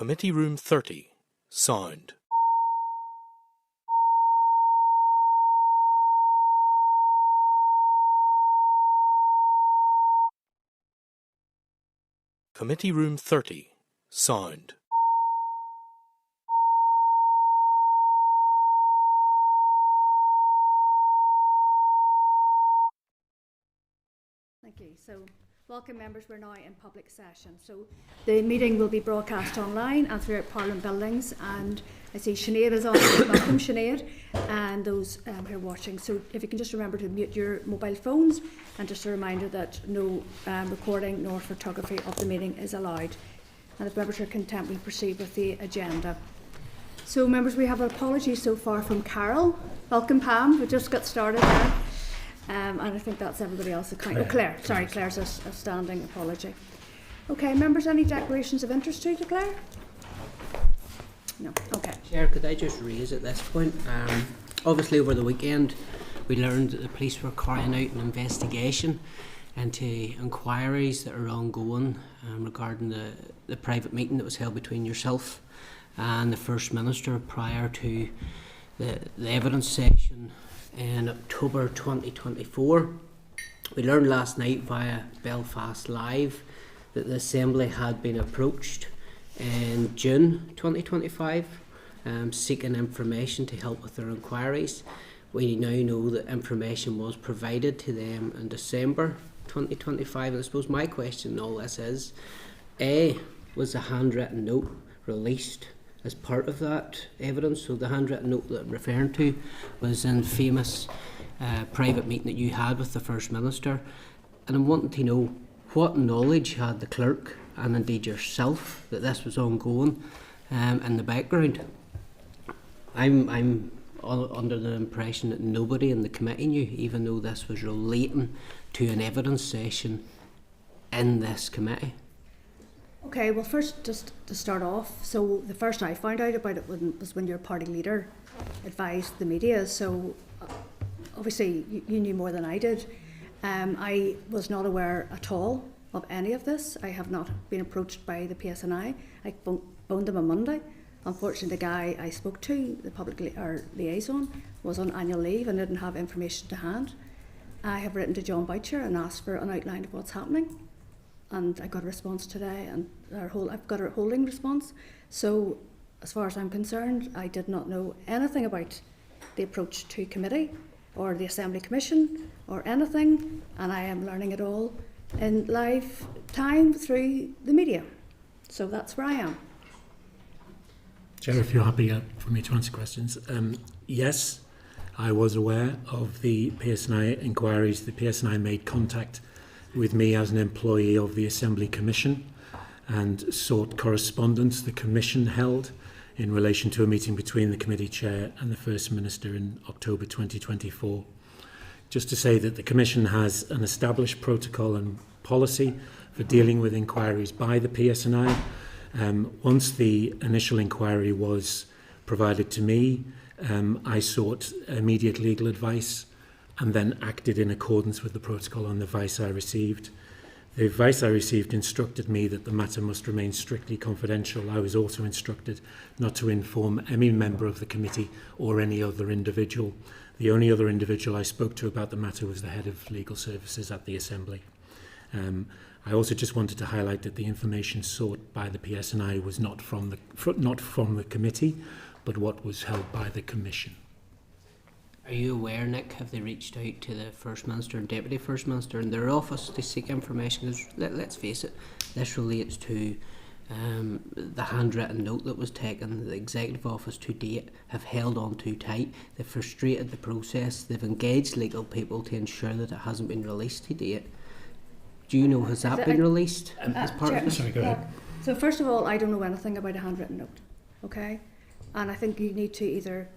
Committee Room 30, sound. Committee Room 30, sound. Thank you. So, welcome members, we're now in public session. So, the meeting will be broadcast online and throughout Parliament buildings, and I see Sinead is on. Welcome Sinead, and those who are watching. So, if you can just remember to mute your mobile phones, and just a reminder that no recording nor photography of the meeting is allowed. And if members are content, we'll proceed with the agenda. So, members, we have an apology so far from Carol. Welcome, Pam. We just got started there. And I think that's everybody else. Claire. Sorry, Claire's a standing apology. Okay, members, any declarations of interest to Claire? No. Okay. Chair, could I just raise at this point? Obviously, over the weekend, we learned that the police were carrying out an investigation into inquiries that are ongoing regarding the private meeting that was held between yourself and the First Minister prior to the evidence session in October 2024. We learned last night via Belfast Live that the Assembly had been approached in June 2025 seeking information to help with their inquiries. We now know that information was provided to them in December 2025, and I suppose my question in all this is, A, was the handwritten note released as part of that evidence? So the handwritten note that I'm referring to was in famous private meeting that you had with the First Minister, and I'm wanting to know what knowledge had the clerk and indeed yourself that this was ongoing in the background. I'm under the impression that nobody in the committee knew, even though this was relating to an evidence session in this committee. Okay, well, first, just to start off, so the first I found out about it was when your party leader advised the media, so obviously you knew more than I did. I was not aware at all of any of this. I have not been approached by the PSNI. I phoned them on Monday. Unfortunately, the guy I spoke to, the public liaison, was on annual leave and didn't have information to hand. I have written to John Boucher and asked for an outline of what's happening. And I got a response today, and I've got a holding response. So, as far as I'm concerned, I did not know anything about the approach to committee or the Assembly Commission or anything, and I am learning it all in live time through the media. So that's where I am. Chair, if you're happy for me to answer questions. Yes, I was aware of the PSNI inquiries. The PSNI made contact with me as an employee of the Assembly Commission and sought correspondence the Commission held in relation to a meeting between the committee chair and the First Minister in October 2024. Just to say that the Commission has an established protocol and policy for dealing with inquiries by the PSNI. Once the initial inquiry was provided to me, I sought immediate legal advice and then acted in accordance with the protocol on the advice I received. The advice I received instructed me that the matter must remain strictly confidential. I was also instructed not to inform any member of the committee or any other individual. The only other individual I spoke to about the matter was the head of legal services at the Assembly. I also just wanted to highlight that the information sought by the PSNI was not from the committee, but what was held by the Commission. Are you aware, Nick, have they reached out to the First Minister and Deputy First Minister in their office to seek information? Because let's face it, this relates to the handwritten note that was taken. The Executive Office to date have held on too tight. They've frustrated the process. They've engaged legal people to ensure that it hasn't been released to date. Do you know, has that been released as part of this? Sorry, go ahead. So first of all, I don't know anything about a handwritten note, okay? And I think you need to either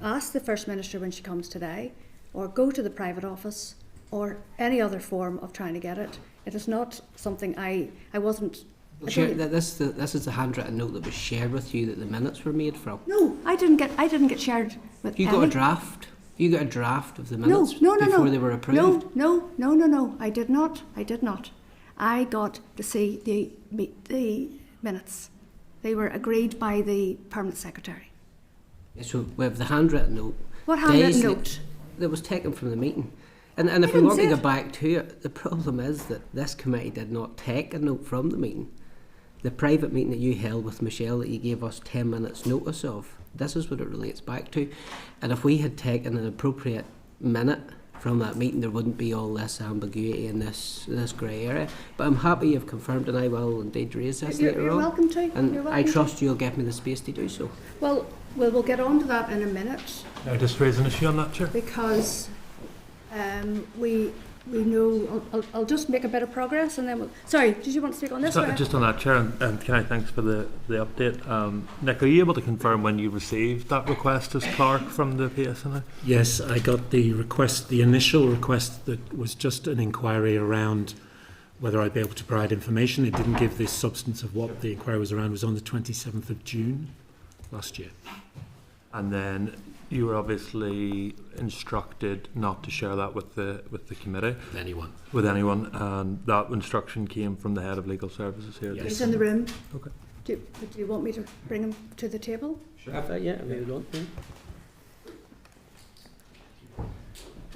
ask the First Minister when she comes today, or go to the private office, or any other form of trying to get it. It is not something I wasn't. This is the handwritten note that was shared with you that the minutes were made from. No, I didn't get shared with. You got a draft. You got a draft of the minutes before they were approved. No. I did not. I got to see the minutes. They were agreed by the permanent secretary. So we have the handwritten note. What handwritten days note? That was taken from the meeting. And if we didn't want to see go it. back to it, the problem is that this committee did not take a note from the meeting. The private meeting that you held with Michelle that you gave us 10 minutes notice of, this is what it relates back to. And if we had taken an appropriate minute from that meeting, there wouldn't be all this ambiguity in this grey area. But I'm happy you've confirmed, and I will indeed raise this later You're on. welcome to. And You're I welcome trust you'll give me the space to do so. Well, we'll get on to that in a minute, Can I just raise an issue on that, Chair? because we know. I'll just make a bit of progress, and then we'll. Sorry, did you want to speak on this? Just on that, Chair, and can I thanks for the update. Nick, are you able to confirm when you received that request as clerk from the PSNI? Yes, I got the request, the initial request that was just an inquiry around whether I'd be able to provide information. It didn't give the substance of what the inquiry was around. It was on the 27th of June last year. And then you were obviously instructed not to share that with the committee, Anyone? with anyone, and that instruction came from the head of legal services here. Yes. He's in the room. Okay. Do you want me to bring him to the table? Sure. Yeah, we would want to.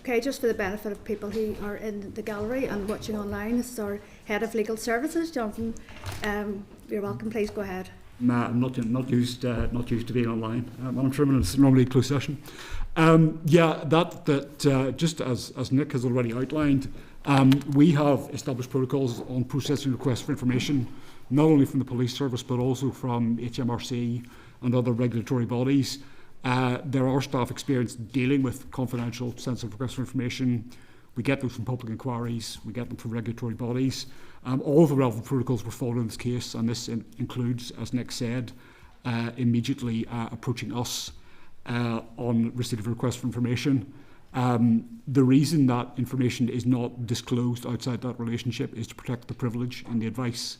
Okay, just for the benefit of people who are in the gallery and watching online, this is our head of legal services, Jonathan. You're welcome. Please go ahead. I'm not used to being online. I'm Chairman, it's normally a closed session. Just as Nick has already outlined, we have established protocols on processing requests for information, not only from the police service but also from HMRC and other regulatory bodies. There are staff experience dealing with confidential, sensitive requests for information. We get those from public inquiries, we get them from regulatory bodies. All of the relevant protocols were followed in this case, and this includes, as Nick said, immediately approaching us on receipt of requests for information. The reason that information is not disclosed outside that relationship is to protect the privilege and the advice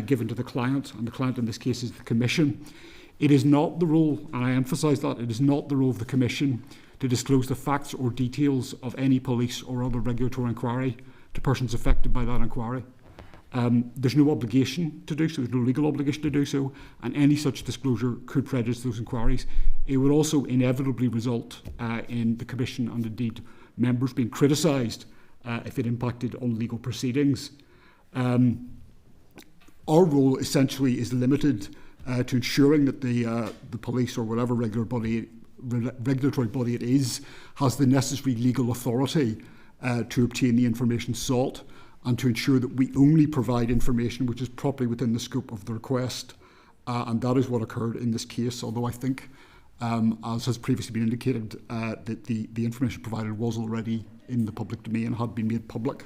given to the client, and the client in this case is the Commission. It is not the role, and I emphasise that, it is not the role of the Commission to disclose the facts or details of any police or other regulatory inquiry to persons affected by that inquiry. There's no obligation to do so, there's no legal obligation to do so, and any such disclosure could prejudice those inquiries. It would also inevitably result in the Commission and indeed members being criticised if it impacted on legal proceedings. Our role essentially is limited to ensuring that the police or whatever regulatory body it is has the necessary legal authority to obtain the information sought, and to ensure that we only provide information which is properly within the scope of the request. And that is what occurred in this case, although I think, as has previously been indicated, that the information provided was already in the public domain and had been made public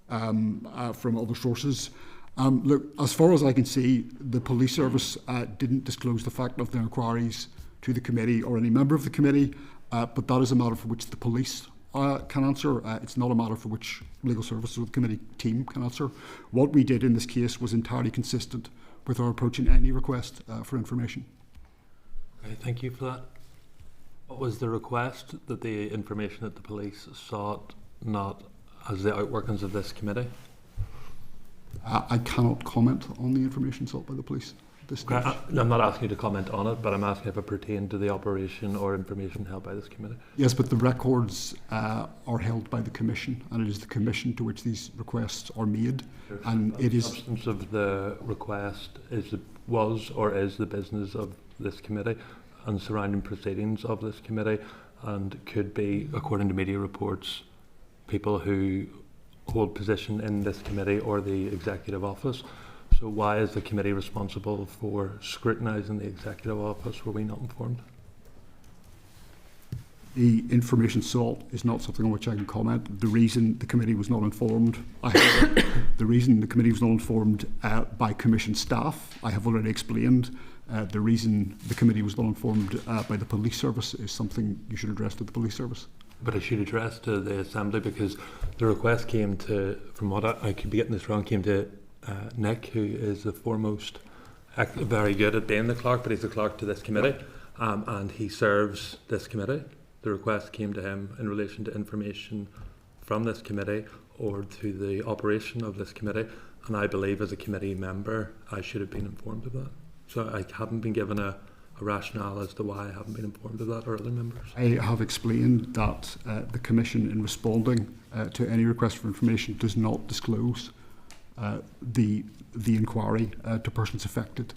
from other sources. Look, as far as I can see, the police service didn't disclose the fact of their inquiries to the committee or any member of the committee, but that is a matter for which the police can answer. It's not a matter for which legal services or the committee team can answer. What we did in this case was entirely consistent with our approach in any request for information. Okay, thank you for that. What was the request that the information that the police sought not as the outworkings of this committee? I cannot comment on the information sought by the police at this stage. I'm not asking you to comment on it, but I'm asking if it pertained to the operation or information held by this committee. Yes, but the records are held by the Commission, and it is the Commission to which these requests are made. And it is the substance of the request was or is the business of this committee and surrounding proceedings of this committee, and could be, according to media reports, people who hold position in this committee or the executive office. So why is the committee responsible for scrutinising the executive office? Were we not informed? the information sought is not something on which I can comment. The reason the committee was not informed, the reason the committee was not informed by Commission staff, I have already explained. The reason the committee was not informed by the police service is something you should address to the police service. But I should address to the Assembly, because the request came to, from what I could be getting this wrong, came to Nick, who is the foremost, very good at being the clerk, but he's the clerk to this committee, and he serves this committee. The request came to him in relation to information from this committee or to the operation of this committee, and I believe as a committee member I should have been informed of that. So I haven't been given a rationale as to why I haven't been informed of that, or other members. I have explained that the Commission, in responding to any request for information, does not disclose the inquiry to persons affected.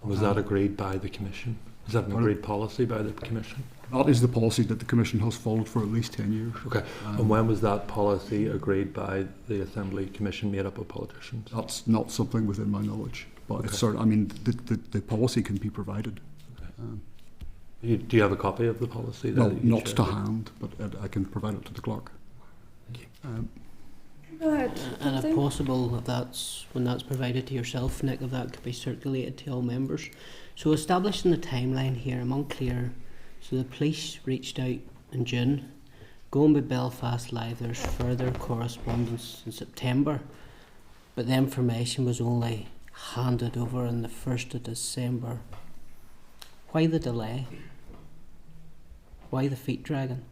Was that agreed by the Commission? Is that an agreed policy by the Commission? That is the policy that the Commission has followed for at least 10 years. Okay. And when was that policy agreed by the Assembly Commission made up of politicians? That's not something within my knowledge, but it's certain. I mean, the policy can be provided. Do you have a copy of the policy? Well, not to hand, but I can provide it to the clerk. Thank you. Go ahead. And if possible, when that's provided to yourself, Nick, if that could be circulated to all members. So establishing the timeline here, I'm unclear. So the police reached out in June. Going by Belfast Live, there's further correspondence in September, but the information was only handed over on the 1st of December. Why the delay? Why the feet dragging?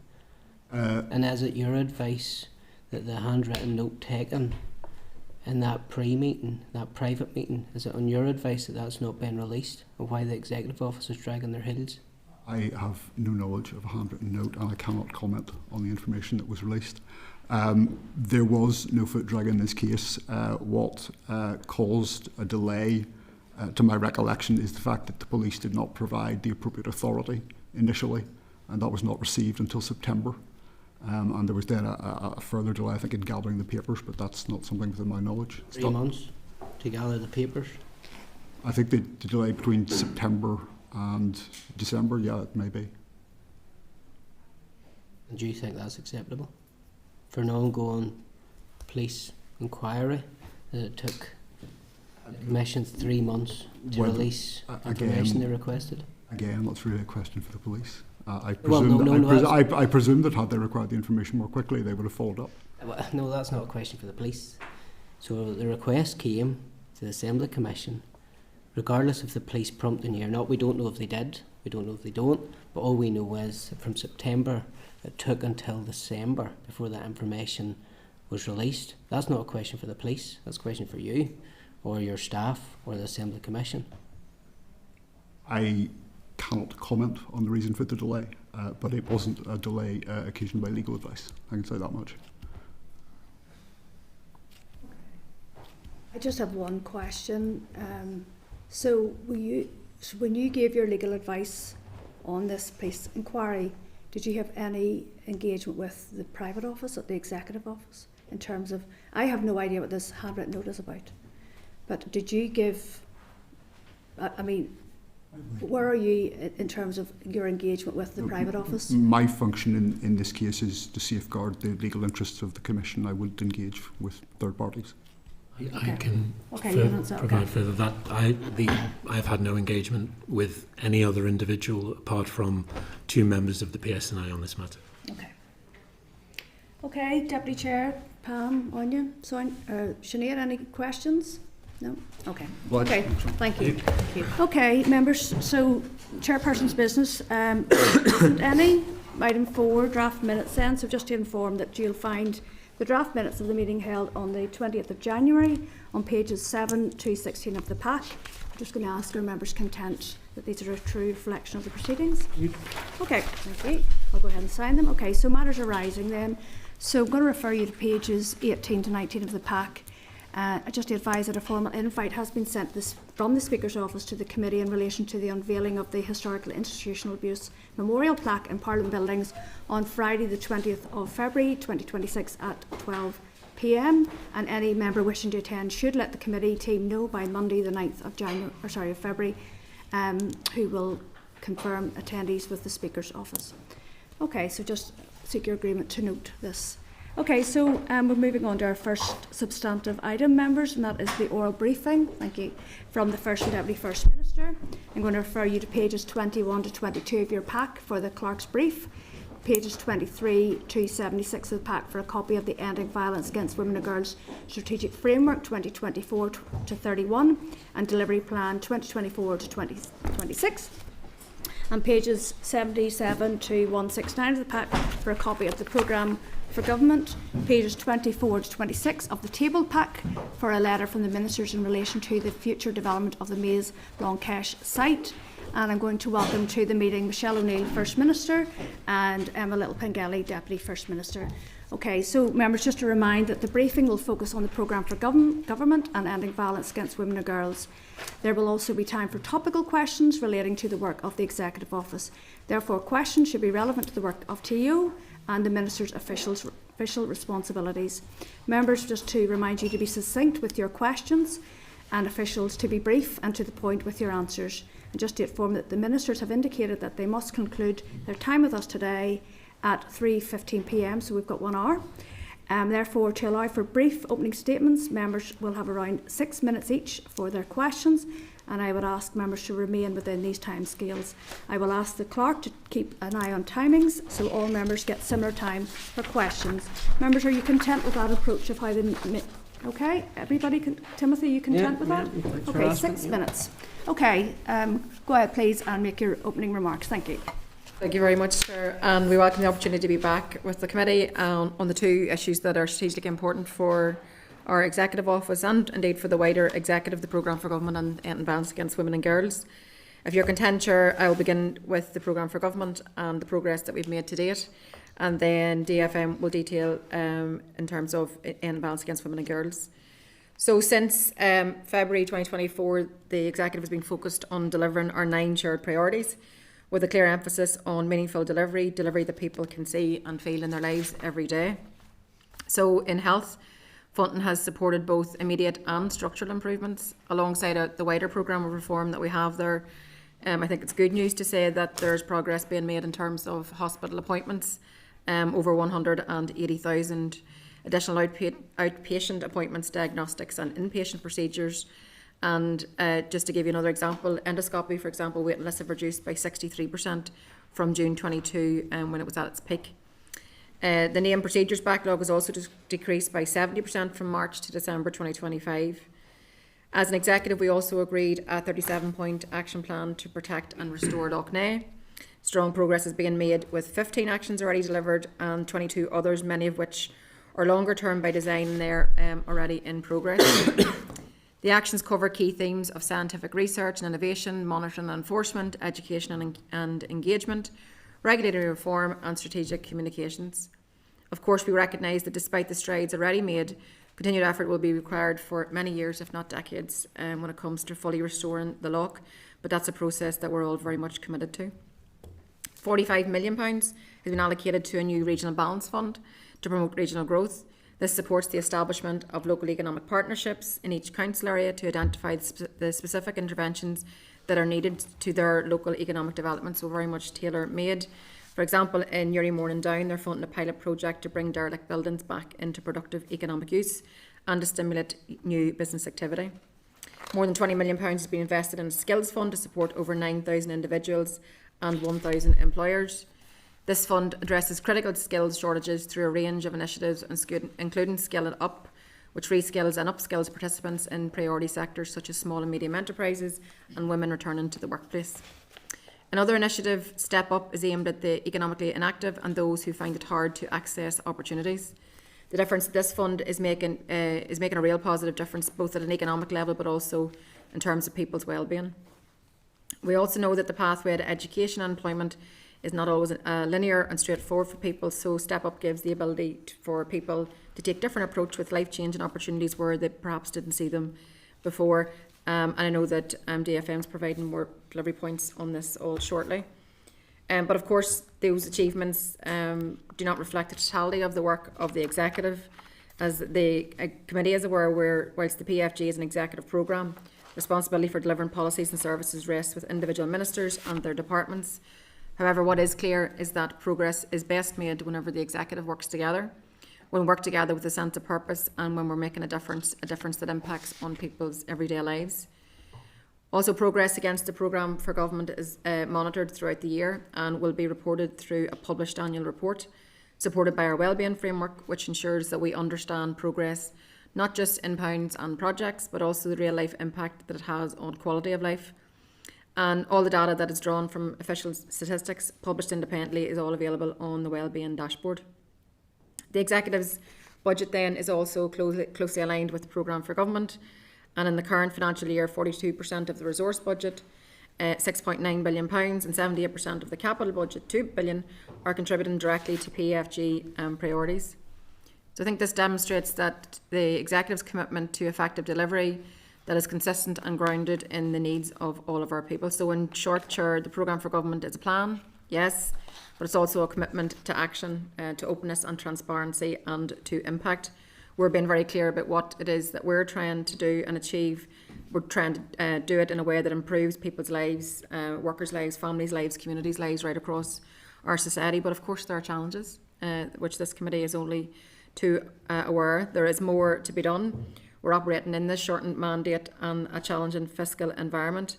And is it your advice that the handwritten note taken in that pre-meeting, that private meeting, is it on your advice that that's not been released, or why the Executive Office is dragging their heels? I have no knowledge of a handwritten note, and I cannot comment on the information that was released. There was no foot drag in this case. What caused a delay, to my recollection, is the fact that the police did not provide the appropriate authority initially, and that was not received until September. And there was then a further delay, I think, in gathering the papers, but that's not something within my knowledge. 3 months to gather the papers? I think the delay between September and December, yeah, it may be. And do you think that's acceptable? For an ongoing police inquiry, that it took the Commission 3 months to release information they requested? Again, that's really a question for the police. I presume that had they required the information more quickly, they would have followed up. Well, no, that's not a question for the police. So the request came to the Assembly Commission, regardless of the police prompting you or not. We don't know if they did, we don't know if they don't, but all we know is that from September it took until December before that information was released. That's not a question for the police, that's a question for you, or your staff, or the Assembly Commission. I cannot comment on the reason for the delay, but it wasn't a delay occasioned by legal advice. I can say that much. I just have one question. So when you gave your legal advice on this police inquiry, did you have any engagement with the private office or the Executive Office in terms of, I have no idea what this handwritten note is about, but did you give, I mean, where are you in terms of your engagement with the private office? My function in this case is to safeguard the legal interests of the Commission. I wouldn't engage with third parties. I can provide further that. I've had no engagement with any other individual apart from 2 members of the PSNI on this matter. Okay. Okay, Deputy Chair, Pam, Anya, Sinead, any questions? No? Okay. Okay, thank you. Okay, members, so Chairperson's business, isn't any. Item 4, draft minutes then, so just to inform that you'll find the draft minutes of the meeting held on the 20th of January on pages 7 to 16 of the pack. I'm just going to ask our members' content that these are a true reflection of the proceedings. Okay, thank you. I'll go ahead and sign them. Okay, so matters arising then. So I'm going to refer you to pages 18 to 19 of the pack. Just to advise that a formal invite has been sent from the Speaker's Office to the Committee in relation to the unveiling of the Historical Institutional Abuse Memorial Plaque in Parliament Buildings on Friday the 20th of February 2026 at 12 p.m. and any member wishing to attend should let the committee team know by Monday the 9th of February who will confirm attendees with the Speaker's Office. Okay, so just seek your agreement to note this. Okay, so we're moving on to our first substantive item, members, and that is the oral briefing, thank you, from the First and Deputy First Minister. I'm going to refer you to pages 21 to 22 of your pack for the Clerk's brief, pages 23 to 76 of the pack for a copy of the Ending Violence Against Women and Girls Strategic Framework 2024 to 31 and Delivery Plan 2024 to 2026. and pages 77 to 169 of the pack for a copy of the programme for government, pages 24 to 26 of the table pack for a letter from the ministers in relation to the future development of the Maze Longcash site. And I'm going to welcome to the meeting Michelle O'Neill, First Minister, and Emma Little-Pengelly, Deputy First Minister. Okay, so members, just to remind that the briefing will focus on the programme for government and ending violence against women and girls. There will also be time for topical questions relating to the work of the Executive Office. Therefore, questions should be relevant to the work of TO and the Minister's official responsibilities. Members, just to remind you to be succinct with your questions, and officials to be brief and to the point with your answers. And just to inform that the Ministers have indicated that they must conclude their time with us today at 3:15 p.m, so we've got 1 hour. Therefore, to allow for brief opening statements, members will have around 6 minutes each for their questions, and I would ask members to remain within these time scales. I will ask the clerk to keep an eye on timings, so all members get similar time for questions. Members, are you content with that approach of how the... Okay, everybody, Timothy, you content with that? Okay, 6 minutes. Okay, go ahead please and make your opening remarks. Thank you. Thank you very much, Chair, and we welcome the opportunity to be back with the committee on the two issues that are strategically important for our Executive Office and indeed for the wider Executive, the Programme for Government and Ending Violence Against Women and Girls. If you're content, Chair, I will begin with the Programme for Government and the progress that we've made to date, and then DFM will detail in terms of ending violence against women and girls. So since February 2024, the Executive has been focused on delivering our 9 shared priorities, with a clear emphasis on meaningful delivery that people can see and feel in their lives every day. So in health, funding has supported both immediate and structural improvements alongside the wider programme of reform that we have there. I think it's good news to say that there's progress being made in terms of hospital appointments, over 180,000 additional outpatient appointments, diagnostics and inpatient procedures. And just to give you another example, endoscopy, for example, waiting lists have reduced by 63% from June 22 when it was at its peak. The name procedures backlog has also decreased by 70% from March to December 2025. As an executive, we also agreed a 37-point action plan to protect and restore Lough Neagh. Strong progress is being made with 15 actions already delivered and 22 others, many of which are longer term by design and they're already in progress. The actions cover key themes of scientific research and innovation, monitoring and enforcement, education and engagement, regulatory reform and strategic communications. Of course, we recognise that despite the strides already made, continued effort will be required for many years, if not decades, when it comes to fully restoring the loch, but that's a process that we're all very much committed to. £45 million has been allocated to a new regional balance fund to promote regional growth. This supports the establishment of local economic partnerships in each council area to identify the specific interventions that are needed to their local economic development, so very much tailor-made. For example, in Newry and Down, they're funding a pilot project to bring derelict buildings back into productive economic use and to stimulate new business activity. More than £20 million has been invested in a skills fund to support over 9,000 individuals and 1,000 employers. This fund addresses critical skills shortages through a range of initiatives, including Skill It Up, which reskills and upskills participants in priority sectors such as small and medium enterprises and women returning to the workplace. Another initiative, Step Up, is aimed at the economically inactive and those who find it hard to access opportunities. The difference that this fund is making a real positive difference, both at an economic level but also in terms of people's well-being. We also know that the pathway to education and employment is not always linear and straightforward for people, so Step Up gives the ability for people to take different approach with life-changing opportunities where they perhaps didn't see them before. And I know that DFM is providing more delivery points on this all shortly. But of course, those achievements do not reflect the totality of the work of the Executive. As the committee is aware, whilst the PFG is an executive programme, responsibility for delivering policies and services rests with individual ministers and their departments. However, what is clear is that progress is best made whenever the Executive works together, when we work together with a sense of purpose and when we're making a difference that impacts on people's everyday lives. Also, progress against the programme for government is monitored throughout the year and will be reported through a published annual report, supported by our wellbeing framework, which ensures that we understand progress, not just in pounds and projects, but also the real life impact that it has on quality of life. And all the data that is drawn from official statistics published independently is all available on the Wellbeing dashboard. The Executive's budget then is also closely aligned with the programme for government, and in the current financial year 42% of the resource budget, £6.9 billion, and 78% of the capital budget, £2 billion, are contributing directly to PFG priorities. So I think this demonstrates that the Executive's commitment to effective delivery that is consistent and grounded in the needs of all of our people. So in short, Chair, the programme for government is a plan, yes, but it's also a commitment to action, to openness and transparency, and to impact. We're being very clear about what it is that we're trying to do and achieve. We're trying to do it in a way that improves people's lives, workers' lives, families' lives, communities' lives right across our society. But of course there are challenges, which this committee is only too aware. There is more to be done. We're operating in this shortened mandate and a challenging fiscal environment.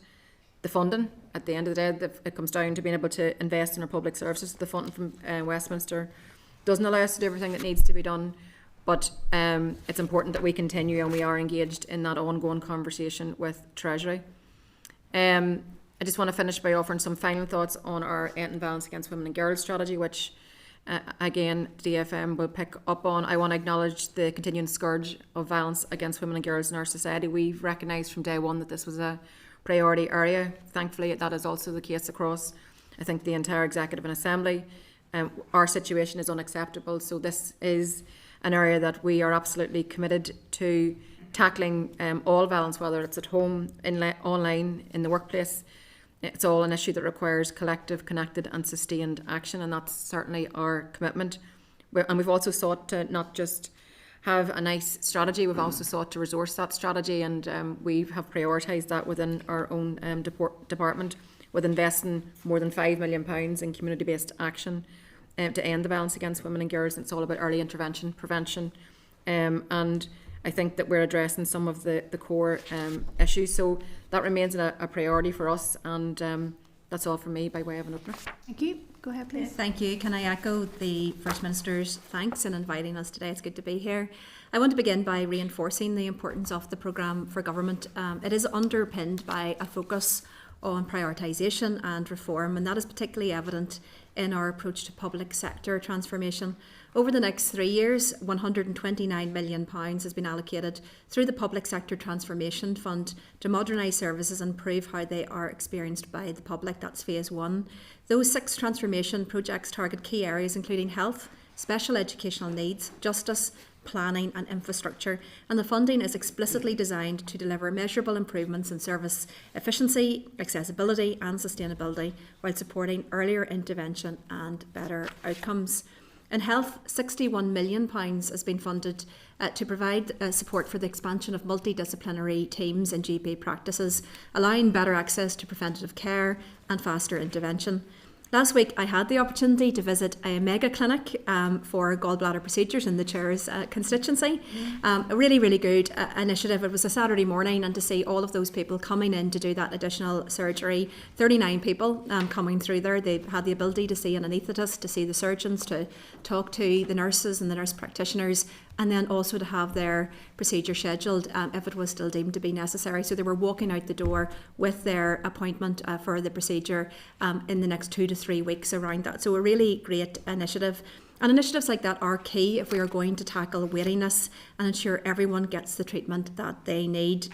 The funding, at the end of the day, it comes down to being able to invest in our public services. The funding from Westminster doesn't allow us to do everything that needs to be done, but it's important that we continue, and we are engaged in that ongoing conversation with Treasury. I just want to finish by offering some final thoughts on our ending violence against women and girls strategy, which again, DFM will pick up on. I want to acknowledge the continuing scourge of violence against women and girls in our society. We've recognised from day one that this was a priority area. Thankfully, that is also the case across, I think, the entire Executive and Assembly. Our situation is unacceptable, so this is an area that we are absolutely committed to tackling all violence, whether it's at home, online, in the workplace. It's all an issue that requires collective, connected and sustained action, and that's certainly our commitment. And we've also sought to not just have a nice strategy, we've also sought to resource that strategy, and we have prioritised that within our own department, with investing more than £5 million in community-based action to end the violence against women and girls. And it's all about early intervention, prevention, and I think that we're addressing some of the core issues. So that remains a priority for us, and that's all from me by way of an opener. Thank you. Go ahead, please. Thank you. Can I echo the First Minister's thanks in inviting us today? It's good to be here. I want to begin by reinforcing the importance of the programme for government. It is underpinned by a focus on prioritisation and reform, and that is particularly evident in our approach to public sector transformation. Over the next 3 years, £129 million has been allocated through the Public Sector Transformation Fund to modernise services and improve how they are experienced by the public. That's phase 1. Those 6 transformation projects target key areas including health, special educational needs, justice, planning and infrastructure, and the funding is explicitly designed to deliver measurable improvements in service efficiency, accessibility and sustainability, while supporting earlier intervention and better outcomes. In health, £61 million has been funded to provide support for the expansion of multidisciplinary teams in GP practices, allowing better access to preventative care and faster intervention. Last week, I had the opportunity to visit a mega clinic for gallbladder procedures in the Chair's constituency. A really, really good initiative. It was a Saturday morning, and to see all of those people coming in to do that additional surgery, 39 people coming through there. They had the ability to see an anaesthetist, to see the surgeons, to talk to the nurses and the nurse practitioners, and then also to have their procedure scheduled if it was still deemed to be necessary. So they were walking out the door with their appointment for the procedure in the next 2 to 3 weeks around that. So a really great initiative. And initiatives like that are key if we are going to tackle waitiness and ensure everyone gets the treatment that they need.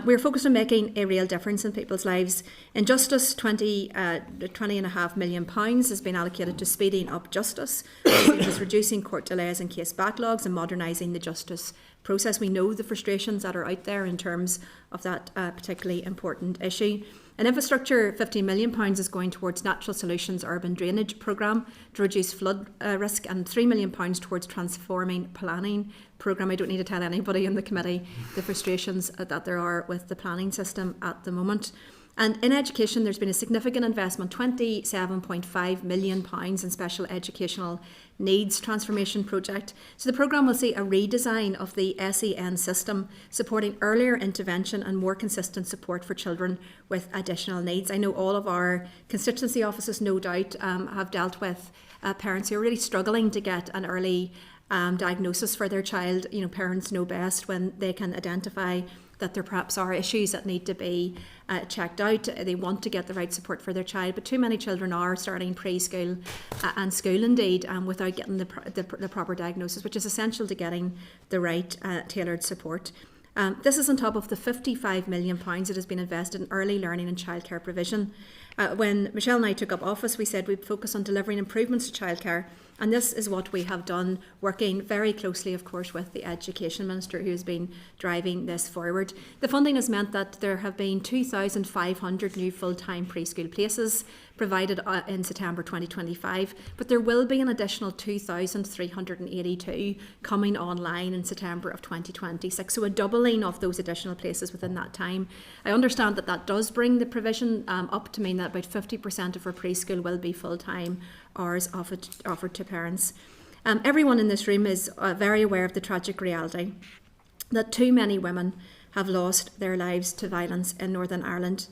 We're focused on making a real difference in people's lives. In justice, £20.5 million has been allocated to speeding up justice, which is reducing court delays and case backlogs and modernising the justice process. We know the frustrations that are out there in terms of that particularly important issue. In infrastructure, £15 million is going towards Natural Solutions Urban Drainage Programme to reduce flood risk, and £3 million towards Transforming Planning Programme. I don't need to tell anybody in the committee the frustrations that there are with the planning system at the moment. And in education, there's been a significant investment, £27.5 million in special educational needs transformation project. So the programme will see a redesign of the SEN system, supporting earlier intervention and more consistent support for children with additional needs. I know all of our constituency offices, no doubt, have dealt with parents who are really struggling to get an early diagnosis for their child. You know, parents know best when they can identify that there perhaps are issues that need to be checked out. They want to get the right support for their child, but too many children are starting preschool and school indeed without getting the proper diagnosis, which is essential to getting the right tailored support. This is on top of the £55 million that has been invested in early learning and childcare provision. When Michelle and I took up office, we said we'd focus on delivering improvements to childcare, and this is what we have done, working very closely, of course, with the Education Minister, who has been driving this forward. The funding has meant that there have been 2,500 new full-time preschool places provided in September 2025, but there will be an additional 2,382 coming online in September of 2026, so a doubling of those additional places within that time. I understand that that does bring the provision up to mean that about 50% of our preschool will be full-time hours offered to parents. Everyone in this room is very aware of the tragic reality that too many women have lost their lives to violence in Northern Ireland.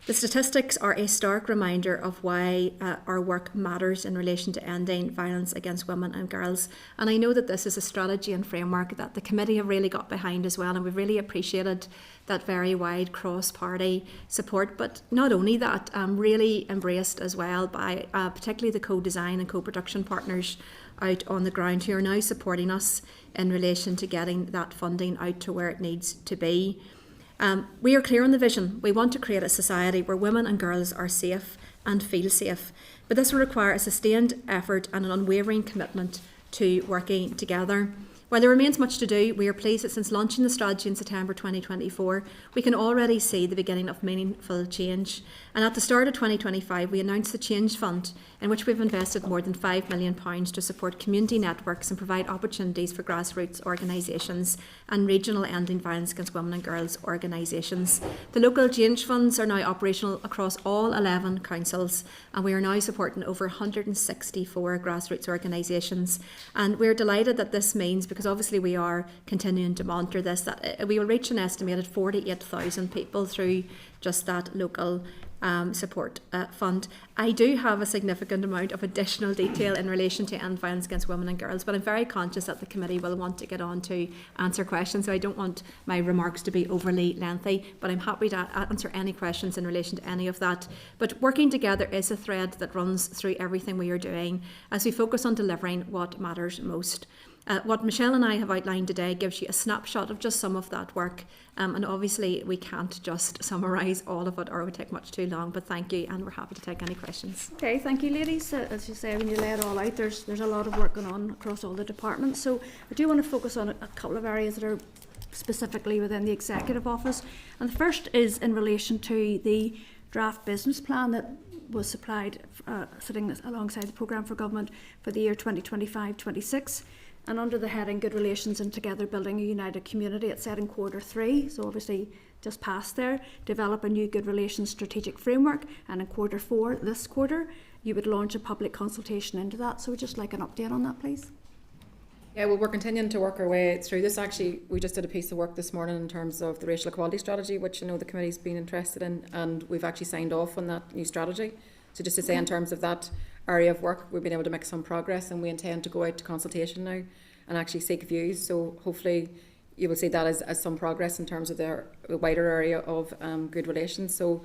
The statistics are a stark reminder of why our work matters in relation to ending violence against women and girls. And I know that this is a strategy and framework that the committee have really got behind as well, and we've really appreciated that very wide cross-party support. But not only that, really embraced as well by particularly the co-design and co-production partners out on the ground who are now supporting us in relation to getting that funding out to where it needs to be. We are clear on the vision. We want to create a society where women and girls are safe and feel safe. But this will require a sustained effort and an unwavering commitment to working together. While there remains much to do, we are pleased that since launching the strategy in September 2024, we can already see the beginning of meaningful change. And at the start of 2025, we announced the Change Fund, in which we've invested more than £5 million to support community networks and provide opportunities for grassroots organisations and regional ending violence against women and girls organisations. The local Change Funds are now operational across all 11 councils, and we are now supporting over 164 grassroots organisations. And we're delighted that this means, because obviously we are continuing to monitor this, that we will reach an estimated 48,000 people through just that local support fund. I do have a significant amount of additional detail in relation to end violence against women and girls, but I'm very conscious that the committee will want to get on to answer questions, so I don't want my remarks to be overly lengthy, but I'm happy to answer any questions in relation to any of that. But working together is a thread that runs through everything we are doing as we focus on delivering what matters most. What Michelle and I have outlined today gives you a snapshot of just some of that work, and obviously we can't just summarise all of it or it would take much too long, but thank you, and we're happy to take any questions. Okay, thank you, ladies. As you say, when you lay it all out, there's a lot of work going on across all the departments, so I do want to focus on a couple of areas that are specifically within the Executive Office, and the first is in relation to the draft business plan that was supplied sitting alongside the Programme for Government for the year 2025-26. And under the heading Good Relations and Together Building a United Community, it said in Q3, so obviously just past there, develop a new Good Relations strategic framework, and in Q4, this quarter, you would launch a public consultation into that. So we'd just like an update on that, please. Yeah, well, we're continuing to work our way through this. Actually, we just did a piece of work this morning in terms of the racial equality strategy, which I know the committee's been interested in, and we've actually signed off on that new strategy. So just to say, in terms of that area of work, we've been able to make some progress, and we intend to go out to consultation now and actually seek views. So hopefully you will see that as some progress in terms of the wider area of good relations. So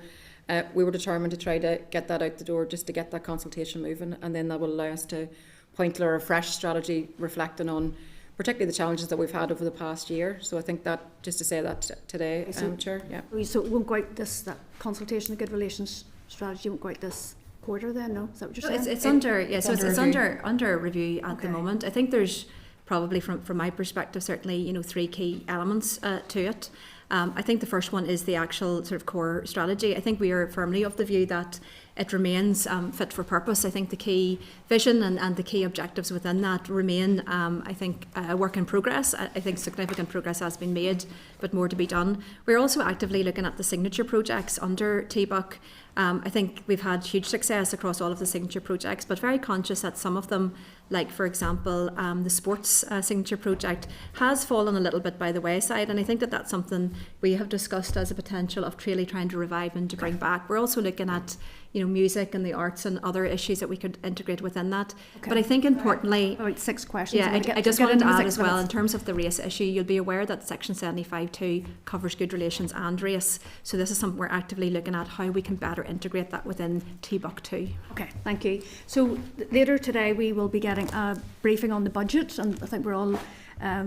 we were determined to try to get that out the door, just to get that consultation moving, and then that will allow us to point to a fresh strategy reflecting on particularly the challenges that we've had over the past year. So I think that, just to say that today, Chair. Yeah. So it won't go out that consultation, the Good Relations strategy won't go out this quarter then, no? Is that what you're saying? It's under review at the moment. I think there's probably from my perspective certainly three key elements to it. I think the first one is the actual sort of core strategy. I think we are firmly of the view that it remains fit for purpose. I think the key vision and the key objectives within that remain, I think, a work in progress. I think significant progress has been made, but more to be done. We're also actively looking at the signature projects under TBUC, I think we've had huge success across all of the signature projects, but very conscious that some of them, like for example, the sports signature project, has fallen a little bit by the wayside. And I think that that's something we have discussed as a potential of really trying to revive and to bring back. We're also looking at, music and the arts and other issues that we could integrate within that. Okay. But I think importantly, About 6 questions. yeah, I'm gonna I just get wanted to into add 6 as well, in minutes. terms of the race issue, you'll be aware that Section 75.2 covers good relations and race. So this is something we're actively looking at, how we can better integrate that within TBUC 2. Okay, thank you. So later today we will be getting a briefing on the budget, and I think we're all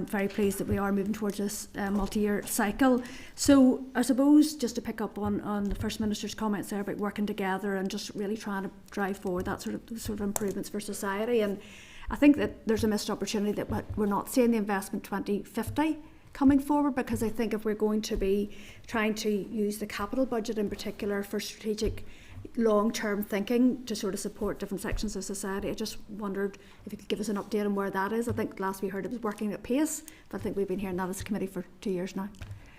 very pleased that we are moving towards this multi-year cycle. So I suppose just to pick up on the First Minister's comments there about working together and just really trying to drive forward that sort of improvements for society. And I think that there's a missed opportunity that we're not seeing the investment 2050 coming forward, because I think if we're going to be trying to use the capital budget in particular for strategic long-term thinking to sort of support different sections of society, I just wondered if you could give us an update on where that is. I think last we heard it was working at pace, but I think we've been hearing that as a committee for 2 years now.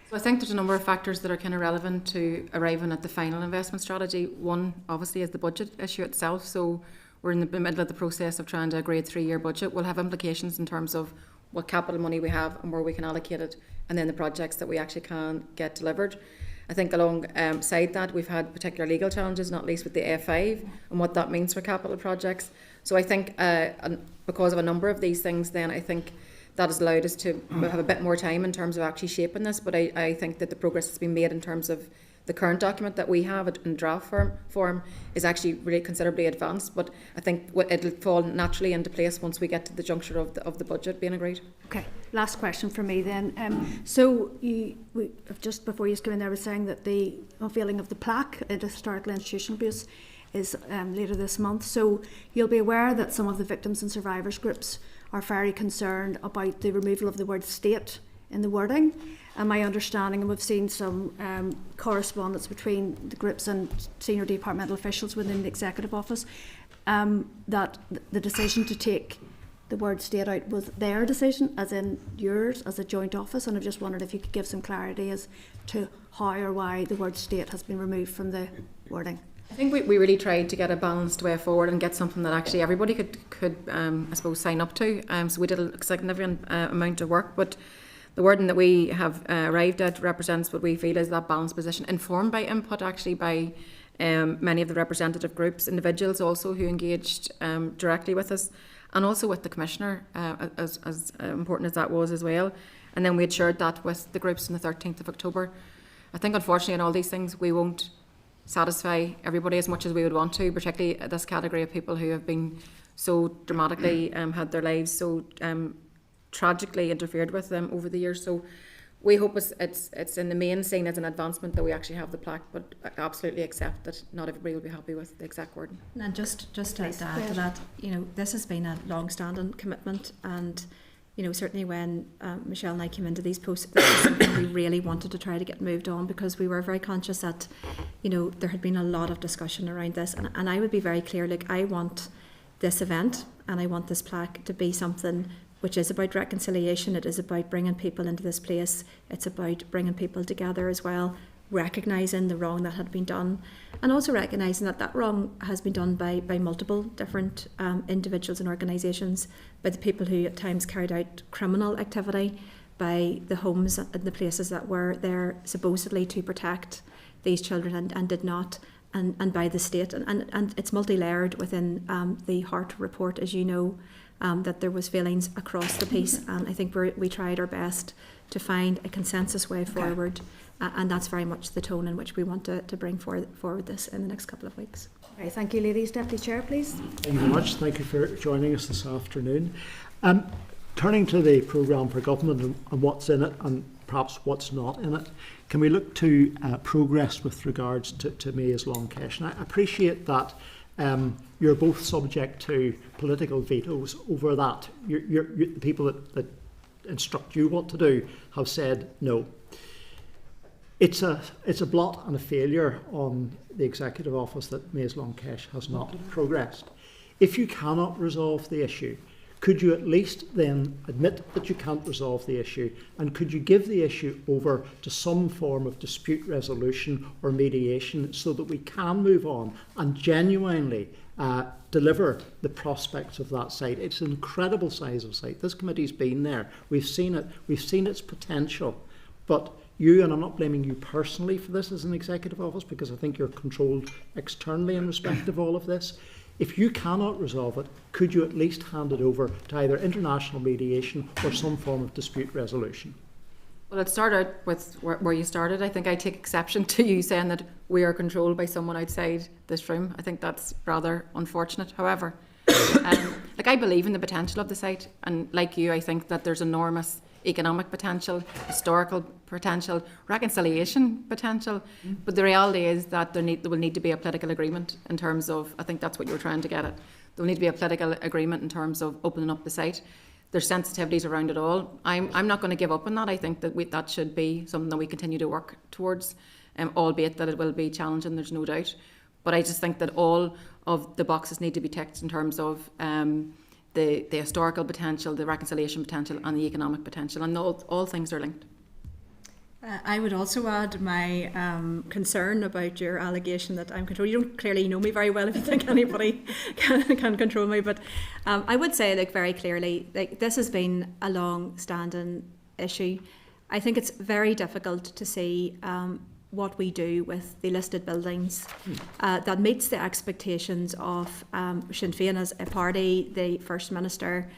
So I think there's a number of factors that are kind of relevant to arriving at the final investment strategy. One, obviously, is the budget issue itself. So we're in the middle of the process of trying to agree a 3-year budget. We'll have implications in terms of what capital money we have and where we can allocate it, and then the projects that we actually can get delivered. I think alongside that, we've had particular legal challenges, not least with the A5 and what that means for capital projects. So I think because of a number of these things, then I think that has allowed us to have a bit more time in terms of actually shaping this. But I think that the progress that's been made in terms of the current document that we have in draft form is actually really considerably advanced. But I think it'll fall naturally into place once we get to the juncture of the budget being agreed. Okay, last question for me then. So just before you came in there was saying that the unveiling of the plaque at historical institutional abuse is later this month. So you'll be aware that some of the victims and survivors groups are very concerned about the removal of the word state in the wording. And my understanding, and we've seen some correspondence between the groups and senior departmental officials within the Executive Office, that the decision to take the word state out was their decision, as in yours as a joint office. And I just wondered if you could give some clarity as to how or why the word state has been removed from the wording. I think we really tried to get a balanced way forward and get something that actually everybody could I suppose, sign up to. So we did a significant amount of work, but the wording that we have arrived at represents what we feel is that balanced position, informed by input actually by many of the representative groups, individuals also who engaged directly with us, and also with the Commissioner, as important as that was as well. And then we had shared that with the groups on the 13th of October. I think unfortunately in all these things we won't satisfy everybody as much as we would want to, particularly this category of people who have been so dramatically had their lives so tragically interfered with them over the years. So we hope it's in the main seen as an advancement that we actually have the plaque, but I absolutely accept that not everybody will be happy with the exact wording. And just to add to that, this has been a long-standing commitment, and certainly when Michelle and I came into these posts, this is something we really wanted to try to get moved on, because we were very conscious that there had been a lot of discussion around this, and I would be very clear, like, I want this event and I want this plaque to be something which is about reconciliation. It is about bringing people into this place. It's about bringing people together as well, recognising the wrong that had been done, and also recognising that wrong has been done by multiple different individuals and organisations, by the people who at times carried out criminal activity, by the homes and the places that were there supposedly to protect these children and did not, and by the state. And it's multi-layered within the Hart report, as you know, that there was feelings across the piece, and I think we tried our best to find a consensus way forward, and that's very much the tone in which we want to bring forward this in the next couple of weeks. Okay, thank you, ladies. Deputy Chair, please. Thank you very much. Thank you for joining us this afternoon. Turning to the programme for government and what's in it and perhaps what's not in it, can we look to progress with regards to May's long cash? And I appreciate that you're both subject to political vetoes over that. The people that instruct you what to do have said no. It's a blot and a failure on the Executive Office that May's long cash has not progressed. If you cannot resolve the issue, could you at least then admit that you can't resolve the issue, and could you give the issue over to some form of dispute resolution or mediation so that we can move on and genuinely deliver the prospects of that site? It's an incredible size of site. This committee's been there. We've seen it. We've seen its potential. But you, and I'm not blaming you personally for this as an executive office, because I think you're controlled externally in respect of all of this. If you cannot resolve it, could you at least hand it over to either international mediation or some form of dispute resolution? Well, it started with where you started. I think I take exception to you saying that we are controlled by someone outside this room. I think that's rather unfortunate. However, I believe in the potential of the site, and like you, I think that there's enormous economic potential, historical potential, reconciliation potential. But the reality is that there will need to be a political agreement in terms of, I think that's what you were trying to get at. There will need to be a political agreement in terms of opening up the site. There's sensitivities around it all. I'm not going to give up on that. I think that that should be something that we continue to work towards, albeit that it will be challenging, there's no doubt. But I just think that all of the boxes need to be ticked in terms of the historical potential, the reconciliation potential and the economic potential, and all things are linked. I would also add my concern about your allegation that I'm controlled. You don't clearly know me very well if you think anybody can control me, but I would say very clearly, this has been a long-standing issue. I think it's very difficult to see what we do with the listed buildings that meets the expectations of Sinn Féin as a party, the First Minister,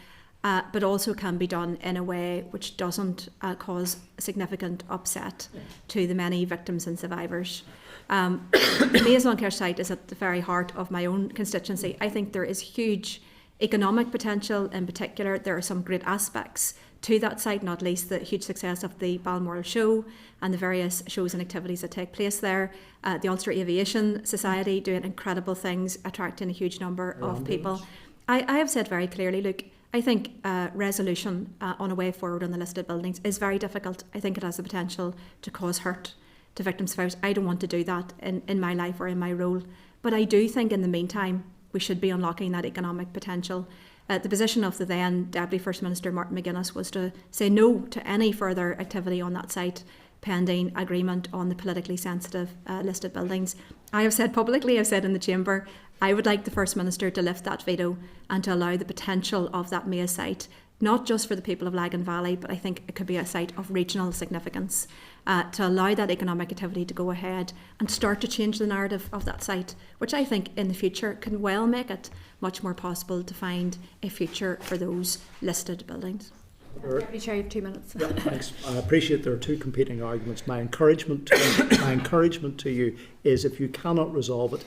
but also can be done in a way which doesn't cause significant upset to the many victims and survivors. The Maison Care site is at the very heart of my own constituency. I think there is huge economic potential in particular. There are some great aspects to that site, not least the huge success of the Balmoral show and the various shows and activities that take place there. The Ulster Aviation Society doing incredible things, attracting a huge number of people. I have said very clearly, look, I think resolution on a way forward on the listed buildings is very difficult. I think it has the potential to cause hurt to victims' survivors. I don't want to do that in my life or in my role. But I do think in the meantime, we should be unlocking that economic potential. The position of the then Deputy First Minister Martin McGuinness was to say no to any further activity on that site pending agreement on the politically sensitive listed buildings. I have said publicly, I've said in the Chamber, I would like the First Minister to lift that veto and to allow the potential of that Maze site, not just for the people of Lagan Valley, but I think it could be a site of regional significance, to allow that economic activity to go ahead and start to change the narrative of that site, which I think in the future can well make it much more possible to find a future for those listed buildings. Deputy Chair, you have 2 minutes. Yeah, thanks. I appreciate there are two competing arguments. My encouragement to you is, if you cannot resolve it,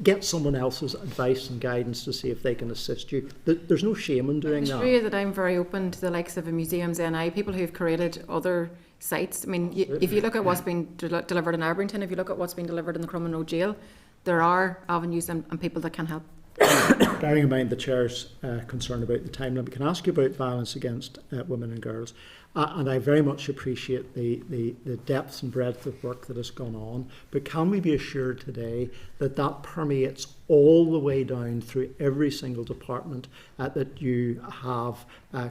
get someone else's advice and guidance to see if they can assist you. There's no shame in doing that. I'm sure that I'm very open to the likes of a Museums NI, people who've created other sites. I mean, if you look at what's been delivered in Aberdeen, if you look at what's been delivered in the Crumlin Road Jail, there are avenues and people that can help. Bearing in mind the Chair's concern about the time limit, can I ask you about violence against women and girls? And I very much appreciate the depth and breadth of work that has gone on, but can we be assured today that that permeates all the way down through every single department that you have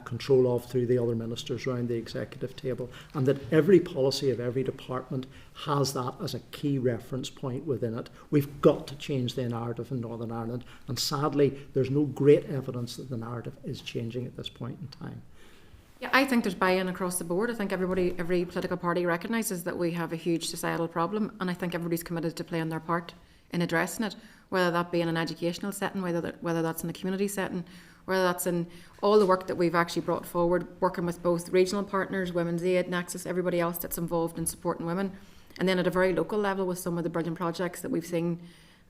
control of through the other ministers around the executive table, and that every policy of every department has that as a key reference point within it? We've got to change the narrative in Northern Ireland, and sadly there's no great evidence that the narrative is changing at this point in time. Yeah, I think there's buy-in across the board. I think every political party recognises that we have a huge societal problem, and I think everybody's committed to playing their part in addressing it, whether that be in an educational setting, whether that's in a community setting, whether that's in all the work that we've actually brought forward, working with both regional partners, Women's Aid, Nexus, everybody else that's involved in supporting women, and then at a very local level with some of the brilliant projects that we've seen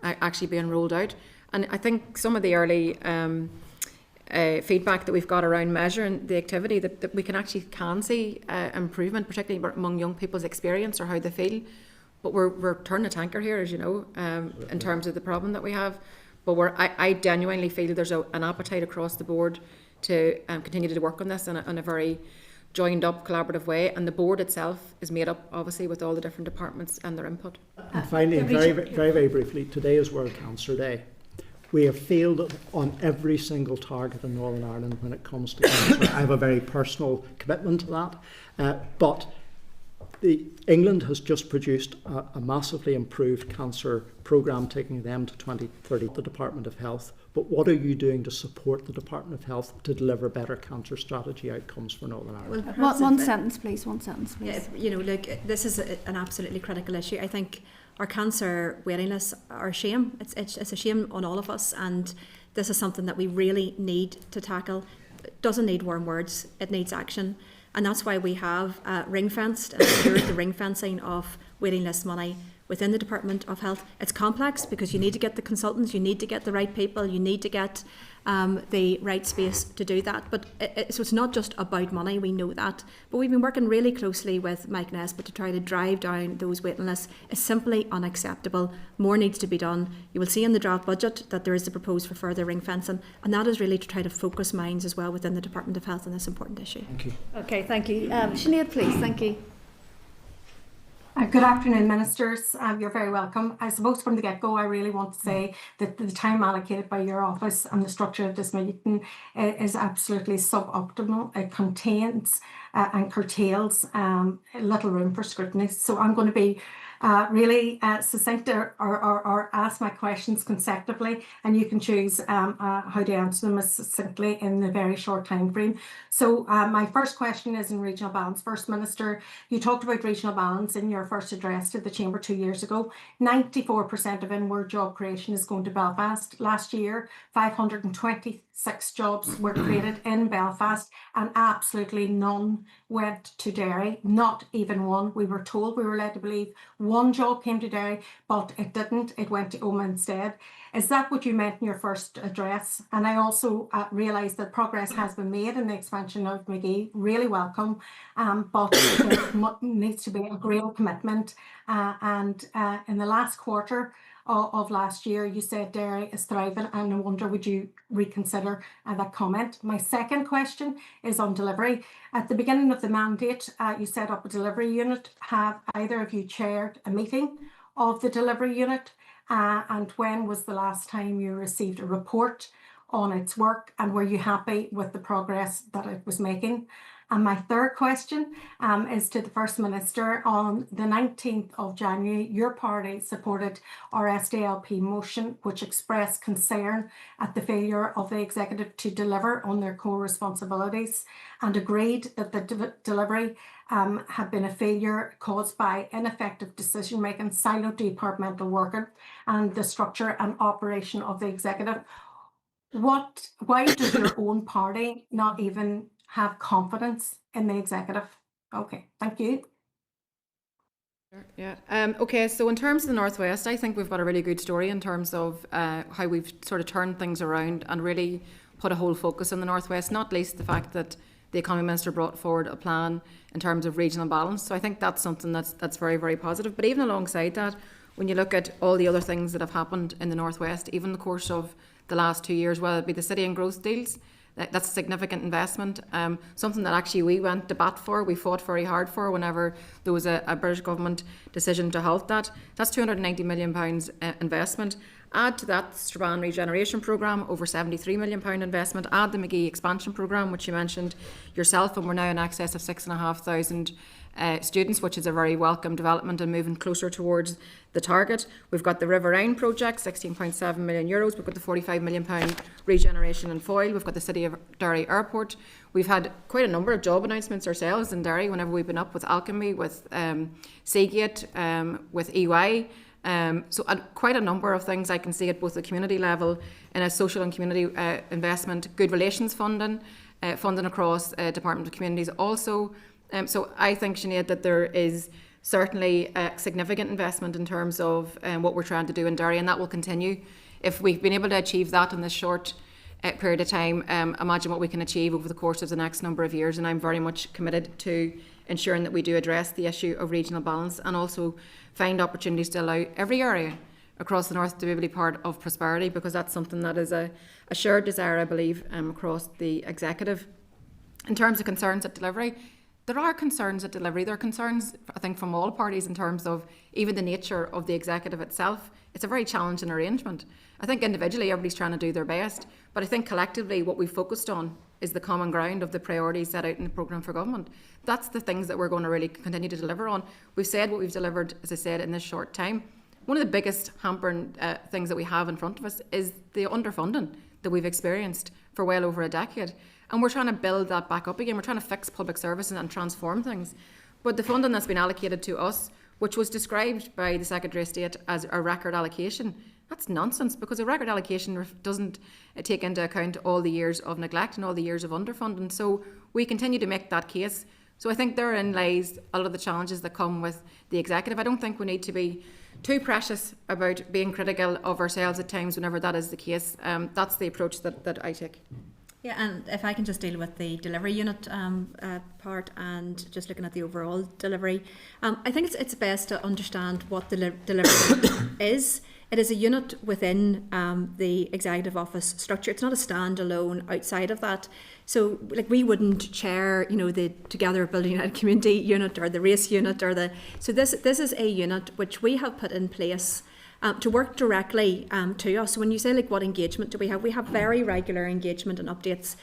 actually being rolled out. And I think some of the early feedback that we've got around measuring the activity, that we can see improvement, particularly among young people's experience or how they feel. But we're turning a tanker here, as you know, in terms of the problem that we have. But I genuinely feel there's an appetite across the board to continue to work on this in a very joined up, collaborative way. And the board itself is made up, obviously, with all the different departments and their input. And finally, very briefly, today is World Cancer Day. We have failed on every single target in Northern Ireland when it comes to cancer. I have a very personal commitment to that. But England has just produced a massively improved cancer programme, taking them to 2030, the Department of Health. But what are you doing to support the Department of Health to deliver better cancer strategy outcomes for Northern Ireland? Well, One sentence, please. One sentence, please. Yeah, look, this is an absolutely critical issue. I think our cancer waiting lists are a shame. It's a shame on all of us, and this is something that we really need to tackle. It doesn't need warm words, it needs action. And that's why we have ring-fenced and secured the ring-fencing of waiting list money within the Department of Health. It's complex because you need to get the consultants, you need to get the right people, you need to get the right space to do that. But so it's not just about money, we know that. But we've been working really closely with Mike Nesbitt to try to drive down those waiting lists. It's simply unacceptable. More needs to be done. You will see in the draft budget that there is a proposal for further ring fencing, and that is really to try to focus minds as well within the Department of Health on this important issue. Thank you. Okay, thank you. Sinead, please. Thank you. Good afternoon, Ministers. You're very welcome. I suppose from the get-go, I really want to say that the time allocated by your office and the structure of this meeting is absolutely suboptimal. It contains and curtails little room for scrutiny. So I'm going to be really succinct or ask my questions consecutively, and you can choose how to answer them as succinctly in a very short time frame. So my first question is in regional balance. First Minister, you talked about regional balance in your first address to the Chamber 2 years ago. 94% of inward job creation is going to Belfast. Last year, 526 jobs were created in Belfast, and absolutely none went to Derry, not even one. We were told, we were led to believe one job came to Derry, but it didn't. It went to Omagh instead. Is that what you meant in your first address? And I also realise that progress has been made in the expansion of McGee, really welcome, but there needs to be a real commitment. And in the last quarter of last year, you said Derry is thriving, and I wonder, would you reconsider that comment? My second question is on delivery. At the beginning of the mandate, you set up a delivery unit. Have either of you chaired a meeting of the delivery unit? And when was the last time you received a report on its work, and were you happy with the progress that it was making? And my third question is to the First Minister. On the 19th of January, your party supported our SDLP motion, which expressed concern at the failure of the Executive to deliver on their core responsibilities, and agreed that the delivery had been a failure caused by ineffective decision-making, siloed departmental working, and the structure and operation of the Executive. Why does your own party not even have confidence in the Executive? Okay, thank you. Yeah. Okay, so in terms of the Northwest, I think we've got a really good story in terms of how we've sort of turned things around and really put a whole focus on the Northwest, not least the fact that the Economy Minister brought forward a plan in terms of regional balance. So I think that's something that's very, very positive. But even alongside that, when you look at all the other things that have happened in the Northwest, even in the course of the last 2 years, whether it be the city and growth deals, that's a significant investment, something that actually we went to bat for, we fought very hard for whenever there was a British government decision to halt that. That's £290 million investment. Add to that the Strabane Regeneration Programme, over £73 million investment. Add the McGee Expansion Programme, which you mentioned yourself, and we're now in excess of 6,500 students, which is a very welcome development and moving closer towards the target. We've got the River Rhine project, €16.7 million. We've got the £45 million regeneration in Foyle. We've got the City of Derry Airport. We've had quite a number of job announcements ourselves in Derry whenever we've been up with Alchemy, with Seagate, with EY. So quite a number of things I can see at both the community level and a social and community investment, good relations funding, funding across Department of Communities also. So I think, Sinead, that there is certainly a significant investment in terms of what we're trying to do in Derry, and that will continue. If we've been able to achieve that in this short period of time, imagine what we can achieve over the course of the next number of years, and I'm very much committed to ensuring that we do address the issue of regional balance and also find opportunities to allow every area across the north to be able to be part of prosperity, because that's something that is a shared desire, I believe, across the executive. In terms of concerns at delivery, there are concerns at delivery. There are concerns, I think, from all parties in terms of even the nature of the executive itself. It's a very challenging arrangement. I think individually everybody's trying to do their best, but I think collectively what we've focused on is the common ground of the priorities set out in the programme for government. That's the things that we're going to really continue to deliver on. We've said what we've delivered, as I said, in this short time. One of the biggest hampering things that we have in front of us is the underfunding that we've experienced for well over a decade. And we're trying to build that back up again. We're trying to fix public services and transform things. But the funding that's been allocated to us, which was described by the Secretary of State as a record allocation, that's nonsense, because a record allocation doesn't take into account all the years of neglect and all the years of underfunding. So we continue to make that case. So I think therein lies a lot of the challenges that come with the executive. I don't think we need to be too precious about being critical of ourselves at times whenever that is the case. That's the approach that I take. Yeah, and if I can just deal with the delivery unit part and just looking at the overall delivery, I think it's best to understand what the delivery is. It is a unit within the executive office structure. It's not a standalone outside of that. So, like, we wouldn't chair, the Together Building United Community unit or the race unit or the. So this is a unit which we have put in place to work directly to us. So when you say, like, what engagement do we have very regular engagement and updates.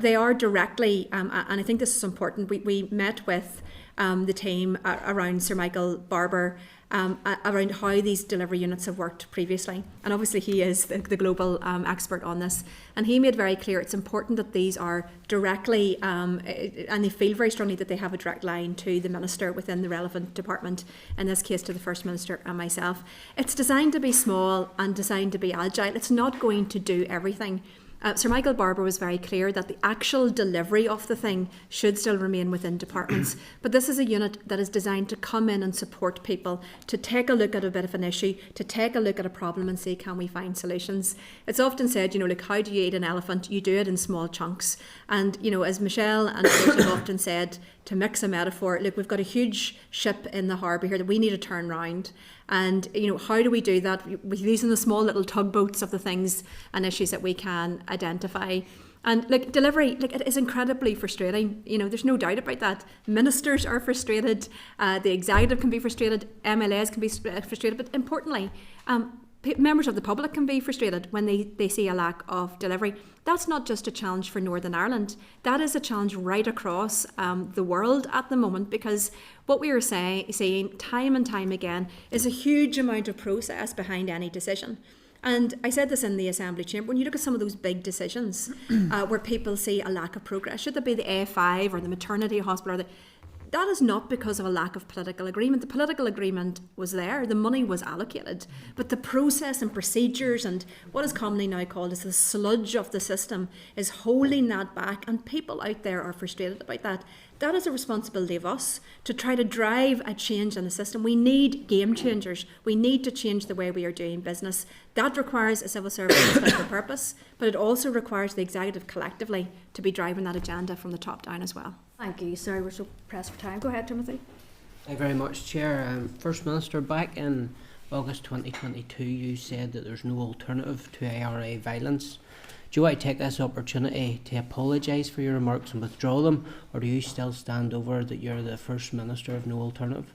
They are directly, and I think this is important. We met with the team around Sir Michael Barber around how these delivery units have worked previously. And obviously he is the global expert on this. And he made very clear it's important that these are directly, and they feel very strongly that they have a direct line to the Minister within the relevant department, in this case to the First Minister and myself. It's designed to be small and designed to be agile. It's not going to do everything. Sir Michael Barber was very clear that the actual delivery of the thing should still remain within departments. But this is a unit that is designed to come in and support people, to take a look at a bit of an issue, to take a look at a problem and see, can we find solutions? It's often said, like, how do you eat an elephant? You do it in small chunks. And, as Michelle and others have often said, to mix a metaphor, look, we've got a huge ship in the harbour here that we need to turn round. And, how do we do that? With using the small little tugboats of the things and issues that we can identify. And, like, delivery, like, it is incredibly frustrating. There's no doubt about that. Ministers are frustrated. The executive can be frustrated. MLAs can be frustrated. But importantly, members of the public can be frustrated when they see a lack of delivery. That's not just a challenge for Northern Ireland. That is a challenge right across the world at the moment, because what we are seeing time and time again is a huge amount of process behind any decision. And I said this in the Assembly chamber, when you look at some of those big decisions where people see a lack of progress, should it be the A5 or the maternity hospital, that is not because of a lack of political agreement. The political agreement was there, the money was allocated, but the process and procedures and what is commonly now called as the sludge of the system is holding that back, and people out there are frustrated about that. That is a responsibility of us to try to drive a change in the system. We need game changers. We need to change the way we are doing business. That requires a civil service with a purpose, but it also requires the executive collectively to be driving that agenda from the top down as well. Thank you. Sorry, we're so pressed for time. Go ahead, Timothy. Thank you very much, Chair. First Minister, back in August 2022, you said that there's no alternative to ARA violence. Do you want to take this opportunity to apologise for your remarks and withdraw them, or do you still stand over that you're the First Minister of no alternative?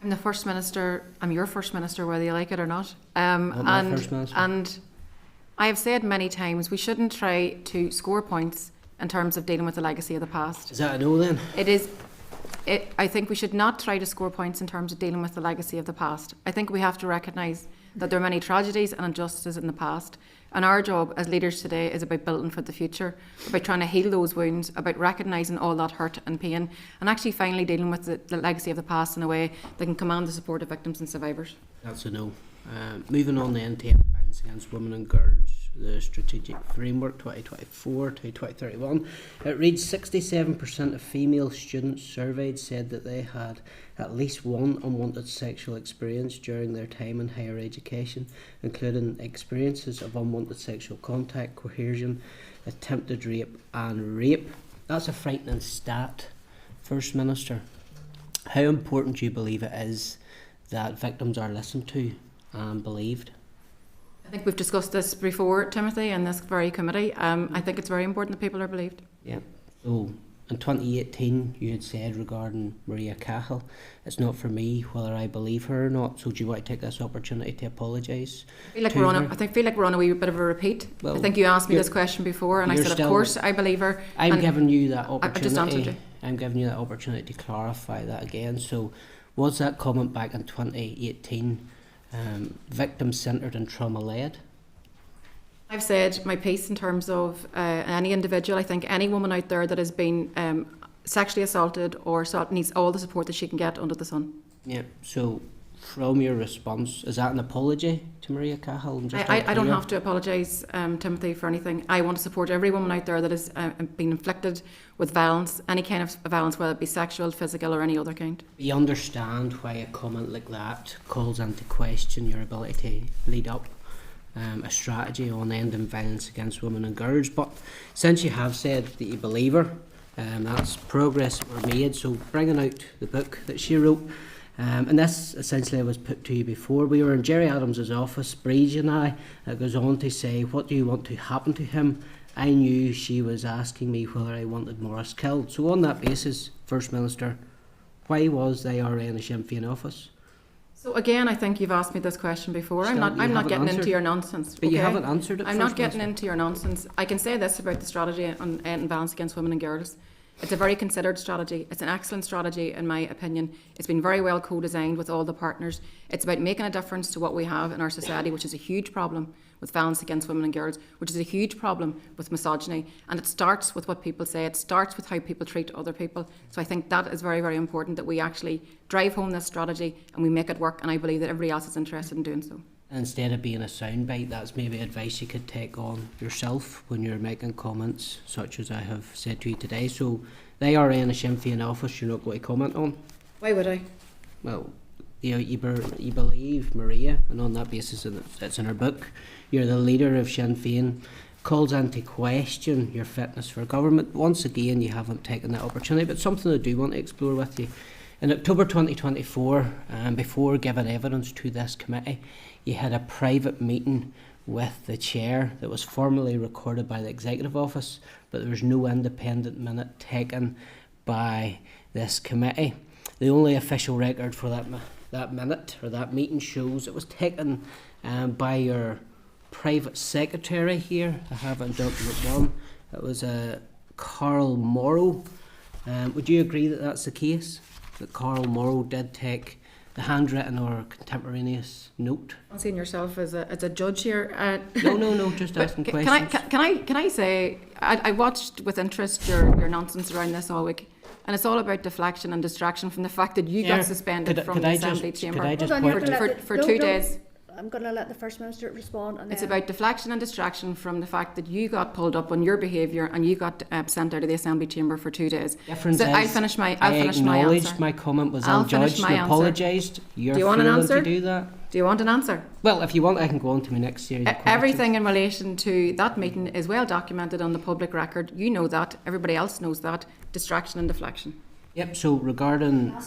I'm the First Minister. I'm your First Minister, whether you like it or not. First Minister. And I have said many times we shouldn't try to score points in terms of dealing with the legacy of the past. Is that a no then? I think we should not try to score points in terms of dealing with the legacy of the past. I think we have to recognise that there are many tragedies and injustices in the past. And our job as leaders today is about building for the future, about trying to heal those wounds, about recognising all that hurt and pain, and actually finally dealing with the legacy of the past in a way that can command the support of victims and survivors. That's a no. Moving on then to violence against women and girls, the Strategic Framework 2024 to 2031. It reads 67% of female students surveyed said that they had at least one unwanted sexual experience during their time in higher education, including experiences of unwanted sexual contact, coercion, attempted rape and rape. That's a frightening stat. First Minister, how important do you believe it is that victims are listened to and believed? I think we've discussed this before, Timothy, in this very committee. I think it's very important that people are believed. Yeah. So in 2018 you had said regarding Maria Cahill, it's not for me whether I believe her or not, so do you want to take this opportunity to apologise? I feel like we're on a wee bit of a repeat. Well, I think you asked me this question before and I said of course I believe her. I'm giving you that opportunity. I just answered you. I'm giving you that opportunity to clarify that again. So was that comment back in 2018 victim-centred and trauma-led? I've said my piece in terms of any individual. I think any woman out there that has been sexually assaulted or needs all the support that she can get under the sun. Yeah, so from your response, is that an apology to Maria Cahill? I don't have to apologise, Timothy, for anything. I want to support every woman out there that has been inflicted with violence, any kind of violence, whether it be sexual, physical or any other kind. We understand why a comment like that calls into question your ability to lead up a strategy on ending violence against women and girls, but since you have said that you believe her, that's progress that were made. So bringing out the book that she wrote, and this essentially was put to you before. We were in Jerry Adams's office, Bridget and I. It goes on to say, what do you want to happen to him? I knew she was asking me whether I wanted Morris killed. So on that basis, First Minister, why was the IRA in the Sinn Féin office? So again, I think you've asked me this question before. I'm not getting into your nonsense. But you haven't answered it. I'm not getting into your nonsense. I can say this about the strategy on ending violence against women and girls. It's a very considered strategy. It's an excellent strategy, in my opinion. It's been very well co-designed with all the partners. It's about making a difference to what we have in our society, which is a huge problem with violence against women and girls, which is a huge problem with misogyny. And it starts with what people say. It starts with how people treat other people. So I think that is very, very important that we actually drive home this strategy and we make it work. And I believe that everybody else is interested in doing so. Instead of being a soundbite, that's maybe advice you could take on yourself when you're making comments such as I have said to you today. So they are in a Sinn Féin office you're not going to comment on. Why would I? Well, you believe Maria, and on that basis it's in her book, you're the leader of Sinn Féin, calls into question your fitness for government. Once again, you haven't taken that opportunity, but something I do want to explore with you. In October 2024, before giving evidence to this committee, you had a private meeting with the chair that was formally recorded by the Executive Office, but there was no independent minute taken by this committee. The only official record for that minute or that meeting shows it was taken by your private secretary here. I have it in document 1. It was Carl Morrow. Would you agree that that's the case? That Carl Morrow did take the handwritten or contemporaneous note? I'm seeing yourself as a judge here. No, just asking questions. Can I say, I watched with interest your nonsense around this all week, and it's all about deflection and distraction from the fact that you got suspended from the Assembly Chamber for 2 days. I'm going to let the First Minister respond. And it's about deflection and distraction from the fact that you got pulled up on your behaviour and you got sent out of the Assembly Chamber for 2 days. Difference so is, I'll finish my I answer. acknowledged my comment was ill-judged and apologised. You're Do you want an answer? To do that. Do you want an answer? Well, if you want, I can go on to my next series of questions. Everything in relation to that meeting is well documented on the public record. You know that. Everybody else knows that. Distraction and deflection. Yep, so regarding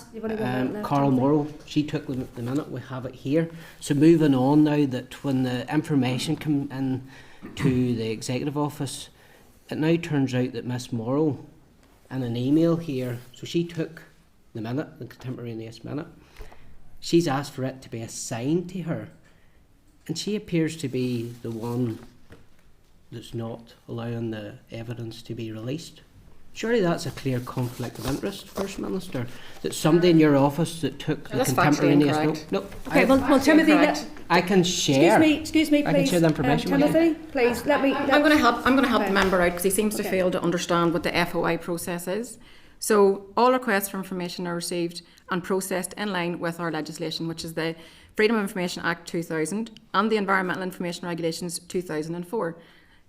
Carl Morrow, she took the minute, we have it here. So moving on now, that when the information came in to the Executive Office, it now turns out that Miss Morrow, in an email here, so she took the minute, the contemporaneous minute, she's asked for it to be assigned to her, and she appears to be the one that's not allowing the evidence to be released. Surely that's a clear conflict of interest, First Minister, that somebody in your office that took the contemporaneous note. No, okay, well, Timothy, I can share. Excuse me, please. I can share the information with Timothy, you. please, let me. I'm going to help the member out because he seems to fail to understand what the FOI process is. So all requests for information are received and processed in line with our legislation, which is the Freedom of Information Act 2000 and the Environmental Information Regulations 2004.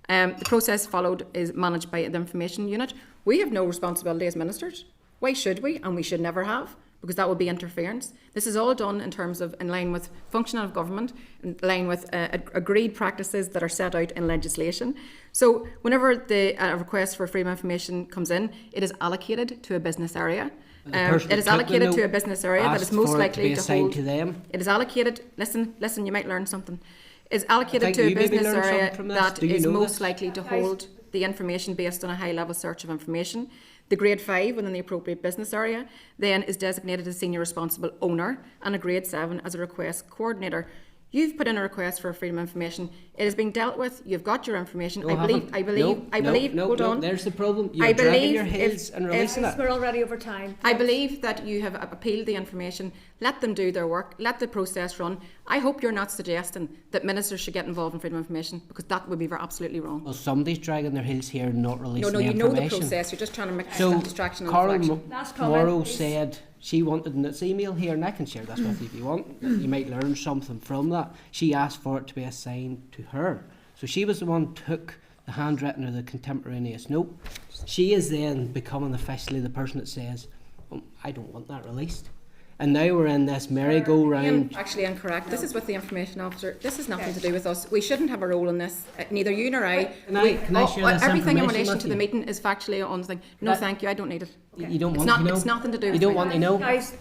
The process followed is managed by the Information Unit. We have no responsibility as ministers. Why should we? And we should never have, because that would be interference. This is all done in terms of in line with functioning of government, in line with agreed practices that are set out in legislation. So whenever the request for freedom of information comes in, it is allocated to a business area. It is allocated to a business area that is most likely to hold. To them. It is allocated. Listen. You might learn something. Is allocated to a business area that is most likely to hold. the information based on a high-level search of information. The grade 5 within the appropriate business area then is designated as senior responsible owner, and a grade 7 as a request coordinator. You've put in a request for freedom of information. It is being dealt with. You've got your information. No, I believe. Hold on. There's the problem. You're I dragging believe your heels and releasing it. We're already over time. I believe that you have appealed the information. Let them do their work. Let the process run. I hope you're not suggesting that ministers should get involved in freedom of information, because that would be absolutely wrong. Well, somebody's dragging their heels here and not releasing No, the you know information. the process. You're just trying to make So, a distraction and Carol deflection. Last comment, Morrow please. said she wanted in this email here, and I can share this with you if you want. You might learn something from that. She asked for it to be assigned to her. So she was the one who took the handwritten or the contemporaneous note. She is then becoming officially the person that says, I don't want that released. And now we're in this merry-go-round. Actually incorrect. This is with the information officer. This has nothing to do with us. We shouldn't have a role in this. Neither you nor I. Can I share this everything in information relation with to you? the meeting is factually on the thing. No, thank you. I don't need it. You don't It's want not. to know? It's nothing to do. You with don't me. want to know? Guys,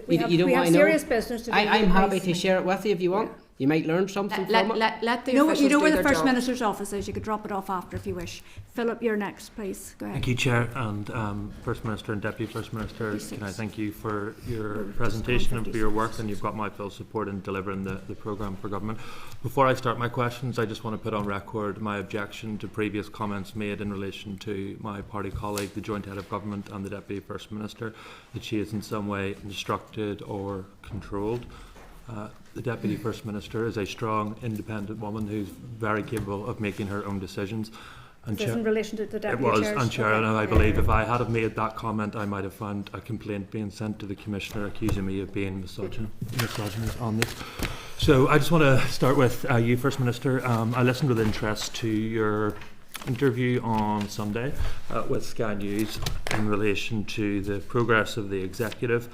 we You- have, you don't we want have to know? serious business to do. I'm happy to share it with you if you want. You might learn something from it. Let the You know, officials you know where do the their First job. Minister's office is. You could drop it off after if you wish. Philip, you're next, please. Go ahead. Thank you, Chair, and First Minister and Deputy First Minister. Can I thank you for your presentation and for your work, and you've got my full support in delivering the programme for government. Before I start my questions, I just want to put on record my objection to previous comments made in relation to my party colleague, the Joint Head of Government and the Deputy First Minister, that she is in some way instructed or controlled. The Deputy First Minister is a strong, independent woman who's very capable of making her own decisions. And This is in relation to the it deputy was, chairs. and Chair, Okay. and I believe if I had have made that comment, I might have found a complaint being sent to the Commissioner accusing me of being misogynist on this. So I just want to start with you, First Minister. I listened with interest to your interview on Sunday with Sky News in relation to the progress of the executive.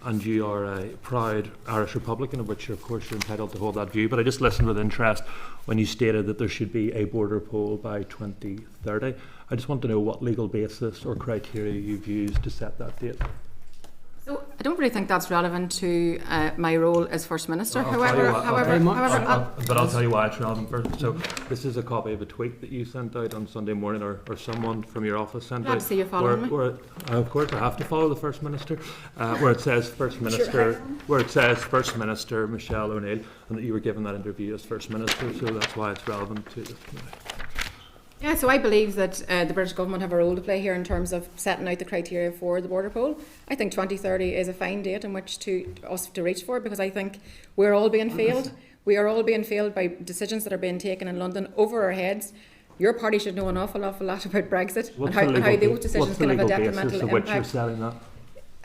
And you are a proud Irish Republican, of which of course you're entitled to hold that view, but I just listened with interest when you stated that there should be a border poll by 2030. I just want to know what legal basis or criteria you've used to set that date. So I don't really think that's relevant to my role as First Minister. I'll tell you what, However, I'll tell you why it's relevant first. So this is a copy of a tweet that you sent out on Sunday morning, or someone from your office sent Glad out. to see you following me. where, of course, I have to follow the First Minister. Where it says First Minister, Michelle O'Neill, and that you were given that interview as First Minister. So that's why it's relevant to this committee. Yeah, so I believe that the British Government have a role to play here in terms of setting out the criteria for the border poll. I think 2030 is a fine date in which us to reach for, because I think we're all being failed. We are all being failed by decisions that are being taken in London over our heads. Your party should know an awful lot about Brexit and how those decisions can have a detrimental of which you're impact. setting that?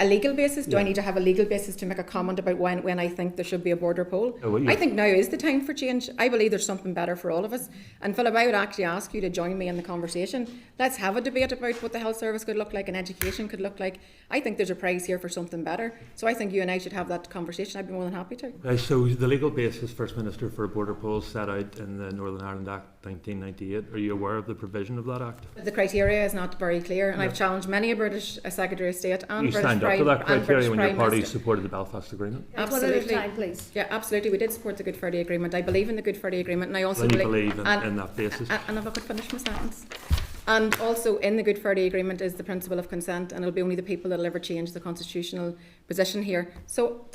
A legal basis? Do I Yeah. need to have a legal basis to make a comment about when I think there should be a border poll? Oh, well, I think now is the time for change. I believe there's something better for all of us. And Philip, I would actually ask you to join me in the conversation. Let's have a debate about what the health service could look like and education could look like. I think there's a prize here for something better. So I think you and I should have that conversation. I'd be more than happy to. So the legal basis, First Minister, for a border poll set out in the Northern Ireland Act 1998. Are you aware of the provision of that Act? The criteria is not very clear, and I've challenged many a British Secretary of State and You British signed up to Prime that and criteria British when your Prime party Minister. supported the Belfast Agreement. One at a Absolutely. time, please. Yeah, absolutely. We did support the Good Friday Agreement. I believe in the Good Friday Agreement, and I also Then you believe in and that basis. And if I could finish my sentence. And also in the Good Friday Agreement is the principle of consent, and it'll be only the people that will ever change the constitutional position here. So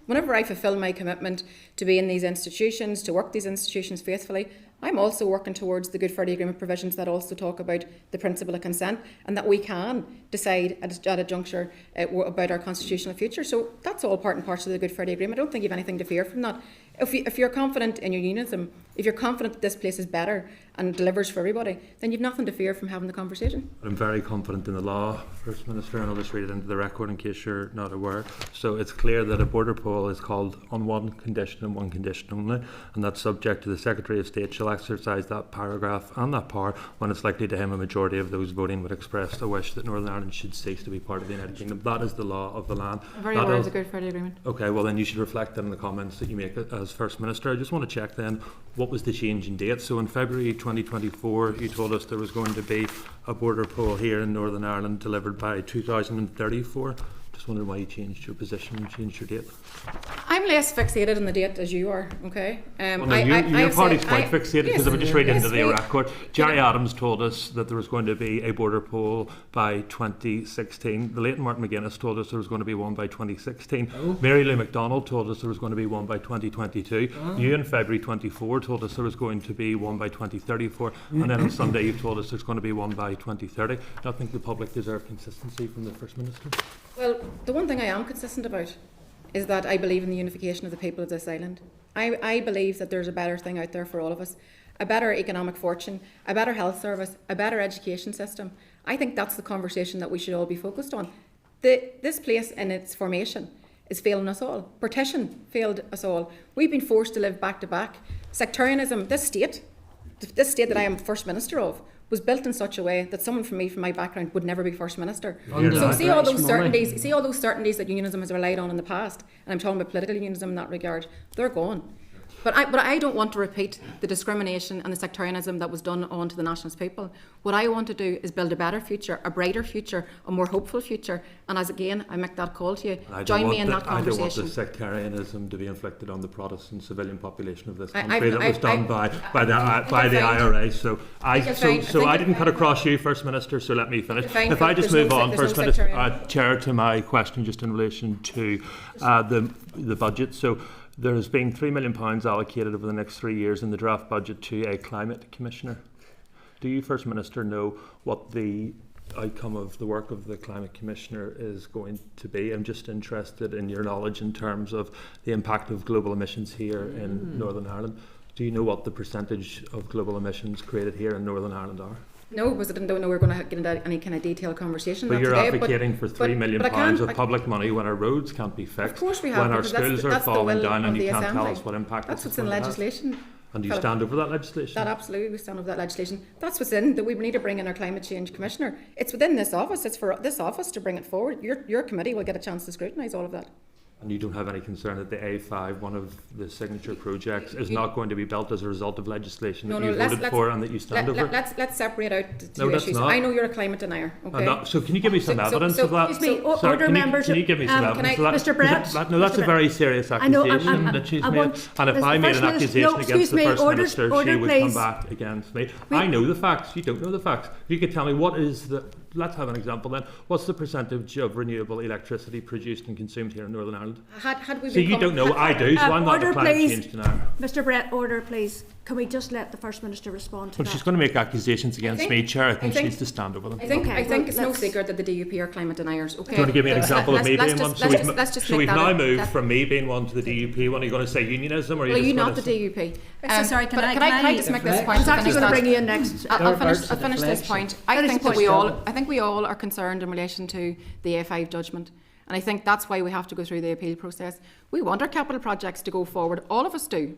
whenever I fulfil my commitment to be in these institutions, to work these institutions faithfully, I'm also working towards the Good Friday Agreement provisions that also talk about the principle of consent, and that we can decide at a juncture about our constitutional future. So that's all part and parcel of the Good Friday Agreement. I don't think you have anything to fear from that. If you're confident in your unionism, if you're confident that this place is better and delivers for everybody, then you've nothing to fear from having the conversation. I'm very confident in the law, First Minister, and I'll just read it into the record in case you're not aware. So it's clear that a border poll is called on one condition and one condition only, and that's subject to the Secretary of State shall exercise that paragraph and that power when it's likely to him a majority of those voting would express a wish that Northern Ireland should cease to be part of the United Kingdom. That is the law of the land. I'm very That aware of is- the Good Friday Agreement. Okay, well then you should reflect that in the comments that you make as First Minister. I just want to check then, what was the change in date? So in February 2024, you told us there was going to be a border poll here in Northern Ireland delivered by 2034. Just wondering why you changed your position and changed your date. I'm less fixated on the date as you are, okay? Well, no, your party's quite fixated, because if I just read into the we- record, Jerry Adams told us that there was going to be a border poll by 2016. The late Martin McGuinness told us there was going to be one by 2016. Mary Lou MacDonald told us there was going to be one by 2022. You in February 24 told us there was going to be one by 2034. And then on Sunday you told us there's going to be one by 2030. I think the public deserve consistency from the First Minister. Well, the one thing I am consistent about is that I believe in the unification of the people of this island. I believe that there's a better thing out there for all of us, a better economic fortune, a better health service, a better education system. I think that's the conversation that we should all be focused on. This place in its formation is failing us all. Partition failed us all. We've been forced to live back to back. Sectarianism, this state that I am First Minister of, was built in such a way that someone from my background would never be First Minister. So see all those certainties that unionism has relied on in the past, and I'm talking about political unionism in that regard, they're gone. But I don't want to repeat the discrimination and the sectarianism that was done on to the nationalist people. What I want to do is build a better future, a brighter future, a more hopeful future. And as again, I make that call to you, join me in that conversation. I don't want the sectarianism to be inflicted on the Protestant civilian population of this country. That was done by the IRA. So I didn't cut across you, First Minister. So let me finish. If I just move on, First Minister, Chair, to my question, just in relation to the budget. So there has been £3 million allocated over the next 3 years in the draft budget to a climate commissioner. Do you, First Minister, know what the outcome of the work of the climate commissioner is going to be? I'm just interested in your knowledge in terms of the impact of global emissions here in Northern Ireland. Do you know what the percentage of global emissions created here in Northern Ireland are? No, because I didn't know we're going to get into any kind of detailed conversation. But you're today, advocating for £3 million of public money when our roads can't be fixed, of course we have, when our schools are falling down, and you can't tell us what impact that's what's in legislation. And do you stand over that legislation? That absolutely, we stand over that legislation. That's what's in, that we need to bring in our climate change commissioner. It's within this office. It's for this office to bring it forward. Your committee will get a chance to scrutinise all of that. And you don't have any concern that the A5, one of the signature projects, is not going to be built as a result of legislation that you voted for and that you stand over? Let's separate out the two issues. I know you're a climate denier. Okay. So can you give me some evidence of that? Excuse me, Sorry, members. Can you give me some evidence of that? Mr. Brett? That's a very serious accusation that she's made. And if I made an accusation against the First Minister, she would come back against me. I know the facts. You don't know the facts. You could tell me what is the... Let's have an example then. What's the percentage of renewable electricity produced and consumed here in Northern Ireland? So you don't know, I do, so I'm not a climate change denier. Mr. Brett, order please. Can we just let the First Minister respond to that? Well, she's going to make accusations against me, Chair. I think she needs to stand over them. I think it's no secret that the DUP are climate deniers. Okay. Do you want to give me an example of me being one? So we've now moved from me being one to the DUP one. Are you going to say unionism, or are you just not the DUP? So sorry, can I just make this point? I was actually going to bring you in next. I'll finish this point. I think we all are concerned in relation to the A5 judgment. And I think that's why we have to go through the appeal process. We want our capital projects to go forward. All of us do.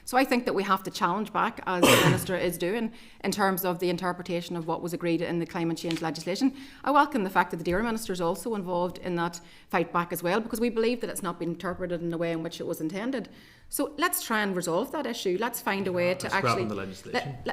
So I think that we have to challenge back, as the Minister is doing, in terms of the interpretation of what was agreed in the climate change legislation. I welcome the fact that the Dear Minister is also involved in that fight back as well, because we believe that it's not been interpreted in the way in which it was intended. So let's try and resolve that issue. Let's find a way to actually...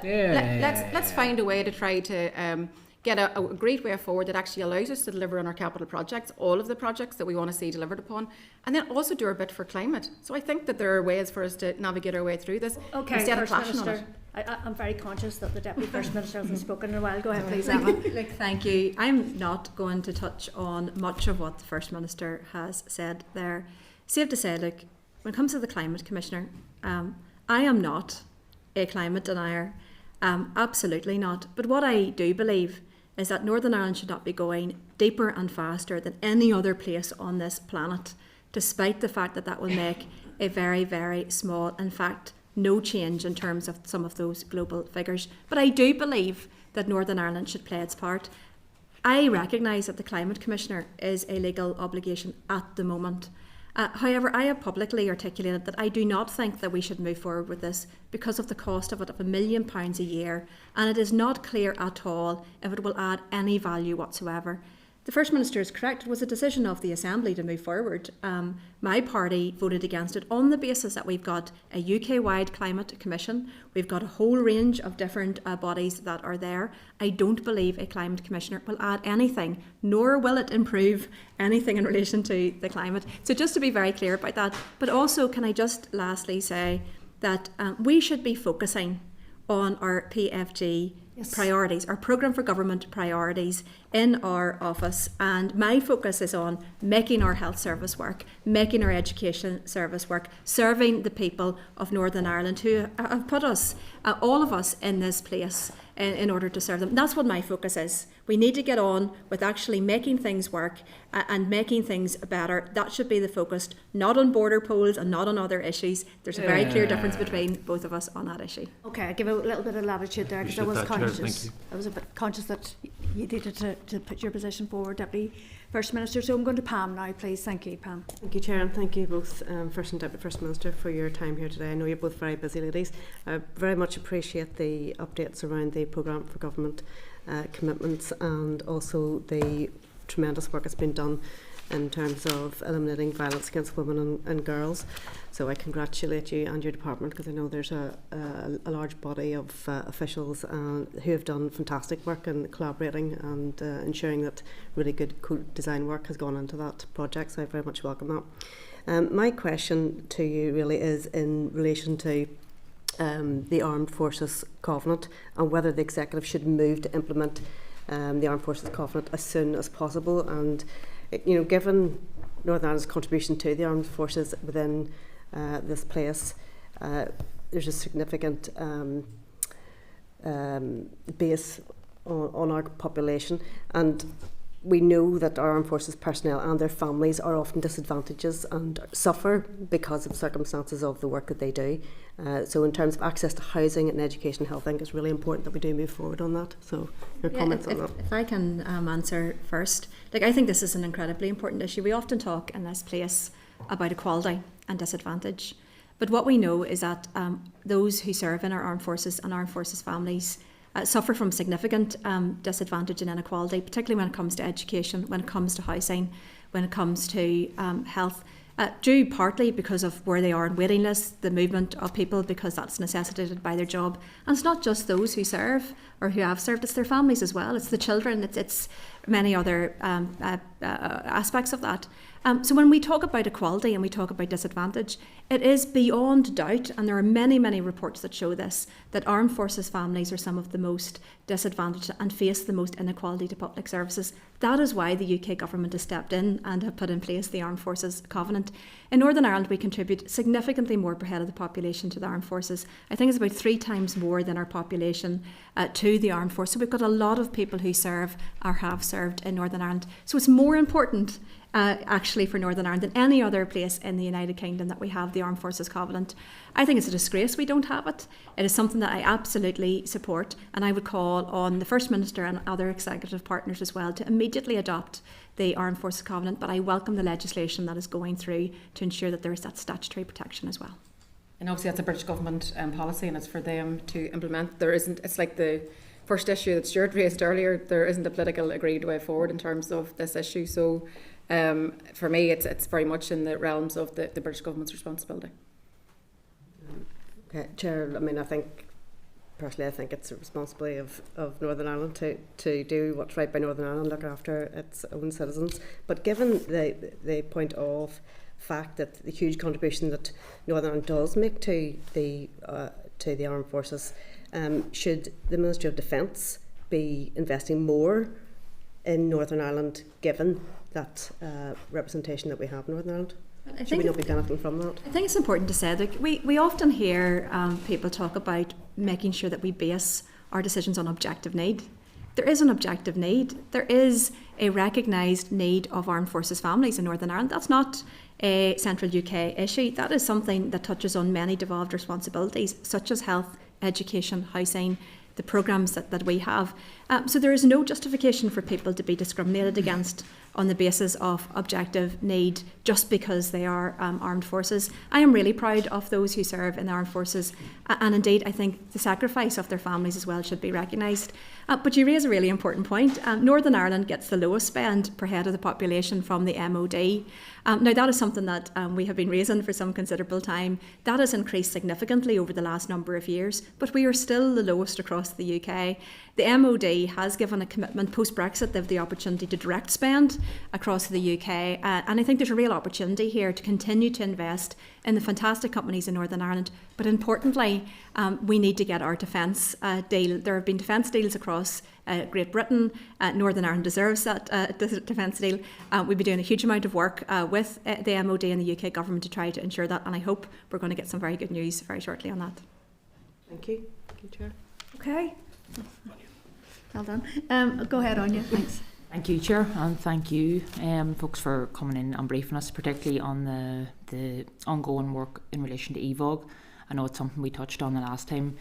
Let's find a way to try to... get a great way forward that actually allows us to deliver on our capital projects, all of the projects that we want to see delivered upon, and then also do our bit for climate. So I think that there are ways for us to navigate our way through this instead of clashing on it. I'm very conscious that the Deputy First Minister hasn't spoken in a while. Go ahead, please, Emma. Thank you. I'm not going to touch on much of what the First Minister has said there. Safe to say, when it comes to the Climate Commissioner, I am not a climate denier. Absolutely not. But what I do believe is that Northern Ireland should not be going deeper and faster than any other place on this planet, despite the fact that that will make a very, very small, in fact, no change in terms of some of those global figures. But I do believe that Northern Ireland should play its part. I recognise that the Climate Commissioner is a legal obligation at the moment. However, I have publicly articulated that I do not think that we should move forward with this because of the cost of it of £1 million a year, and it is not clear at all if it will add any value whatsoever. the First Minister is correct. It was a decision of the Assembly to move forward. My party voted against it on the basis that we've got a UK-wide climate commission. We've got a whole range of different bodies that are there. I don't believe a climate commissioner will add anything, nor will it improve anything in relation to the climate. So just to be very clear about that. But also, can I just lastly say that we should be focusing on our PFG priorities, our programme for government priorities in our office, and my focus is on making our health service work, making our education service work, serving the people of Northern Ireland who have put us, all of us, in this place in order to serve them. That's what my focus is. We need to get on with actually making things work and making things better. That should be the focus, not on border polls and not on other issues. There's a very clear difference between both of us on that issue. Okay, I give a little bit of latitude there because I was conscious. I was a bit conscious that you needed to put your position forward, Deputy First Minister. So I'm going to Pam now, please. Thank you, Pam. Thank you, Chair, and thank you both, First and Deputy First Minister, for your time here today. I know you're both very busy ladies. I very much appreciate the updates around the programme for government commitments, and also the tremendous work that's been done in terms of eliminating violence against women and girls. So I congratulate you and your department, because I know there's a large body of officials who have done fantastic work in collaborating and ensuring that really good co-design work has gone into that project. So I very much welcome that. My question to you really is in relation to the Armed Forces Covenant, and whether the Executive should move to implement the Armed Forces Covenant as soon as possible. And given Northern Ireland's contribution to the armed forces within this place, there's a significant base on our population, and we know that our armed forces personnel and their families are often disadvantaged and suffer because of circumstances of the work that they do. So in terms of access to housing and education and health, I think it's really important that we do move forward on that. So your comments on that. If I can answer first, I think this is an incredibly important issue. We often talk in this place about equality and disadvantage, but what we know is that those who serve in our armed forces and armed forces families suffer from significant disadvantage and inequality, particularly when it comes to education, when it comes to housing, when it comes to health, due partly because of where they are in waiting lists, the movement of people, because that's necessitated by their job. And it's not just those who serve or who have served, it's their families as well, it's the children, it's many other aspects of that. So when we talk about equality and we talk about disadvantage, it is beyond doubt, and there are many, many reports that show this, that armed forces families are some of the most disadvantaged and face the most inequality to public services. That is why the UK government has stepped in and have put in place the Armed Forces Covenant. In Northern Ireland, we contribute significantly more per head of the population to the armed forces. I think it's about 3 times more than our population to the armed force. So we've got a lot of people who serve or have served in Northern Ireland. So it's more important actually for Northern Ireland than any other place in the United Kingdom that we have the Armed Forces Covenant. I think it's a disgrace we don't have it. It is something that I absolutely support, and I would call on the First Minister and other executive partners as well to immediately adopt the Armed Forces Covenant, but I welcome the legislation that is going through to ensure that there is that statutory protection as well. And obviously that's a British government policy, and it's for them to implement. There isn't, it's like the first issue that Stuart raised earlier, there isn't a political agreed way forward in terms of this issue. So for me, it's very much in the realms of the British government's responsibility. Okay, Chair, I mean, I think it's a responsibility of Northern Ireland to do what's right by Northern Ireland, look after its own citizens. But given the point of fact that the huge contribution that Northern Ireland does make to the armed forces, should the Ministry of Defence be investing more in Northern Ireland, given that representation that we have in Northern Ireland? Should we not be benefiting from that? I think it's important to say that we often hear people talk about making sure that we base our decisions on objective need. There is an objective need. There is a recognised need of armed forces families in Northern Ireland. That's not a central UK issue. That is something that touches on many devolved responsibilities, such as health, education, housing, the programmes that we have. So there is no justification for people to be discriminated against on the basis of objective need just because they are armed forces. I am really proud of those who serve in the armed forces, and indeed I think the sacrifice of their families as well should be recognised. But you raise a really important point. Northern Ireland gets the lowest spend per head of the population from the MOD. Now that is something that we have been raising for some considerable time. That has increased significantly over the last number of years, but we are still the lowest across the UK. The MOD has given a commitment post-Brexit. They have the opportunity to direct spend across the UK, and I think there's a real opportunity here to continue to invest in the fantastic companies in Northern Ireland. But importantly, we need to get our defence deal. There have been defence deals across Great Britain. Northern Ireland deserves that defence deal. We'll be doing a huge amount of work with the MOD and the UK government to try to ensure that, and I hope we're going to get some very good news very shortly on that. Thank you. Thank you, Chair. Okay. Well done. Go ahead, Anya. Thanks. Thank you, Chair, and thank you, folks, for coming in and briefing us, particularly on the ongoing work in relation to EVOG. I know it's something we touched on the last time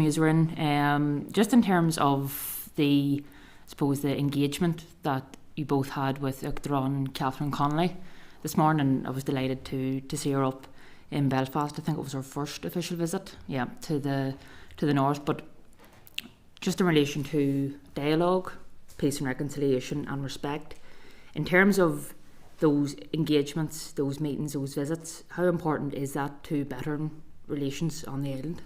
you were in. Just in terms of the engagement that you both had with Uachtaráin and Catherine Connolly this morning, I was delighted to see her up in Belfast. I think it was her first official visit, to the north. But just in relation to dialogue, peace and reconciliation and respect, in terms of those engagements, those meetings, those visits, how important is that to bettering relations on the island?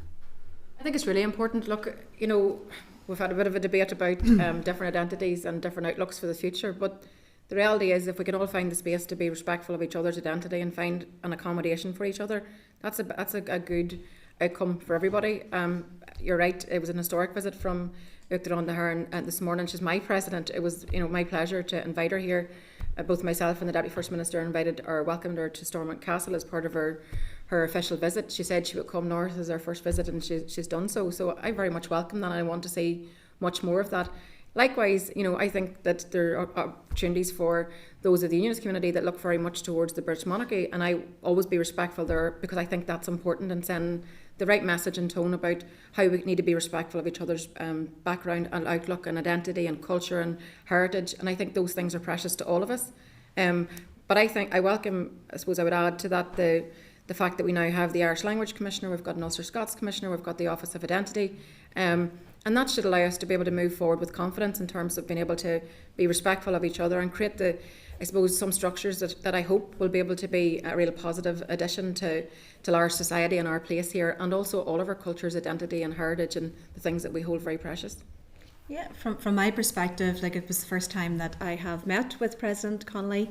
I think it's really important. Look, we've had a bit of a debate about different identities and different outlooks for the future, but the reality is if we can all find the space to be respectful of each other's identity and find an accommodation for each other, that's a good outcome for everybody. You're right, it was an historic visit from Uachtaráin to her, and this morning she's my president. It was my pleasure to invite her here. Both myself and the Deputy First Minister welcomed her to Stormont Castle as part of her official visit. She said she would come north as her first visit, and she's done so. So I very much welcome that, and I want to see much more of that. Likewise, I think that there are opportunities for those of the Unionist community that look very much towards the British monarchy, and I always be respectful there because I think that's important in sending the right message and tone about how we need to be respectful of each other's background and outlook and identity and culture and heritage, and I think those things are precious to all of us. But I think I welcome, I suppose I would add to that the fact that we now have the Irish Language Commissioner, we've got an Ulster Scots Commissioner, we've got the Office of Identity, and that should allow us to be able to move forward with confidence in terms of being able to be respectful of each other and create some structures that I hope will be able to be a real positive addition to our society and our place here, and also all of our culture's identity and heritage and the things that we hold very precious. Yeah, from my perspective, it was the first time that I have met with President Connolly.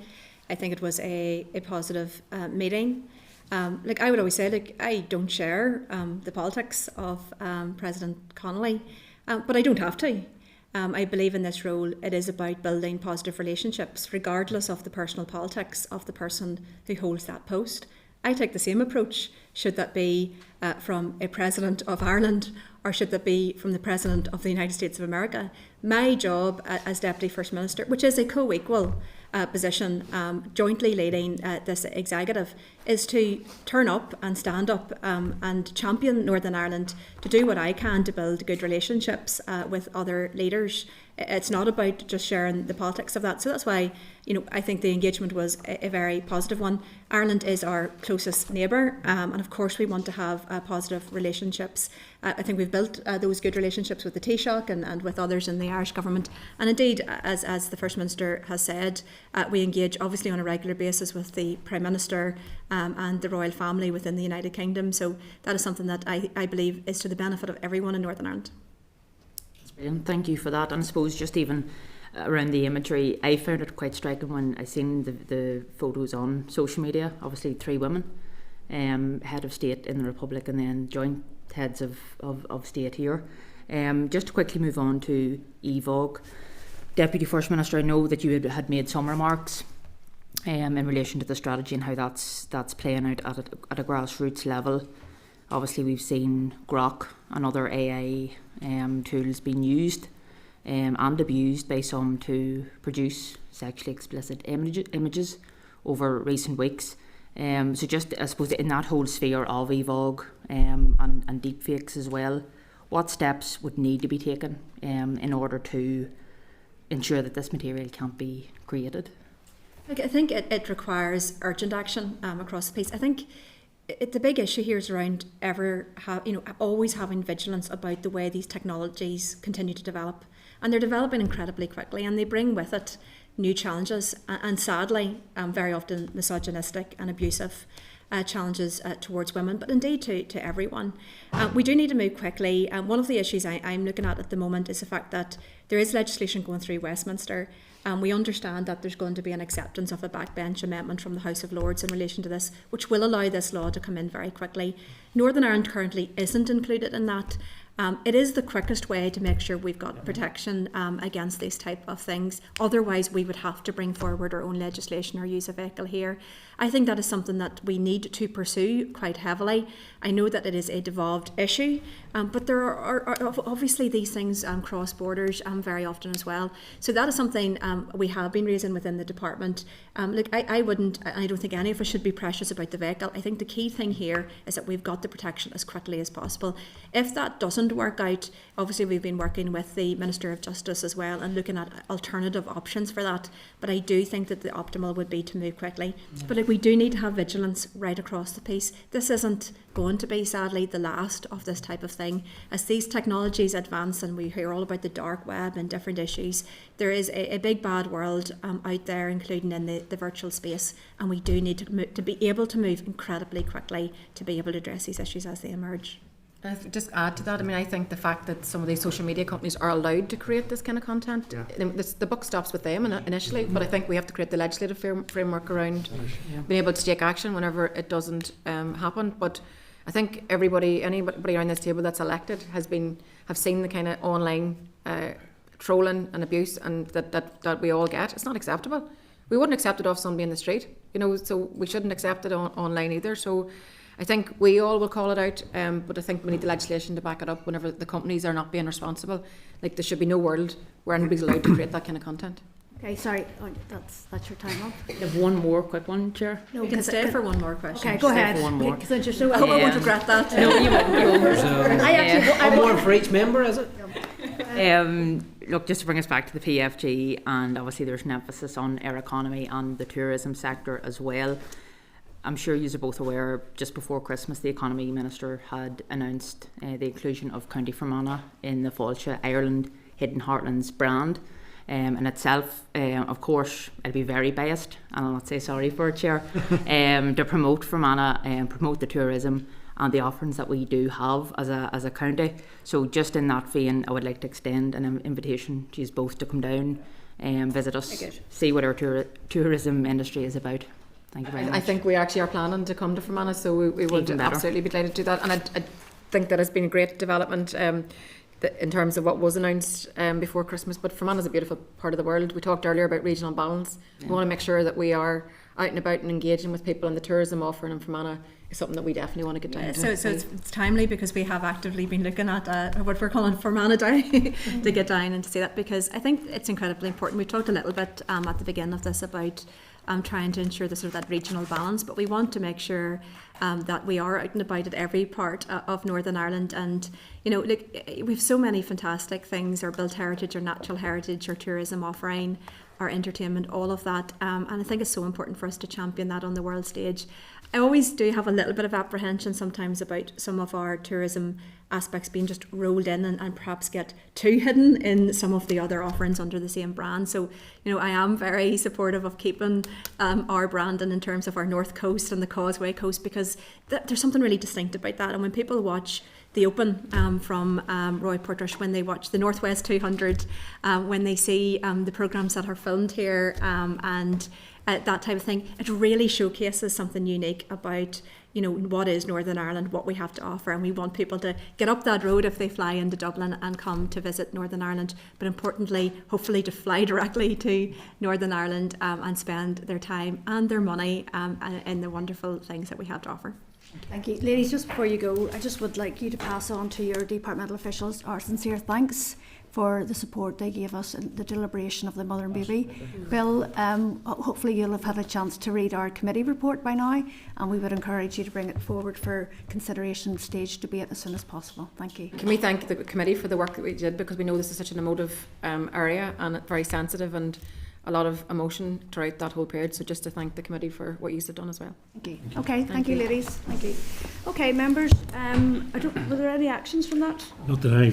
I think it was a positive meeting. I would always say, I don't share the politics of President Connolly, but I don't have to. I believe in this role it is about building positive relationships regardless of the personal politics of the person who holds that post. I take the same approach, should that be from a President of Ireland or should that be from the President of the United States of America. My job as Deputy First Minister, which is a co-equal position, jointly leading this executive, is to turn up and stand up and champion Northern Ireland, to do what I can to build good relationships with other leaders. It's not about just sharing the politics of that. So that's why, I think the engagement was a very positive one. Ireland is our closest neighbour, and of course we want to have positive relationships. I think we've built those good relationships with the Taoiseach and with others in the Irish government. And indeed, as the First Minister has said, we engage obviously on a regular basis with the Prime Minister and the royal family within the United Kingdom. So that is something that I believe is to the benefit of everyone in Northern Ireland. Brilliant. Thank you for that. And I suppose just even around the imagery, I found it quite striking when I seen the photos on social media. Obviously 3 women, head of state in the Republic and then joint heads of state here. Just to quickly move on to EVOG. Deputy First Minister, I know that you had made some remarks in relation to the strategy and how that's playing out at a grassroots level. Obviously we've seen Grok and other AI tools being used and abused by some to produce sexually explicit images over recent weeks. So just, I suppose, in that whole sphere of EVOG and deepfakes as well, what steps would need to be taken in order to ensure that this material can't be created? Look, I think it requires urgent action across the piece. I think the big issue here is around always having vigilance about the way these technologies continue to develop, and they're developing incredibly quickly, and they bring with it new challenges, and sadly, very often misogynistic and abusive challenges towards women, but indeed to everyone. We do need to move quickly. One of the issues I'm looking at the moment is the fact that there is legislation going through Westminster. We understand that there's going to be an acceptance of a backbench amendment from the House of Lords in relation to this, which will allow this law to come in very quickly. Northern Ireland currently isn't included in that. It is the quickest way to make sure we've got protection against these type of things. Otherwise, we would have to bring forward our own legislation or use a vehicle here. I think that is something that we need to pursue quite heavily. I know that it is a devolved issue, but there are obviously these things cross borders very often as well. So that is something we have been raising within the department. Look, I don't think any of us should be precious about the vehicle. I think the key thing here is that we've got the protection as quickly as possible. If that doesn't work out, obviously we've been working with the Minister of Justice as well and looking at alternative options for that. But I do think that the optimal would be to move quickly. But we do need to have vigilance right across the piece. This isn't going to be, sadly, the last of this type of thing. As these technologies advance and we hear all about the dark web and different issues, there is a big bad world out there, including in the virtual space, and we do need to be able to move incredibly quickly to be able to address these issues as they emerge. Just add to that, I mean, I think the fact that some of these social media companies are allowed to create this kind of content, the buck stops with them initially, but I think we have to create the legislative framework around being able to take action whenever it doesn't happen. But I think anybody around this table that's elected have seen the kind of online trolling and abuse and that we all get. It's not acceptable. We wouldn't accept it off somebody in the street, so we shouldn't accept it online either. So I think we all will call it out, but I think we need the legislation to back it up whenever the companies are not being responsible. Like, there should be no world where anybody's allowed to create that kind of content. Okay, sorry, that's your time up. I have one more quick one, Chair. No, you can stay for one more question. Okay, go ahead. For one more. Because you're so I hope I won't regret that. No, you won't. One more for each member, is it? Look, just to bring us back to the PFG, and obviously there's an emphasis on our economy and the tourism sector as well. I'm sure you are both aware, just before Christmas, the Economy Minister had announced the inclusion of County Fermanagh in the Fáilte Ireland Hidden Heartlands brand. In itself, of course, I'd be very biased, and I'll not say sorry for it, Chair, to promote Fermanagh and promote the tourism and the offerings that we do have as a county. So just in that vein, I would like to extend an invitation to you both to come down and visit us, see what our tourism industry is about. Thank you very much. I think we actually are planning to come to Fermanagh, so we would absolutely be delighted to do that. And I think that has been a great development in terms of what was announced before Christmas. But Fermanagh is a beautiful part of the world. We talked earlier about regional balance. We want to make sure that we are out and about and engaging with people, and the tourism offering in Fermanagh is something that we definitely want to get down to. So it's timely, because we have actively been looking at what we're calling Fermanagh Day to get down and to see that, because I think it's incredibly important. We talked a little bit at the beginning of this about trying to ensure the sort of that regional balance, but we want to make sure that we are out and about at every part of Northern Ireland. And look, we've so many fantastic things: our built heritage, our natural heritage, our tourism offering, our entertainment, all of that. And I think it's so important for us to champion that on the world stage. I always do have a little bit of apprehension sometimes about some of our tourism aspects being just rolled in and perhaps get too hidden in some of the other offerings under the same brand. So, I am very supportive of keeping our branding in terms of our North Coast and the Causeway Coast, because there's something really distinct about that. And when people watch the Open from Roy Portrush, when they watch the Northwest 200, when they see the programmes that are filmed here and that type of thing, it really showcases something unique about what is Northern Ireland, what we have to offer, and we want people to get up that road if they fly into Dublin and come to visit Northern Ireland, but importantly, hopefully to fly directly to Northern Ireland and spend their time and their money in the wonderful things that we have to offer. Thank you. Ladies, just before you go, I just would like you to pass on to your departmental officials our sincere thanks for the support they gave us in the deliberation of the mother and baby bill. Hopefully you'll have had a chance to read our committee report by now, and we would encourage you to bring it forward for consideration stage debate as soon as possible. Thank you. Can we thank the committee for the work that we did, because we know this is such an emotive area and very sensitive, and a lot of emotion throughout that whole period. So just to thank the committee for what you've done as well. Thank you. Okay, thank you, ladies. Thank you. Okay, members, were there any actions from that? Not that I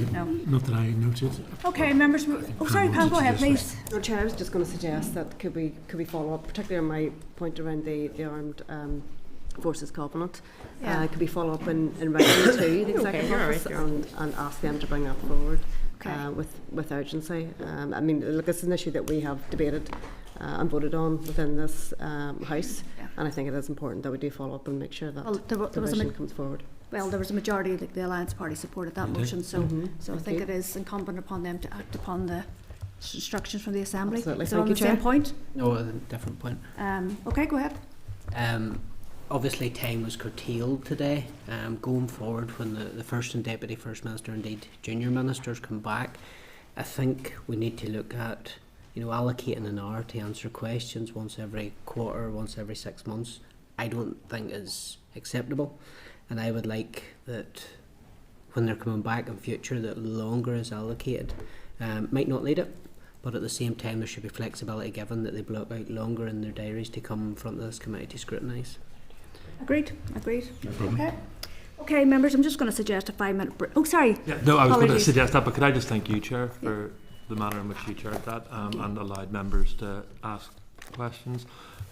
noted. Okay, members. Oh, sorry, Pam, go ahead, please. No, Chair, I was just going to suggest that could we follow up, particularly on my point around the Armed Forces Covenant. Yeah. Could we follow up in writing to the Executive Office and ask them to bring that forward with urgency. I mean, look, it's an issue that we have debated and voted on within this House, and I think it is important that we do follow up and make sure that the vision comes forward. Well, there was a majority of the Alliance Party supported that motion, so I think it is incumbent upon them to act upon the instructions from the Assembly. Absolutely. Is it on the same point? No, a different point. Okay, go ahead. Obviously, time was curtailed today. Going forward, when the First and Deputy First Minister, indeed junior ministers, come back, I think we need to look at, allocating an hour to answer questions once every quarter, once every 6 months. I don't think is acceptable, and I would like that when they're coming back in future, that longer is allocated. Might not need it, but at the same time, there should be flexibility given that they block out longer in their diaries to come in front of this committee to scrutinise. Agreed. Okay. Okay, members, I'm just going to suggest a 5-minute break. Oh, sorry. Yeah, no, I was going to Apologies. suggest that, but could I just thank you, Chair, for the manner in which you chaired that and allowed members to ask questions.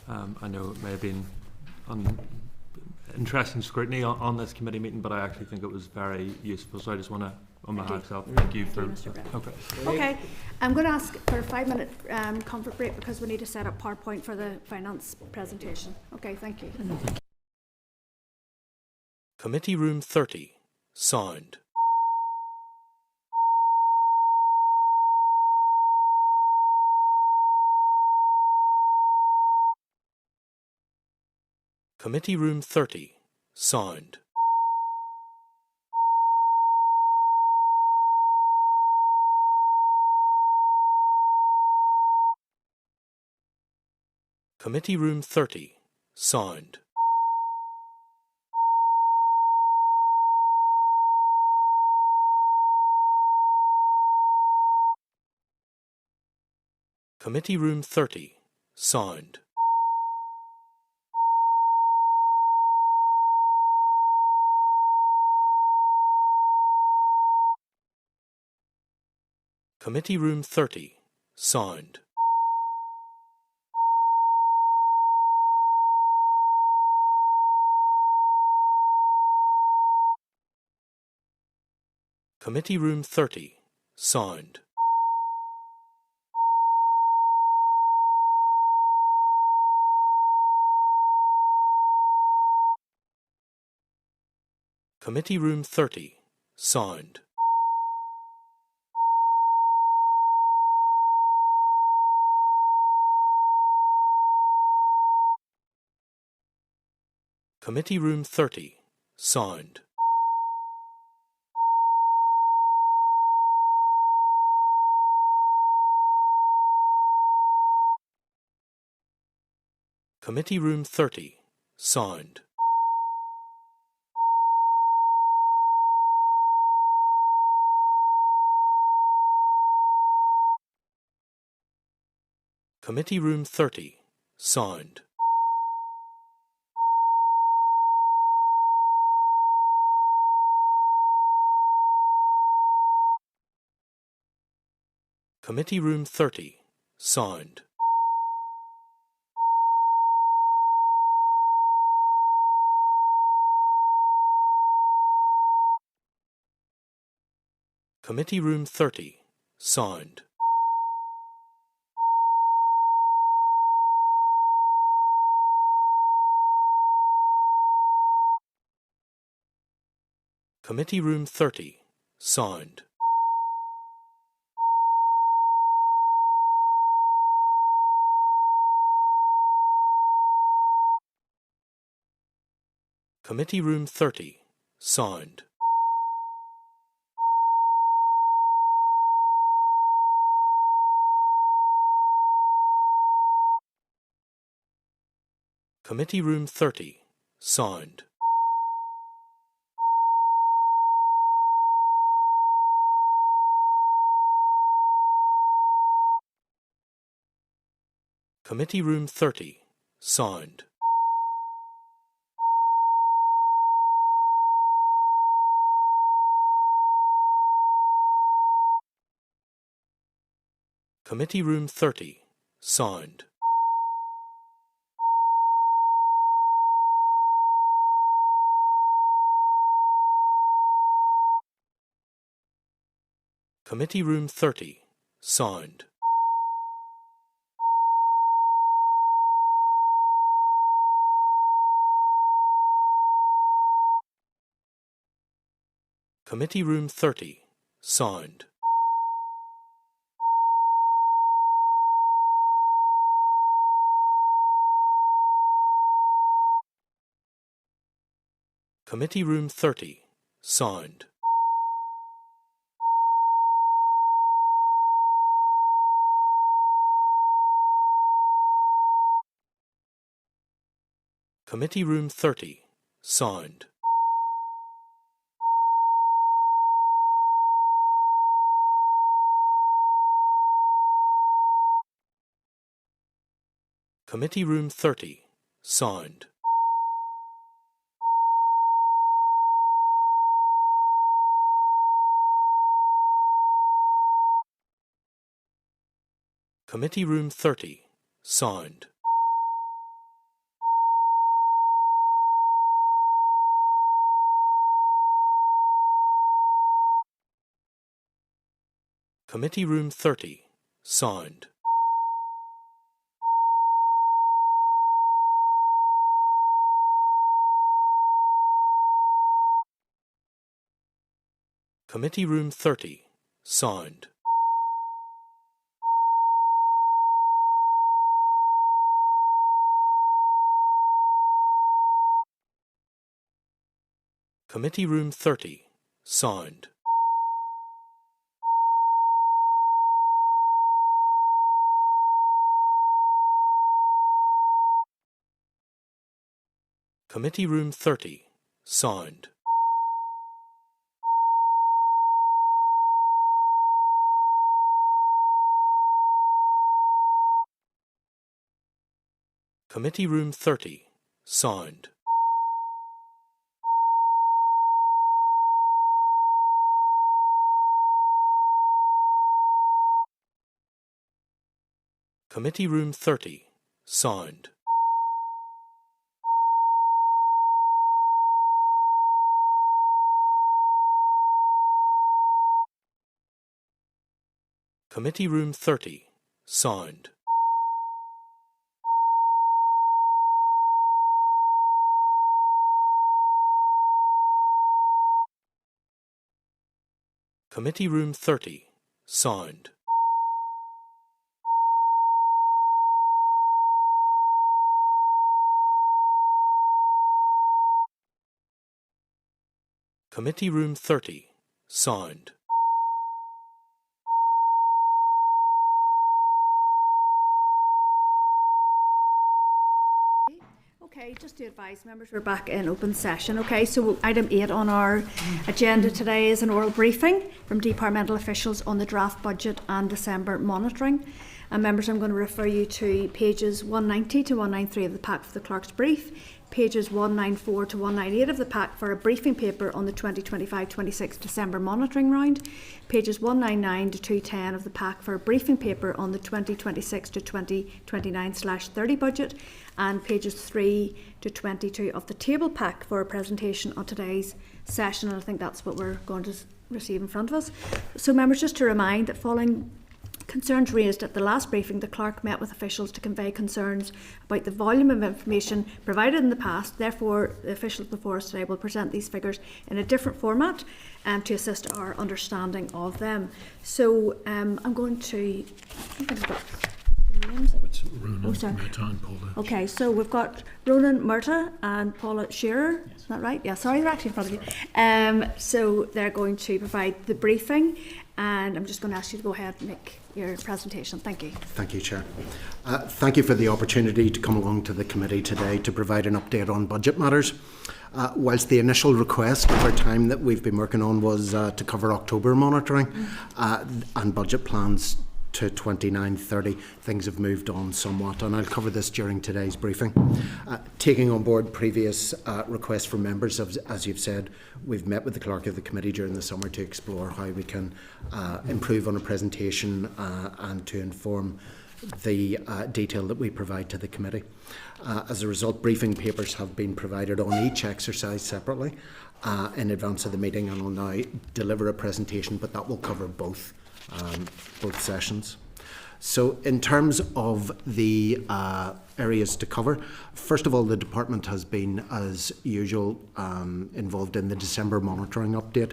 I know it may have been interesting scrutiny on this committee meeting, but I actually think it was very useful. So I just want to, on behalf of myself, thank you for. Okay, I'm going to ask for a 5-minute comfort break because we need to set up PowerPoint for the finance presentation. Okay, thank you. Committee Room 30, sound. Committee Room 30, sound. Committee Room 30, sound. Committee Room 30, sound. Committee Room 30, sound. Committee Room 30, sound. Committee Room 30, sound. Committee Room 30, sound. Committee Room 30, sound. Committee Room 30, sound. Committee Room 30, sound. Committee Room 30, sound. Committee Room 30, sound. Committee Room 30, sound. Committee Room 30. Sound. Committee Room 30. Sound. Committee Room 30. Sound. Committee Room 30. Sound. Committee Room 30. Sound. Committee Room 30. Sound. Committee Room 30. Sound. Committee Room 30. Sound. Committee Room 30. Sound. Committee Room 30. Sound. Committee Room 30. Sound. Committee Room 30. Sound. Committee Room 30. Sound. Committee Room 30. Sound. Committee Room 30. Sound. Committee Room 30. Sound. Committee Room 30. Sound. Committee Room 30. Sound. Okay, just to advise members, we're back in open session. Okay, so item 8 on our agenda today is an oral briefing from departmental officials on the draft budget and December monitoring. And members, I'm going to refer you to pages 190 to 193 of the pack for the clerk's brief, pages 194 to 198 of the pack for a briefing paper on the 2025-26 December monitoring round, pages 199 to 210 of the pack for a briefing paper on the 2026 to 2029/30 budget, and pages 3 to 22 of the table pack for a presentation on today's session. And I think that's what we're going to receive in front of us. So members, just to remind that following concerns raised at the last briefing, the clerk met with officials to convey concerns about the volume of information provided in the past. Therefore, the officials before us today will present these figures in a different format to assist our understanding of them. So I'm going to... names. It's Ronan, Murtagh and Paula. Okay, so we've got Ronan, Murtagh and Paula Shearer. Yes. Is that right? Yeah, sorry, they're actually in front of you. So they're going to provide the briefing, and I'm just going to ask you to go ahead and make your presentation. Thank you. Thank you, Chair. Thank you for the opportunity to come along to the committee today to provide an update on budget matters. Whilst the initial request over time that we've been working on was to cover October monitoring and budget plans to 29-30, things have moved on somewhat, and I'll cover this during today's briefing. Taking on board previous requests from members, as you've said, we've met with the clerk of the committee during the summer to explore how we can improve on a presentation and to inform the detail that we provide to the committee. As a result, briefing papers have been provided on each exercise separately in advance of the meeting, and I'll now deliver a presentation, but that will cover both sessions. So in terms of the areas to cover, first of all, the department has been, as usual, involved in the December monitoring update,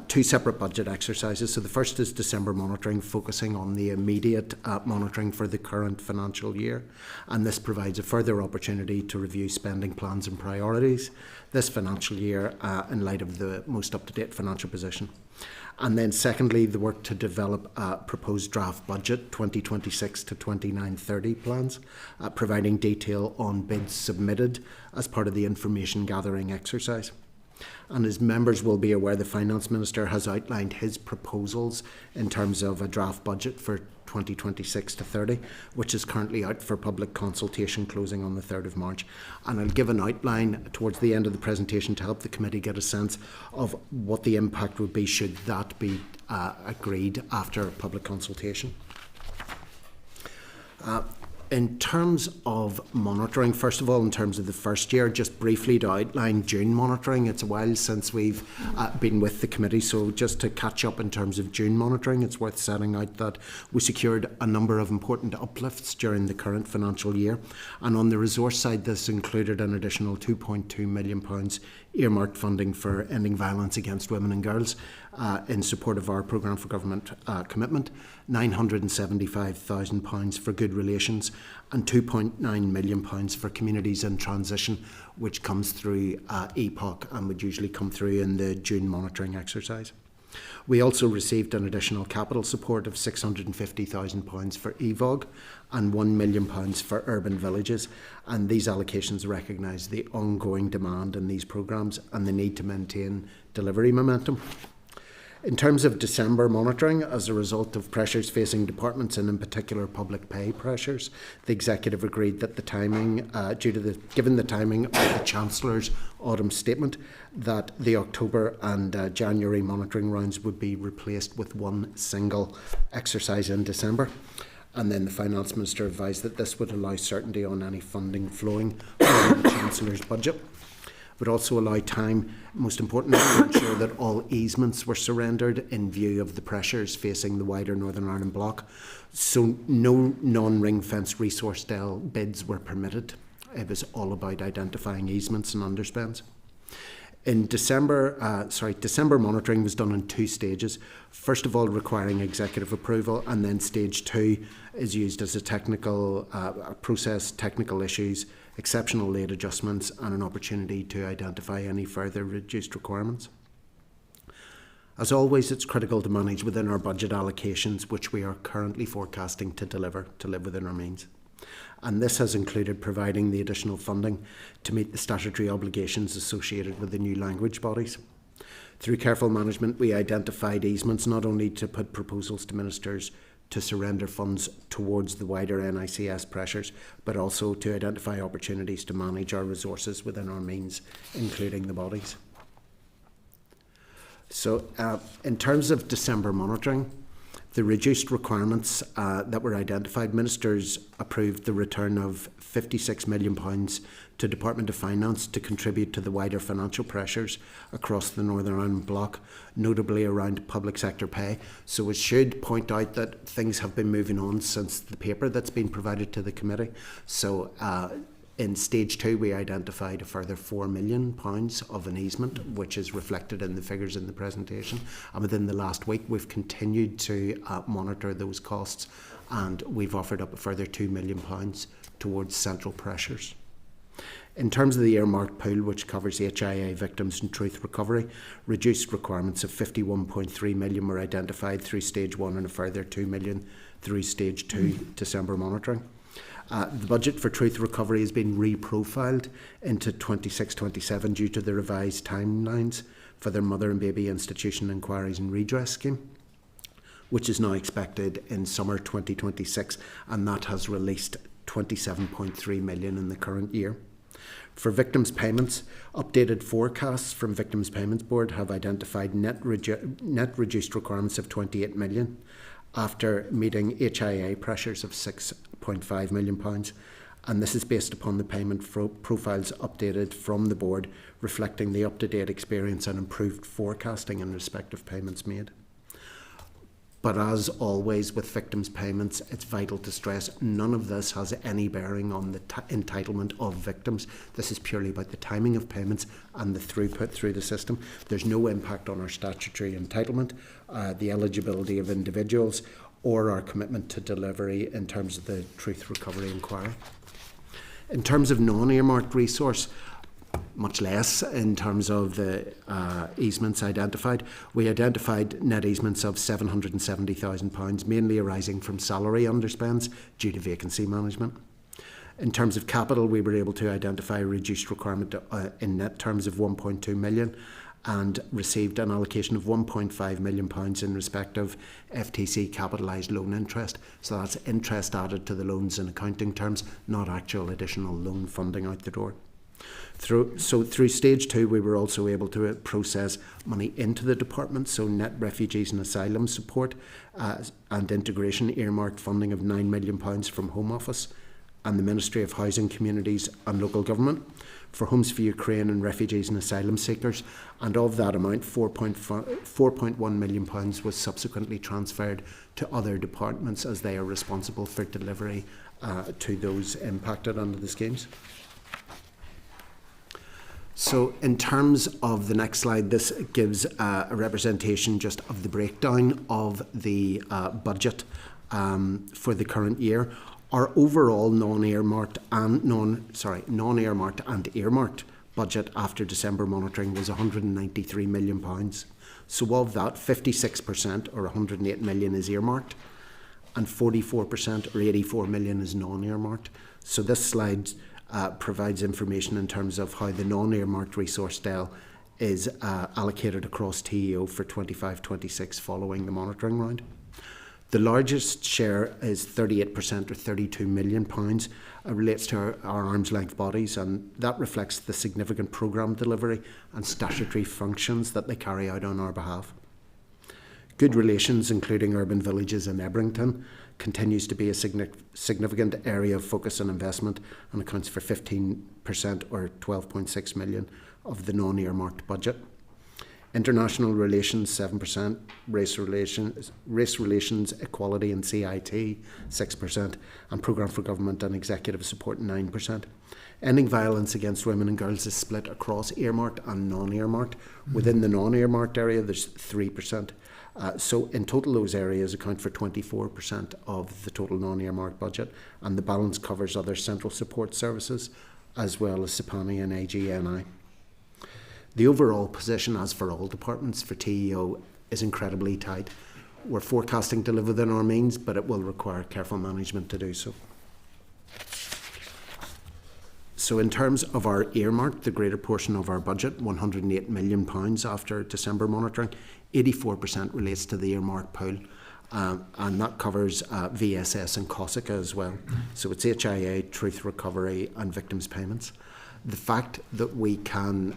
two separate budget exercises. So the first is December monitoring, focusing on the immediate monitoring for the current financial year, and this provides a further opportunity to review spending plans and priorities this financial year in light of the most up-to-date financial position. And then secondly, the work to develop a proposed draft budget 2026 to 29-30 plans, providing detail on bids submitted as part of the information gathering exercise. And as members will be aware, the Finance Minister has outlined his proposals in terms of a draft budget for 2026 to 30, which is currently out for public consultation, closing on the 3rd of March. And I'll give an outline towards the end of the presentation to help the committee get a sense of what the impact would be should that be agreed after public consultation. In terms of monitoring, first of all, in terms of the first year, just briefly to outline June monitoring. It's a while since we've been with the committee, so just to catch up in terms of June monitoring, it's worth setting out that we secured a number of important uplifts during the current financial year. And on the resource side, this included an additional £2.2 million earmarked funding for ending violence against women and girls in support of our programme for government commitment, £975,000 for good relations, and £2.9 million for communities in transition, which comes through EPOC and would usually come through in the June monitoring exercise. We also received an additional capital support of £650,000 for EVOG and £1 million for urban villages, and these allocations recognise the ongoing demand in these programmes and the need to maintain delivery momentum. In terms of December monitoring, as a result of pressures facing departments and in particular public pay pressures, the Executive agreed that the timing, given the timing of the Chancellor's autumn statement, that the October and January monitoring rounds would be replaced with one single exercise in December. And then the Finance Minister advised that this would allow certainty on any funding flowing from the Chancellor's budget. Would also allow time, most importantly, to ensure that all easements were surrendered in view of the pressures facing the wider Northern Ireland bloc. So no non-ring-fenced resource style bids were permitted. It was all about identifying easements and underspends. In December monitoring was done in two stages. First of all, requiring Executive approval, and then stage 2 is used as a technical process, technical issues, exceptional late adjustments, and an opportunity to identify any further reduced requirements. As always, it's critical to manage within our budget allocations, which we are currently forecasting to deliver, to live within our means. And this has included providing the additional funding to meet the statutory obligations associated with the new language bodies. Through careful management, we identified easements not only to put proposals to ministers to surrender funds towards the wider NICS pressures, but also to identify opportunities to manage our resources within our means, including the bodies. So in terms of December monitoring, the reduced requirements that were identified, ministers approved the return of £56 million to Department of Finance to contribute to the wider financial pressures across the Northern Ireland bloc, notably around public sector pay. So it should point out that things have been moving on since the paper that's been provided to the committee. So in stage 2, we identified a further £4 million of an easement, which is reflected in the figures in the presentation. And within the last week, we've continued to monitor those costs, and we've offered up a further £2 million towards central pressures. In terms of the earmarked pool, which covers HIA victims and truth recovery, reduced requirements of 51.3 million were identified through stage 1 and a further 2 million through stage 2 December monitoring. The budget for truth recovery has been reprofiled into 26-27 due to the revised timelines for their mother and baby institution inquiries and redress scheme, which is now expected in summer 2026, and that has released 27.3 million in the current year. For victims' payments, updated forecasts from Victims Payments Board have identified net reduced requirements of 28 million after meeting HIA pressures of £6.5 million, and this is based upon the payment profiles updated from the board, reflecting the up-to-date experience and improved forecasting in respect of payments made. But as always with victims' payments, it's vital to stress none of this has any bearing on the entitlement of victims. This is purely about the timing of payments and the throughput through the system. There's no impact on our statutory entitlement, the eligibility of individuals, or our commitment to delivery in terms of the truth recovery inquiry. In terms of non-earmarked resource, much less in terms of the easements identified. We identified net easements of £770,000, mainly arising from salary underspends due to vacancy management. In terms of capital, we were able to identify a reduced requirement in net terms of 1.2 million and received an allocation of £1.5 million in respect of FTC capitalised loan interest. So that's interest added to the loans in accounting terms, not actual additional loan funding out the door. Through stage 2, we were also able to process money into the department, so net refugees and asylum support and integration earmarked funding of £9 million from Home Office and the Ministry of Housing, Communities and Local Government for Homes for Ukraine and refugees and asylum seekers, and of that amount £4.1 million was subsequently transferred to other departments as they are responsible for delivery to those impacted under the schemes. So in terms of the next slide, this gives a representation just of the breakdown of the budget for the current year. Our overall non-earmarked and earmarked budget after December monitoring was £193 million. So of that, 56% or £108 million is earmarked and 44% or £84 million is non-earmarked. So this slide provides information in terms of how the non-earmarked resource DEL is allocated across TEO for 25-26 following the monitoring round. The largest share is 38% or £32 million, relates to our arm's length bodies, and that reflects the significant programme delivery and statutory functions that they carry out on our behalf. Good relations, including urban villages in Ebrington, continues to be a significant area of focus and investment and accounts for 15% or £12.6 million of the non-earmarked budget. International relations 7%, race relations, equality and CIT 6%, and programme for government and executive support 9%. Ending violence against women and girls is split across earmarked and non-earmarked. Within the non-earmarked area, there's 3%. So in total, those areas account for 24% of the total non-earmarked budget, and the balance covers other central support services as well as SIPANI and AGNI. The overall position, as for all departments for TEO, is incredibly tight. We're forecasting to live within our means, but it will require careful management to do so. So in terms of our earmark, the greater portion of our budget, £108 million after December monitoring, 84% relates to the earmark pool, and that covers VSS and COSICA as well. So it's HIA, truth recovery and victims payments. The fact that we can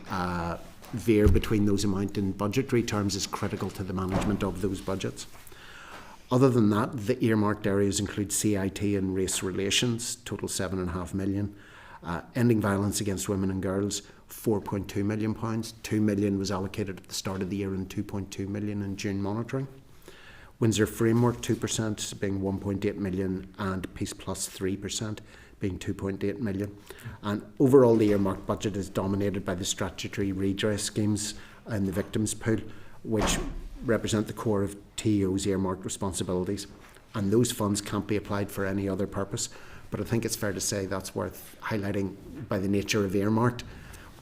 veer between those amounts in budgetary terms is critical to the management of those budgets. Other than that, the earmarked areas include CIT and race relations, total £7.5 million. Ending violence against women and girls, £4.2 million. £2 million was allocated at the start of the year and £2.2 million in June monitoring. Windsor Framework 2% being £1.8 million and Peace Plus 3% being £2.8 million. And overall the earmarked budget is dominated by the statutory redress schemes and the victims pool, which represent the core of TEO's earmarked responsibilities. And those funds can't be applied for any other purpose. but I think it's fair to say that's worth highlighting by the nature of earmarked.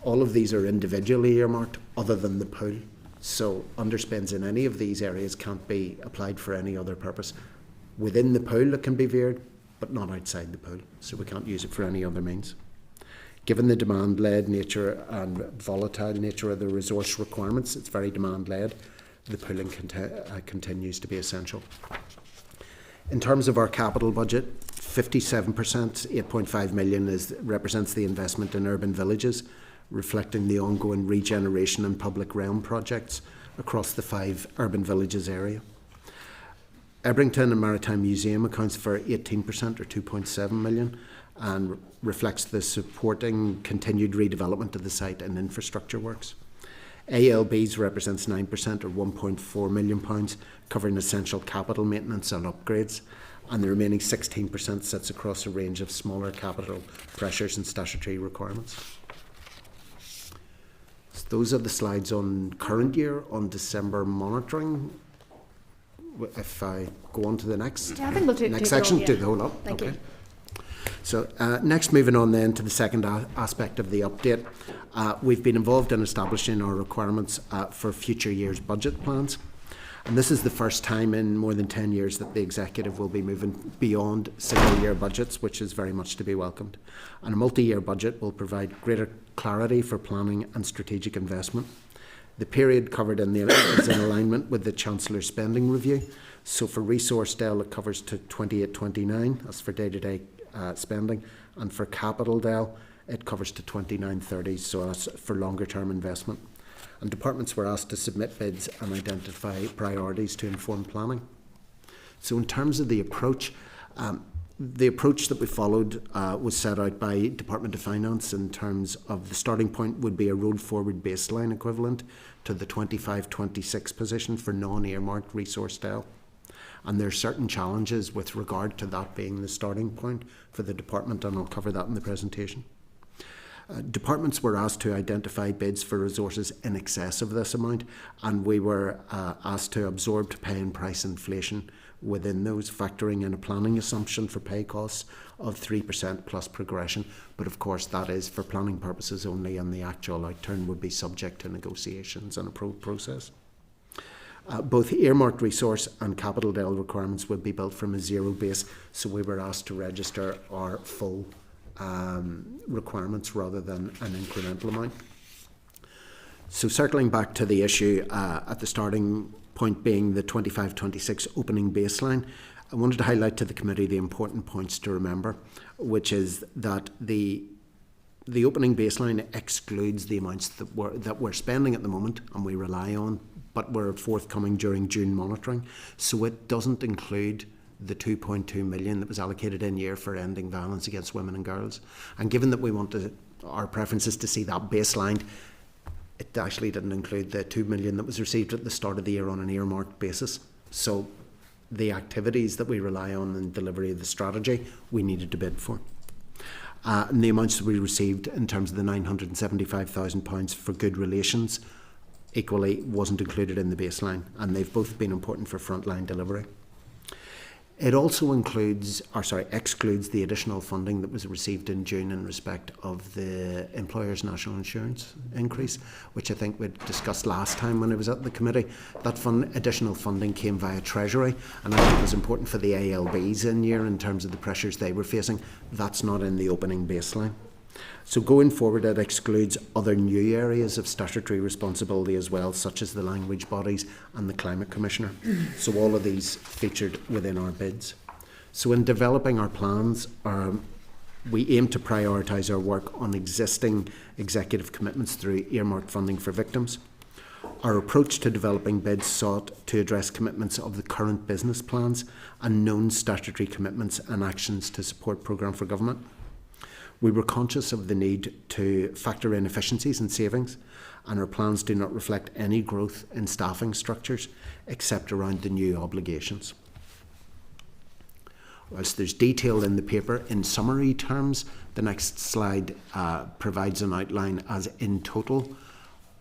All of these are individually earmarked other than the pool. So underspends in any of these areas can't be applied for any other purpose. Within the pool it can be veered, but not outside the pool. So we can't use it for any other means. Given the demand-led nature and volatile nature of the resource requirements, it's very demand-led, the pooling continues to be essential. In terms of our capital budget, 57%, 8.5 million, represents the investment in urban villages, reflecting the ongoing regeneration and public realm projects across the 5 urban villages area. Ebrington and Maritime Museum accounts for 18% or 2.7 million and reflects the supporting continued redevelopment of the site and infrastructure works. ALBs represents 9% or £1.4 million, covering essential capital maintenance and upgrades, and the remaining 16% sits across a range of smaller capital pressures and statutory requirements. So those are the slides on current year, on December monitoring. If I go on to the next, I think we'll next section, do the whole lot. Thank you. So next, moving on then to the second aspect of the update. We've been involved in establishing our requirements for future years' budget plans. And this is the first time in more than 10 years that the Executive will be moving beyond single-year budgets, which is very much to be welcomed. And a multi-year budget will provide greater clarity for planning and strategic investment. The period covered is in alignment with the Chancellor's spending review. So for Resource Del, it covers to 28-29, that's for day-to-day spending, and for Capital Del, it covers to 29-30, so that's for longer term investment. And departments were asked to submit bids and identify priorities to inform planning. So in terms of the approach that we followed was set out by Department of Finance in terms of the starting point would be a road forward baseline equivalent to the 25-26 position for non-earmarked Resource Del. And there are certain challenges with regard to that being the starting point for the department, and I'll cover that in the presentation. Departments were asked to identify bids for resources in excess of this amount, and we were asked to absorb pay and price inflation within those, factoring in a planning assumption for pay costs of 3% plus progression. But of course that is for planning purposes only, and the actual outturn would be subject to negotiations and a process. Both earmarked resource and Capital Del requirements would be built from a zero base, so we were asked to register our full requirements rather than an incremental amount. So circling back to the issue at the starting point being the 25-26 opening baseline, I wanted to highlight to the committee the important points to remember, which is that the opening baseline excludes the amounts that we're spending at the moment and we rely on, but were forthcoming during June monitoring. So it doesn't include the 2.2 million that was allocated in year for ending violence against women and girls. And given that our preference is to see that baseline, it actually didn't include the 2 million that was received at the start of the year on an earmarked basis. So the activities that we rely on in delivery of the strategy, we needed to bid for. And the amounts that we received in terms of the £975,000 for good relations equally wasn't included in the baseline, and they've both been important for frontline delivery. It also excludes the additional funding that was received in June in respect of the employer's national insurance increase, which I think we discussed last time when I was at the committee. That additional funding came via Treasury, and I think it was important for the ALBs in year in terms of the pressures they were facing. That's not in the opening baseline. So going forward, it excludes other new areas of statutory responsibility as well, such as the language bodies and the Climate Commissioner. So all of these featured within our bids. So in developing our plans, we aim to prioritise our work on existing executive commitments through earmarked funding for victims. Our approach to developing bids sought to address commitments of the current business plans and known statutory commitments and actions to support Programme for Government. We were conscious of the need to factor in efficiencies and savings, and our plans do not reflect any growth in staffing structures except around the new obligations. Whilst there's detail in the paper, in summary terms, the next slide provides an outline as in total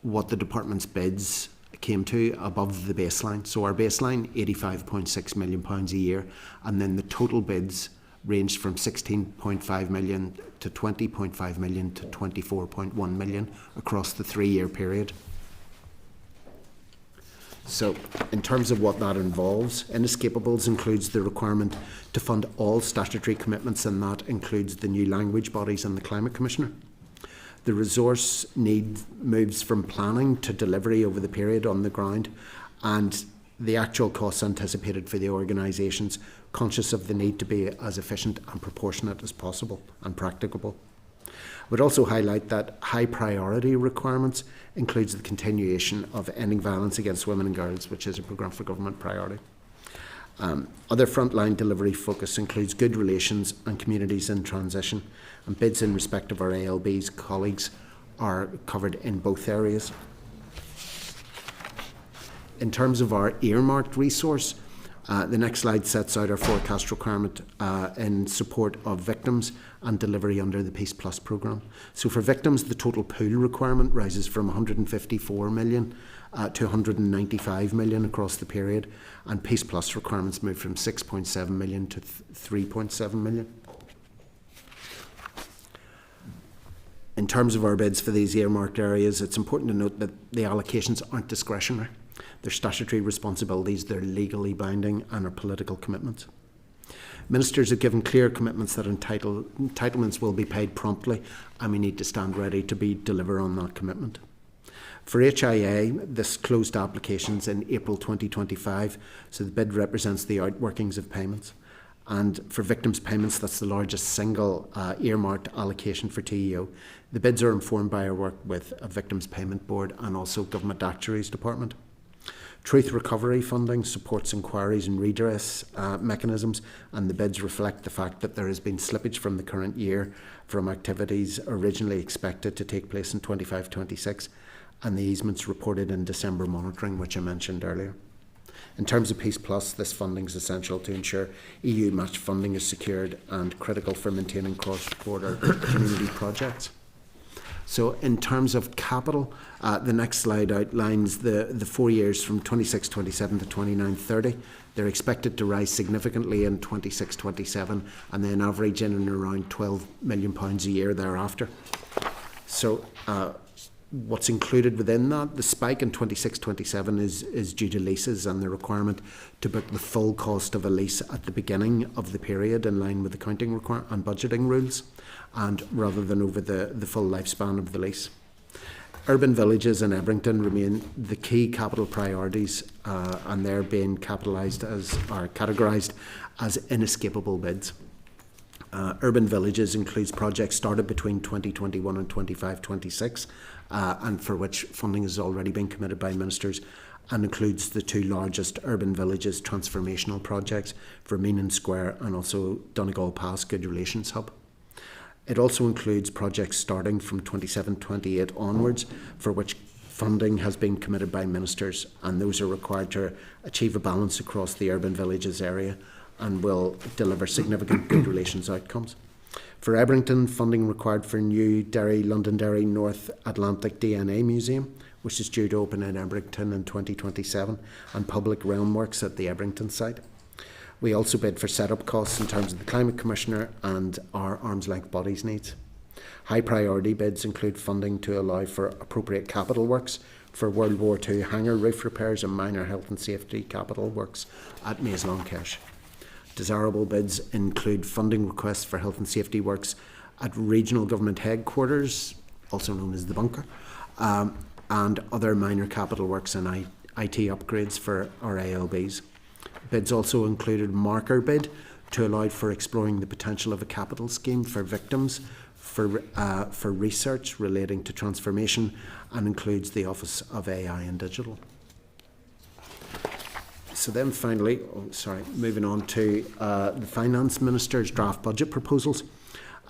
what the department's bids came to above the baseline. So our baseline, £85.6 million a year, and then the total bids ranged from 16.5 million to 20.5 million to 24.1 million across the 3-year period. So, in terms of what that involves, inescapables includes the requirement to fund all statutory commitments, and that includes the new language bodies and the Climate Commissioner. The resource need moves from planning to delivery over the period on the ground, and the actual costs anticipated for the organisations, conscious of the need to be as efficient and proportionate as possible and practicable. I would also highlight that high priority requirements includes the continuation of ending violence against women and girls, which is a programme for government priority. Other frontline delivery focus includes good relations and communities in transition, and bids in respect of our ALB's colleagues are covered in both areas. In terms of our earmarked resource, the next slide sets out our forecast requirement in support of victims and delivery under the Peace Plus programme. So for victims, the total pool requirement rises from 154 million to 195 million across the period, and Peace Plus requirements move from 6.7 million to 3.7 million. In terms of our bids for these earmarked areas, it's important to note that the allocations aren't discretionary. They're statutory responsibilities, they're legally binding, and are political commitments. Ministers have given clear commitments that entitlements will be paid promptly, and we need to stand ready to deliver on that commitment. For HIA, this closed applications in April 2025, so the bid represents the outworkings of payments. And for victims' payments, that's the largest single earmarked allocation for TEO. The bids are informed by our work with a Victims Payment Board and also Government Actuaries Department. Truth recovery funding supports inquiries and redress mechanisms, and the bids reflect the fact that there has been slippage from the current year from activities originally expected to take place in 25-26, and the easements reported in December monitoring, which I mentioned earlier. In terms of Peace Plus, this funding is essential to ensure EU match funding is secured and critical for maintaining cross-border community projects. So in terms of capital, the next slide outlines the 4 years from 26-27 to 29-30. They're expected to rise significantly in 26-27 and then average in and around £12 million a year thereafter. So what's included within that, the spike in 26-27 is due to leases and the requirement to book the full cost of a lease at the beginning of the period in line with accounting and budgeting rules, and rather than over the full lifespan of the lease. Urban villages in Ebrington remain the key capital priorities, and they're being categorised as inescapable bids. Urban villages includes projects started between 2021 and 25-26, and for which funding has already been committed by ministers, and includes the two largest urban villages transformational projects for Meenan Square and also Donegal Pass Good Relations Hub. It also includes projects starting from 27-28 onwards, for which funding has been committed by ministers, and those are required to achieve a balance across the urban villages area and will deliver significant good relations outcomes. For Ebrington, funding required for new Londonderry North Atlantic DNA Museum, which is due to open in Ebrington in 2027, and public realm works at the Ebrington site. We also bid for set-up costs in terms of the Climate Commissioner and our arm's length bodies needs. High priority bids include funding to allow for appropriate capital works for World War II hangar roof repairs and minor health and safety capital works at Maze Longcash. Desirable bids include funding requests for health and safety works at regional government headquarters, also known as the bunker, and other minor capital works and IT upgrades for our ALBs. Bids also included marker bid to allow for exploring the potential of a capital scheme for victims for research relating to transformation, and includes the Office of AI and Digital. So then finally, moving on to the Finance Minister's draft budget proposals.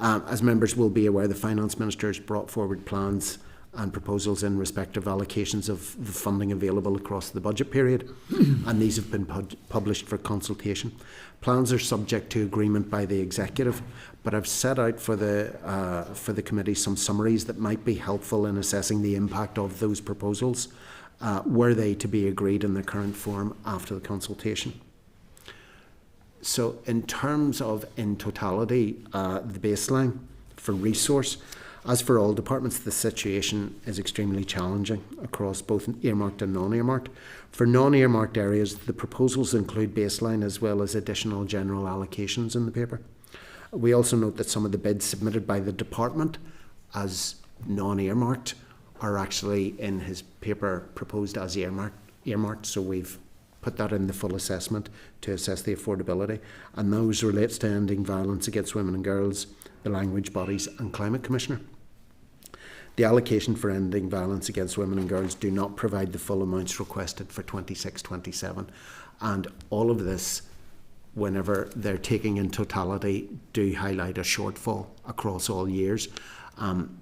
As members will be aware, the Finance Minister has brought forward plans and proposals in respect of allocations of the funding available across the budget period, and these have been published for consultation. Plans are subject to agreement by the Executive, but I've set out for the committee some summaries that might be helpful in assessing the impact of those proposals, were they to be agreed in their current form after the consultation. So in terms of, in totality, the baseline for resource, as for all departments, the situation is extremely challenging across both earmarked and non-earmarked. For non-earmarked areas, the proposals include baseline as well as additional general allocations in the paper. We also note that some of the bids submitted by the department as non-earmarked are actually in his paper proposed as earmarked, so we've put that in the full assessment to assess the affordability, and those relates to ending violence against women and girls, the language bodies and climate commissioner. The allocation for ending violence against women and girls do not provide the full amounts requested for 26-27, and all of this, whenever they're taking in totality, do highlight a shortfall across all years.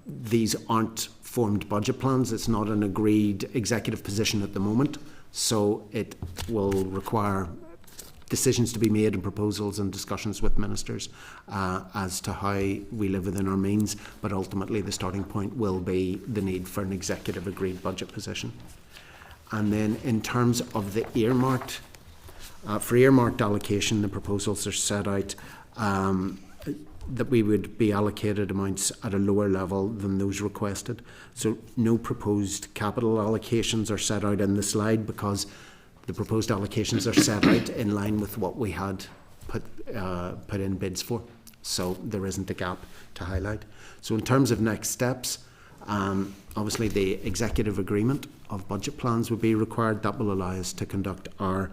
These aren't formed budget plans. It's not an agreed executive position at the moment, so it will require decisions to be made and proposals and discussions with ministers as to how we live within our means, but ultimately the starting point will be the need for an executive agreed budget position. And then in terms of the earmarked, for earmarked allocation, the proposals are set out that we would be allocated amounts at a lower level than those requested. So no proposed capital allocations are set out in the slide because the proposed allocations are set out in line with what we had put in bids for. So there isn't a gap to highlight. So in terms of next steps, obviously the executive agreement of budget plans would be required. That will allow us to conduct our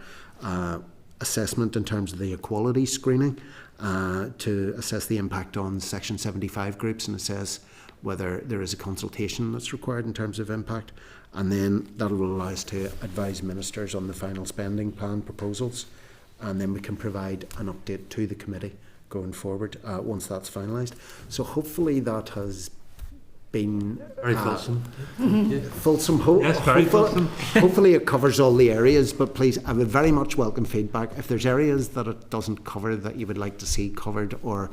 assessment in terms of the equality screening to assess the impact on Section 75 groups and assess whether there is a consultation that's required in terms of impact. And then that will allow us to advise ministers on the final spending plan proposals. And then we can provide an update to the committee going forward once that's finalised. So hopefully that has been very fulsome. Fulsome. Yes, very fulsome. Hopefully it covers all the areas, but please, I would very much welcome feedback. If there's areas that it doesn't cover that you would like to see covered or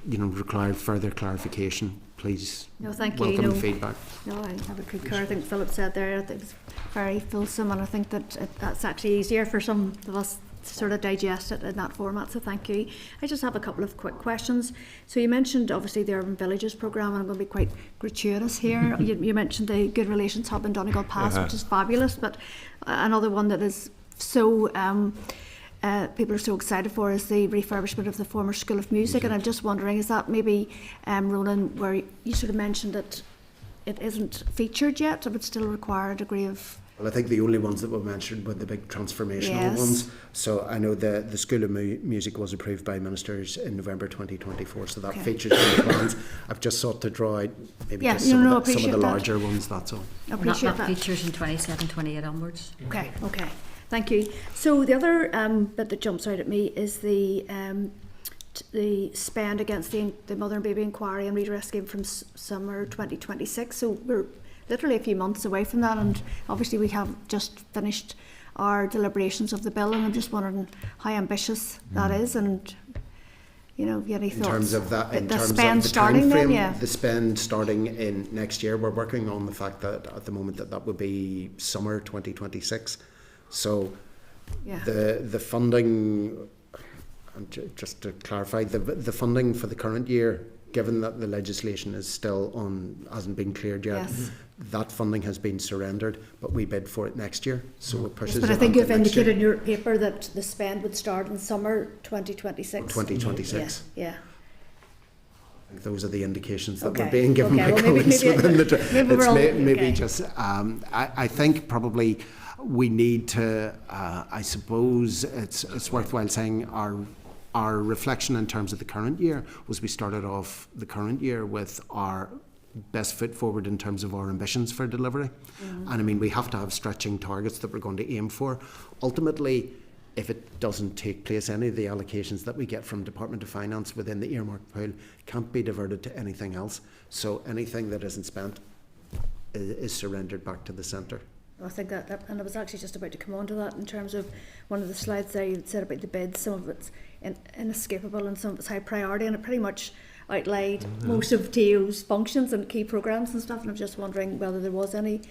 require further clarification, please welcome feedback. No, I would concur. I think Philip said there, I think it's very fulsome, and I think that that's actually easier for some of us to sort of digest it in that format, so thank you. I just have a couple of quick questions. So you mentioned obviously the Urban Villages programme, and I'm going to be quite gratuitous here. You mentioned the Good Relations Hub in Donegal Pass, which is fabulous, but another one that is so people are so excited for is the refurbishment of the former School of Music, and I'm just wondering, is that maybe, Ronan, where you sort of mentioned that it isn't featured yet, it would still require a degree of... Well, I think the only ones that were mentioned were the big transformational ones. So I know the School of Music was approved by ministers in November 2024, so that features in the plans. I've just sought to draw out maybe just some of the larger ones, that's all. I appreciate that features in 27, 28 onwards. Okay. Thank you. So the other bit that jumps out at me is the spend against the Mother and Baby Inquiry and Redress Scheme from summer 2026. So we're literally a few months away from that, and obviously we have just finished our deliberations of the bill, and I'm just wondering how ambitious that is, and you know, any thoughts? In terms of that, in the terms spend of the starting time frame, then, the spend starting in next year, we're working on the fact that at the moment that would be summer 2026. So the funding, and just to clarify, the funding for the current year, given that the legislation is still hasn't been cleared yet, that funding has been surrendered, but we bid for it next year, so it pushes. But I think you've indicated in your paper that the spend would start in summer 2026. 2026. Yeah. I think those are the indications that were being given by well, colleagues within the. Maybe just. I think probably we need to. I suppose it's worthwhile saying our reflection in terms of the current year was we started off the current year with our best foot forward in terms of our ambitions for delivery. And I mean, we have to have stretching targets that we're going to aim for. Ultimately, if it doesn't take place, any of the allocations that we get from Department of Finance within the earmark pool can't be diverted to anything else. So anything that isn't spent is surrendered back to the centre. I think that, and I was actually just about to come on to that in terms of one of the slides there you said about the bids, some of it's inescapable and some of it's high priority, and it pretty much outlined most of TO's functions and key programmes and stuff, and I'm just wondering whether there was any,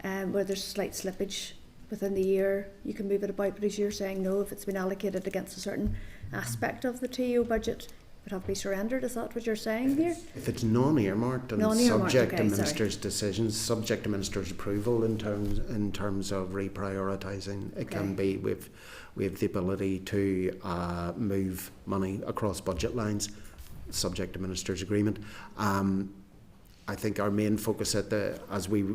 where there's slight slippage within the year, you can move it about, but as you're saying, no, if it's been allocated against a certain aspect of the TO budget would have to be surrendered. Is that what you're saying here? If it's non-earmarked and Non-earmarked, subject okay, to sorry. minister's decisions, subject to minister's approval in terms of reprioritising, it can be we have the ability to move money across budget lines, subject to minister's agreement. I think our main focus as we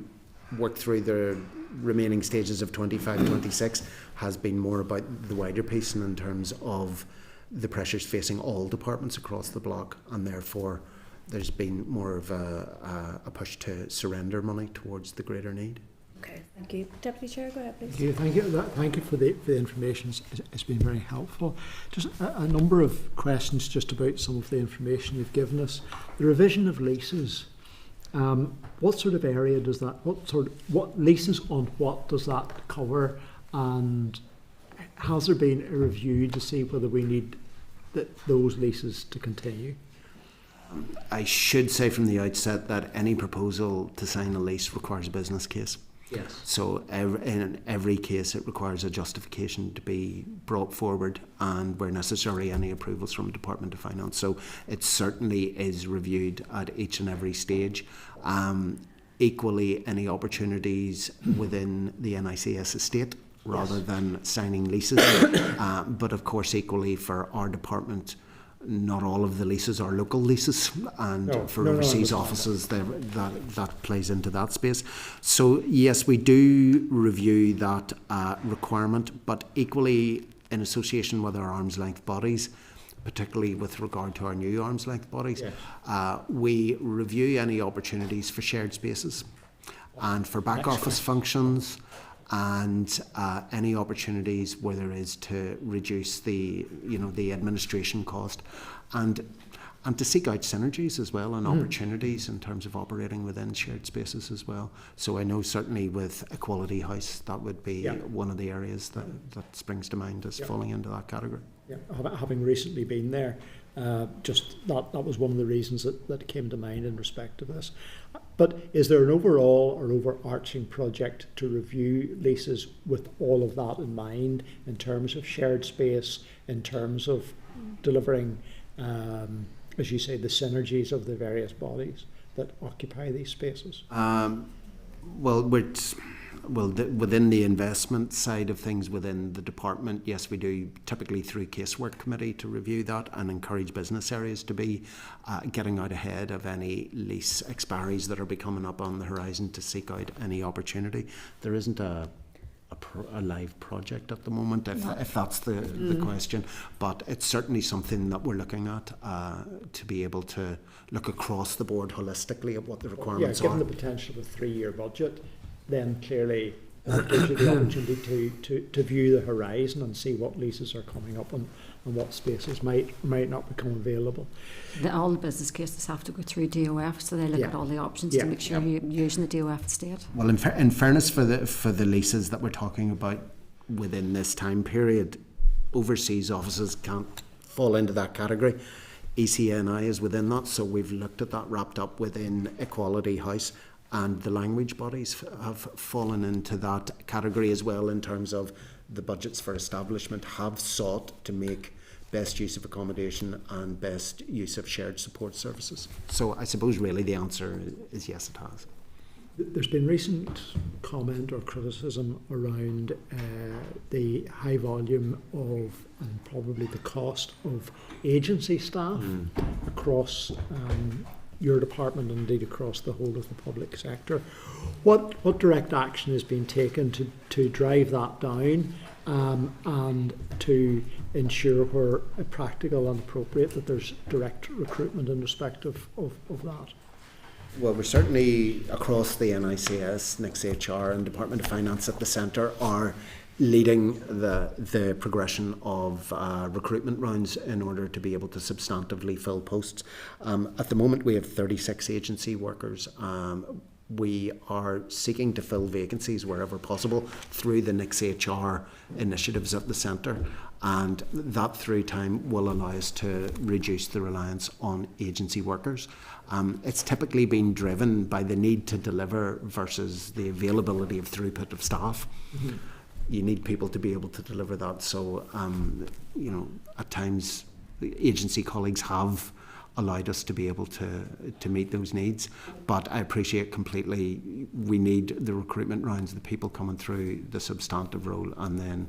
work through the remaining stages of 25-26 has been more about the wider piece and in terms of the pressures facing all departments across the block, and therefore there's been more of a push to surrender money towards the greater need. Okay, thank you. Deputy Chair, go ahead, please. Thank you. Thank you for the information. It's been very helpful. Just a number of questions just about some of the information you've given us. The revision of leases. What sort of area does that? What leases on what does that cover? And has there been a review to see whether we need those leases to continue? I should say from the outset that any proposal to sign a lease requires a business case. Yes. So in every case it requires a justification to be brought forward, and where necessary any approvals from Departmental Finance. So it certainly is reviewed at each and every stage. Equally, any opportunities within the NICS estate rather than signing leases. But of course, equally for our department, not all of the leases are local leases, and for overseas offices that plays into that space. So yes, we do review that requirement, but equally in association with our arm's length bodies, particularly with regard to our new arm's length bodies, we review any opportunities for shared spaces and for back office functions, and any opportunities where there is to reduce the administration cost, and to seek out synergies as well and opportunities in terms of operating within shared spaces as well. So I know certainly with Equality House that would be one of the areas that springs to mind as falling into that category. Yeah, having recently been there, just that was one of the reasons that came to mind in respect to this. But is there an overall or overarching project to review leases with all of that in mind, in terms of shared space, in terms of delivering, as you say, the synergies of the various bodies that occupy these spaces? Within the investment side of things within the department, yes, we do typically through casework committee to review that and encourage business areas to be getting out ahead of any lease expiries that are coming up on the horizon to seek out any opportunity. There isn't a live project at the moment, if that's the question, but it's certainly something that we're looking at to be able to look across the board holistically at what the requirements are. Given the potential of a 3-year budget, then clearly that gives you the opportunity to view the horizon and see what leases are coming up and what spaces might not become available. All the business cases have to go through DOF, so they look at all the options to make sure you're using the DOF estate. Well, in fairness, for the leases that we're talking about within this time period, overseas offices can't fall into that category. ECNI is within that, so we've looked at that wrapped up within Equality House. And the language bodies have fallen into that category as well, in terms of the budgets for establishment have sought to make best use of accommodation and best use of shared support services. So I suppose really the answer is yes, it has. There's been recent comment or criticism around the high volume of, and probably the cost of, agency staff across your department and indeed across the whole of the public sector. What direct action has been taken to drive that down and to ensure where practical and appropriate that there's direct recruitment in respect of that? Well, we're certainly across the NICS, NICS-HR and Department of Finance at the centre are leading the progression of recruitment rounds in order to be able to substantively fill posts. At the moment we have 36 agency workers. We are seeking to fill vacancies wherever possible through the NICS-HR initiatives at the centre, and that through time will allow us to reduce the reliance on agency workers. It's typically been driven by the need to deliver versus the availability of throughput of staff. you need people to be able to deliver that. So, at times, agency colleagues have allowed us to be able to meet those needs. But I appreciate completely, we need the recruitment rounds, the people coming through the substantive role, and then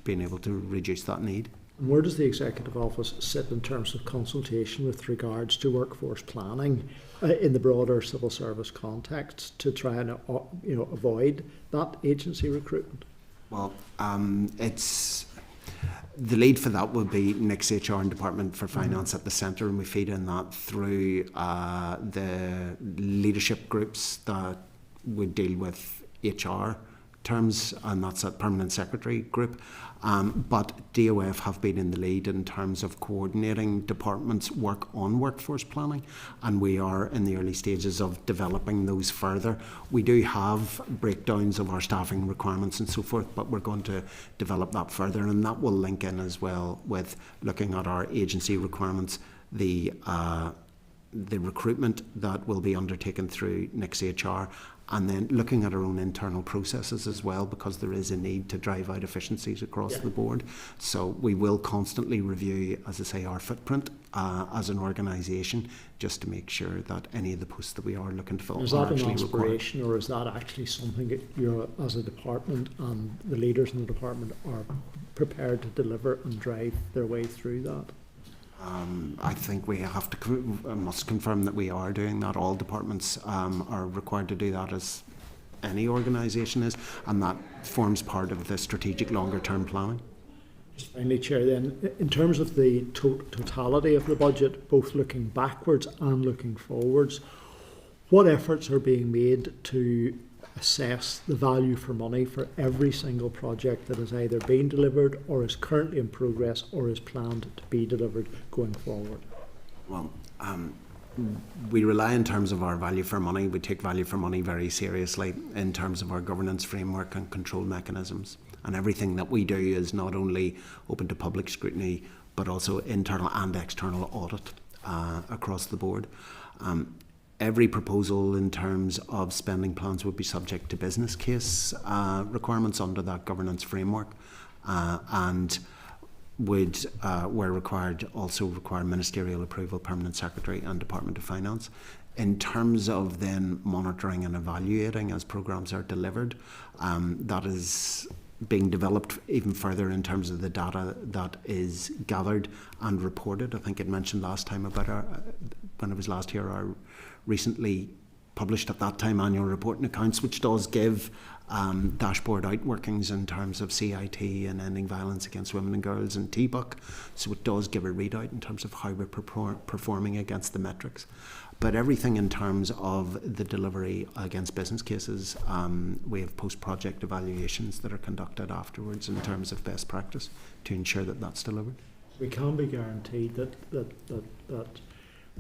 being able to reduce that need. And where does the Executive Office sit in terms of consultation with regards to workforce planning in the broader civil service context to try and avoid that agency recruitment? Well, it's the lead for that would be Nick's HR and Department for Finance at the centre, and we feed in that through the leadership groups that would deal with HR terms, and that's a permanent secretary group. But DOF have been in the lead in terms of coordinating departments' work on workforce planning, and we are in the early stages of developing those further. We do have breakdowns of our staffing requirements and so forth, but we're going to develop that further, and that will link in as well with looking at our agency requirements, the recruitment that will be undertaken through Nick's HR, and then looking at our own internal processes as well, because there is a need to drive out efficiencies across the board. So we will constantly review, as I say, our footprint as an organisation, just to make sure that any of the posts that we are looking to fill is are that actually an aspiration required. or is that actually something that you're, as a department and the leaders in the department, are prepared to deliver and drive their way through that? I think we have to must confirm that we are doing that. All departments are required to do that, as any organisation is, and that forms part of the strategic longer term planning. Just finally, Chair, then, in terms of the totality of the budget, both looking backwards and looking forwards, what efforts are being made to assess the value for money for every single project that has either been delivered or is currently in progress or is planned to be delivered going forward? Well, we rely in terms of our value for money. We take value for money very seriously in terms of our governance framework and control mechanisms. And everything that we do is not only open to public scrutiny, but also internal and external audit across the board. Every proposal in terms of spending plans would be subject to business case requirements under that governance framework, and would, where required, also require ministerial approval, permanent secretary and Department of Finance. In terms of then monitoring and evaluating as programmes are delivered, that is being developed even further in terms of the data that is gathered and reported. I think it mentioned last time about when I was last here, our recently published at that time annual report and accounts, which does give dashboard outworkings in terms of CIT and ending violence against women and girls and TBUC. So it does give a readout in terms of how we're performing against the metrics. But everything in terms of the delivery against business cases, we have post-project evaluations that are conducted afterwards in terms of best practice to ensure that that's delivered. We can be guaranteed that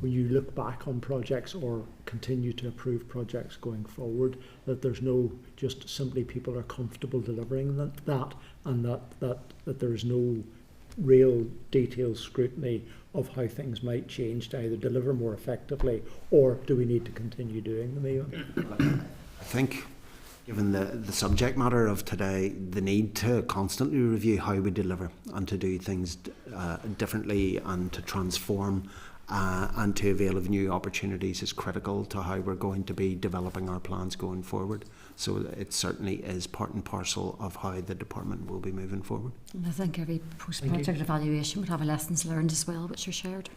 when you look back on projects or continue to approve projects going forward, that there's no just simply people are comfortable delivering that and that there is no real detailed scrutiny of how things might change to either deliver more effectively or do we need to continue doing them even? I think, given the subject matter of today, the need to constantly review how we deliver and to do things differently and to transform and to avail of new opportunities is critical to how we're going to be developing our plans going forward. So it certainly is part and parcel of how the department will be moving forward. And I think every post-project evaluation would have a lessons learned as well, which are shared.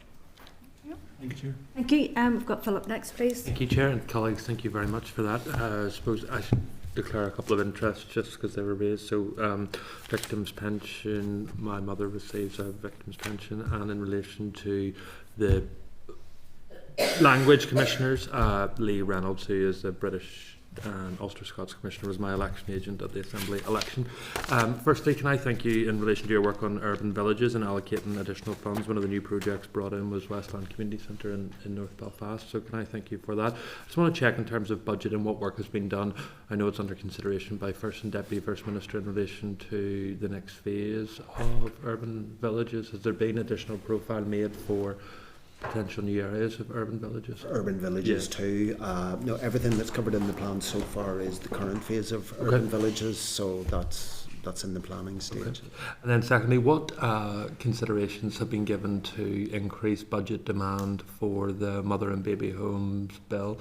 Thank you, Chair. Thank you. We've got Philip next, please. Thank you, Chair, and colleagues, thank you very much for that. I suppose I should declare a couple of interests just because they were raised. So victims' pension, my mother receives a victims' pension, and in relation to the language commissioners, Lee Reynolds, who is the British and Ulster Scots Commissioner, was my election agent at the Assembly election. Firstly, can I thank you in relation to your work on urban villages and allocating additional funds. One of the new projects brought in was Westland Community Centre in North Belfast, so can I thank you for that. I just want to check in terms of budget and what work has been done. I know it's under consideration by First and Deputy First Minister in relation to the next phase of urban villages. Has there been additional profile made for potential new areas of urban villages? Urban villages too. No, everything that's covered in the plan so far is the current phase of urban villages, so that's that's in the planning stage. Okay. And then secondly, what considerations have been given to increase budget demand for the mother and baby homes bill?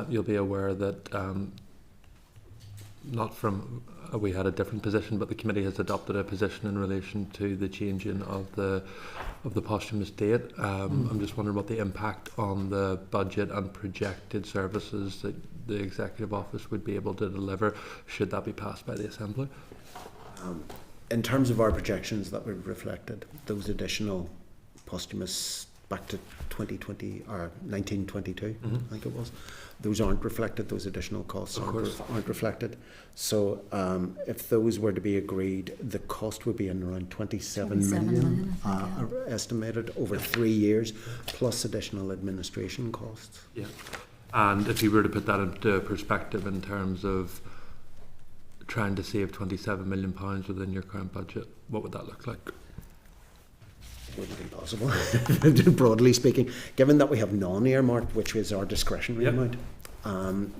You'll be aware that not from we had a different position, but the committee has adopted a position in relation to the changing of the posthumous date. I'm just wondering what the impact on the budget and projected services that the Executive Office would be able to deliver should that be passed by the Assembly. In terms of our projections that were reflected, those additional posthumous back to 2020 or 1922, I think it was, those aren't reflected, those additional costs aren't reflected. So if those were to be agreed, the cost would be in around 27 million estimated over 3 years, plus additional administration costs. Yeah. And if you were to put that into perspective in terms of trying to save £27 million within your current budget, what would that look like? Wouldn't be possible, broadly speaking. Given that we have non-earmarked, which is our discretionary amount,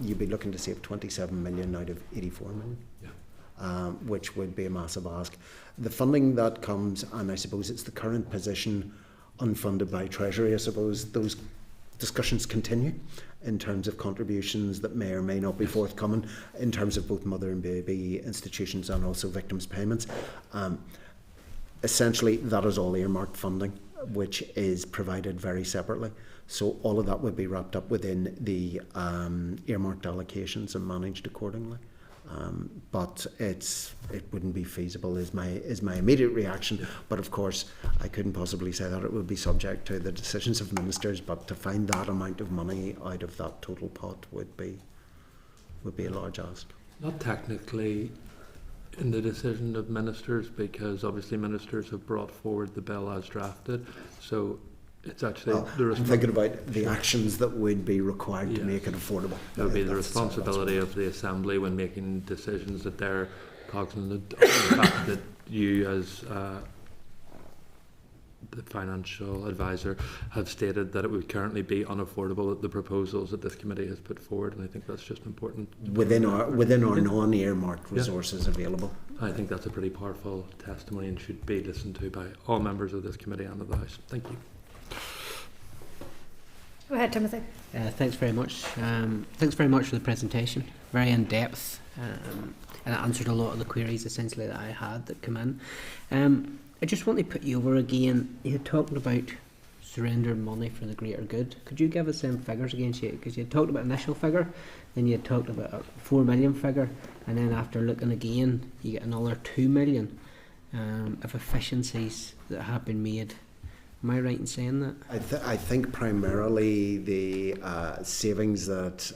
you'd be looking to save 27 million out of 84 million, which would be a massive ask. The funding that comes, and I suppose it's the current position unfunded by Treasury, I suppose those discussions continue in terms of contributions that may or may not be forthcoming in terms of both mother and baby institutions and also victims' payments. Essentially, that is all earmarked funding, which is provided very separately. So all of that would be wrapped up within the earmarked allocations and managed accordingly. But it wouldn't be feasible is my immediate reaction. But of course, I couldn't possibly say that it would be subject to the decisions of ministers. But to find that amount of money out of that total pot would be a large ask. Not technically in the decision of ministers, because obviously ministers have brought forward the bill as drafted. So it's actually I'm thinking about the actions that would be required to make it affordable. It would be the responsibility of the Assembly when making decisions that they're cognizant of the fact that you as the financial advisor have stated that it would currently be unaffordable at the proposals that this committee has put forward, and I think that's just important. Within our non-earmarked resources available. I think that's a pretty powerful testimony and should be listened to by all members of this committee and of the House. Thank you. Go ahead, Timothy. Thanks very much. Thanks very much for the presentation. Very in depth, and it answered a lot of the queries essentially that I had that come in. I just want to put you over again. You had talked about surrendering money for the greater good. Could you give us some figures again? Because you had talked about initial figure, then you had talked about a 4 million figure, and then after looking again, you get another 2 million of efficiencies that have been made. Am I right in saying that? I think primarily the savings that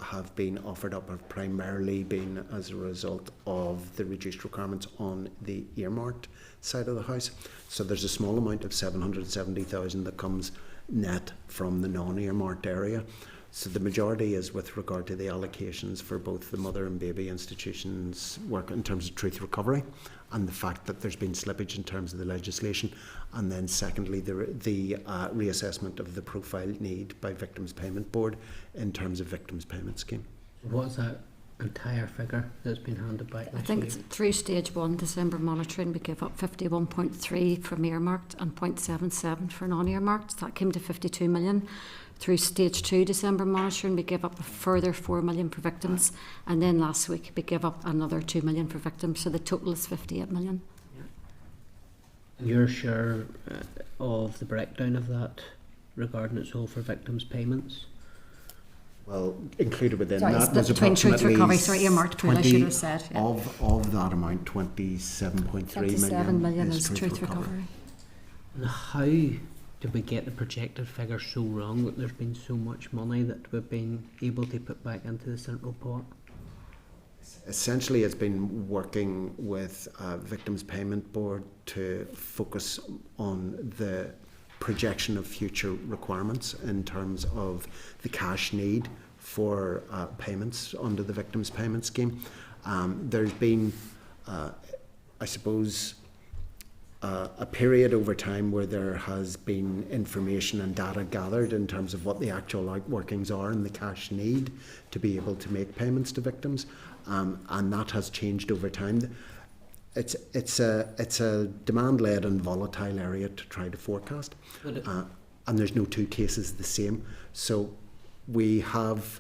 have been offered up have primarily been as a result of the reduced requirements on the earmarked side of the house. So there's a small amount of 770,000 that comes net from the non-earmarked area. So the majority is with regard to the allocations for both the mother and baby institutions work in terms of truth recovery and the fact that there's been slippage in terms of the legislation, and then secondly the reassessment of the profile need by Victims Payment Board in terms of Victims Payment Scheme. What's that entire figure that's been handed back? I think it's through stage 1 December monitoring we gave up 51.3 from earmarked and 0.77 for non-earmarked. So that came to 52 million. Through stage 2 December monitoring we gave up a further 4 million for victims, and then last week we gave up another 2 million for victims, so the total is 58 million. Your share of the breakdown of that regarding its whole for victims payments? Well, included within that was between truth recovery, earmarked pool, I should have said. Yeah. Of that amount, 27.3 million is truth recovery. And how did we get the projected figure so wrong that there's been so much money that we've been able to put back into the central pot? Essentially, it's been working with Victims Payment Board to focus on the projection of future requirements in terms of the cash need for payments under the Victims Payment Scheme. There's been, I suppose, a period over time where there has been information and data gathered in terms of what the actual outworkings are and the cash need to be able to make payments to victims, and that has changed over time. it's a demand-led and volatile area to try to forecast, and there's no two cases the same. So we have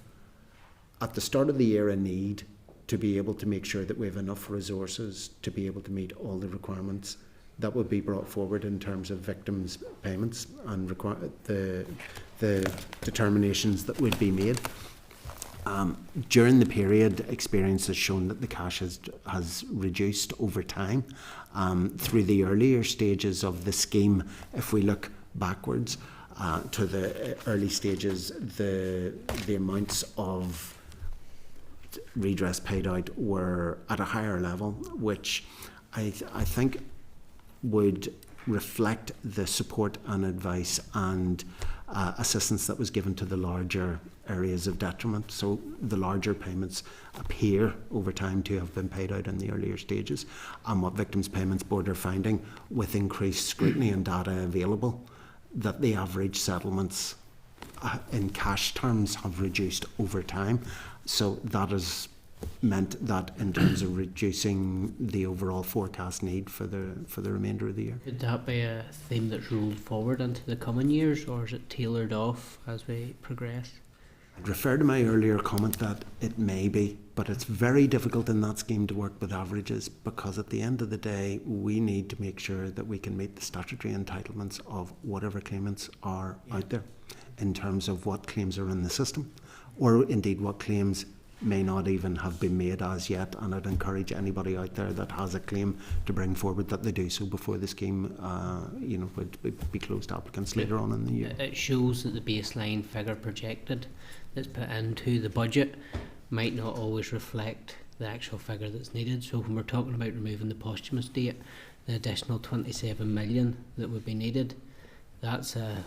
at the start of the year a need to be able to make sure that we have enough resources to be able to meet all the requirements that would be brought forward in terms of victims' payments and the determinations that would be made. During the period, experience has shown that the cash has reduced over time. Through the earlier stages of the scheme, if we look backwards to the early stages, the amounts of redress paid out were at a higher level, which I think would reflect the support and advice and assistance that was given to the larger areas of detriment. So the larger payments appear over time to have been paid out in the earlier stages. And what Victims Payments Board are finding with increased scrutiny and data available, that the average settlements in cash terms have reduced over time. So that has meant that in terms of reducing the overall forecast need for the remainder of the year. Could that be a theme that's rolled forward into the coming years, or is it tailored off as we progress? I'd refer to my earlier comment that it may be, but it's very difficult in that scheme to work with averages, because at the end of the day we need to make sure that we can meet the statutory entitlements of whatever claimants are out there in terms of what claims are in the system, or indeed what claims may not even have been made as yet. And I'd encourage anybody out there that has a claim to bring forward that they do so before the scheme would be closed to applicants later on in the year. It shows that the baseline figure projected that's put into the budget might not always reflect the actual figure that's needed. So when we're talking about removing the posthumous date, the additional 27 million that would be needed, that's a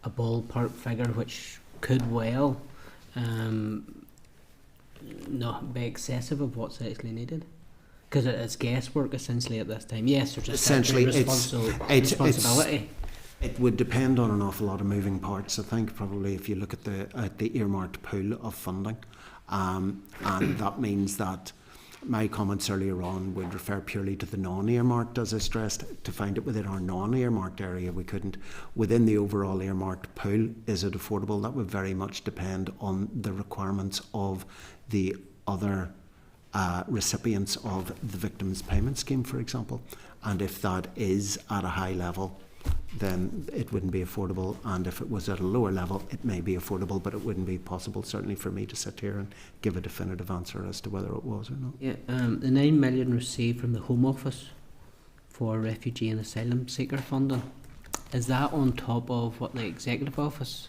ballpark figure which could well not be excessive of what's actually needed, because it's guesswork essentially at this time. Yes, there's essentially responsibility. It would depend on an awful lot of moving parts. I think probably if you look at the earmarked pool of funding, and that means that my comments earlier on would refer purely to the non-earmarked, as I stressed. To find it within our non-earmarked area, we couldn't. Within the overall earmarked pool, is it affordable? That would very much depend on the requirements of the other recipients of the Victims Payment Scheme, for example. And if that is at a high level, then it wouldn't be affordable, and if it was at a lower level it may be affordable, but it wouldn't be possible certainly for me to sit here and give a definitive answer as to whether it was or not. Yeah, the 9 million received from the Home Office for refugee and asylum seeker funding, is that on top of what the Executive Office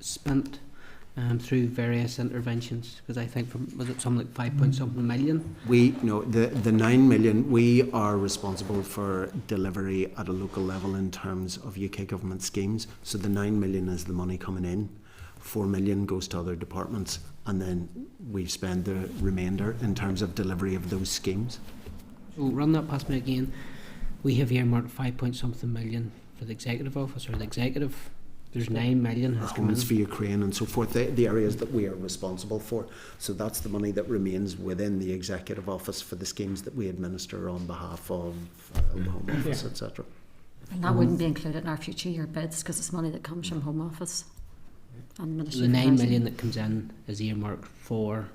spent through various interventions? Because I think was it something like 5 point something million? The 9 million, we are responsible for delivery at a local level in terms of UK government schemes. So the 9 million is the money coming in. 4 million goes to other departments, and then we spend the remainder in terms of delivery of those schemes. So run that past me again. We have earmarked 5 point something million for the Executive Office, or the Executive. There's 9 million has come in. Homes for Ukraine and so forth, the areas that we are responsible for. So that's the money that remains within the Executive Office for the schemes that we administer on behalf of the Home Office, etc. And that wouldn't be included in our future year bids, because it's money that comes from Home Office. And the 9 million that comes in is earmarked for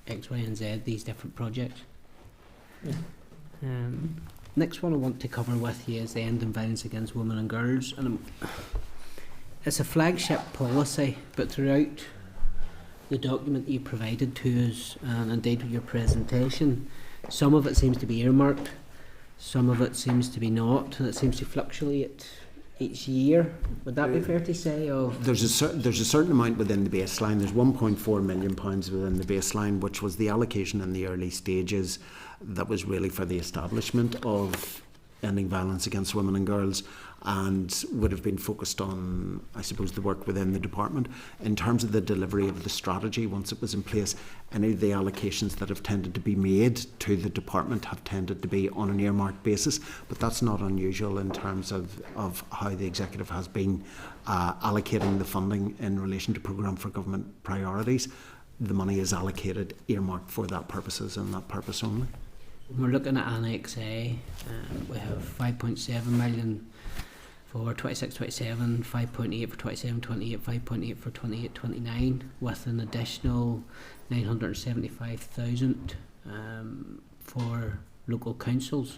X, Y and Z, these different projects. Yeah. Next one I want to cover with you is the End in Violence Against Women and Girls. And it's a flagship policy, but throughout the document you provided to us, and indeed with your presentation, some of it seems to be earmarked, some of it seems to be not, and it seems to fluctuate each year. Would that be fair to say? There's a certain amount within the baseline. There's £1.4 million within the baseline, which was the allocation in the early stages that was really for the establishment of ending violence against women and girls, and would have been focused on, I suppose, the work within the department. In terms of the delivery of the strategy, once it was in place, any of the allocations that have tended to be made to the department have tended to be on an earmarked basis, but that's not unusual in terms of how the Executive has been allocating the funding in relation to Programme for Government priorities. The money is allocated, earmarked for that purposes and that purpose only. We're looking at Annex A. We have 5.7 million for 26-27, 5.8 for 27-28, 5.8 for 28-29, with an additional 975,000 for local councils.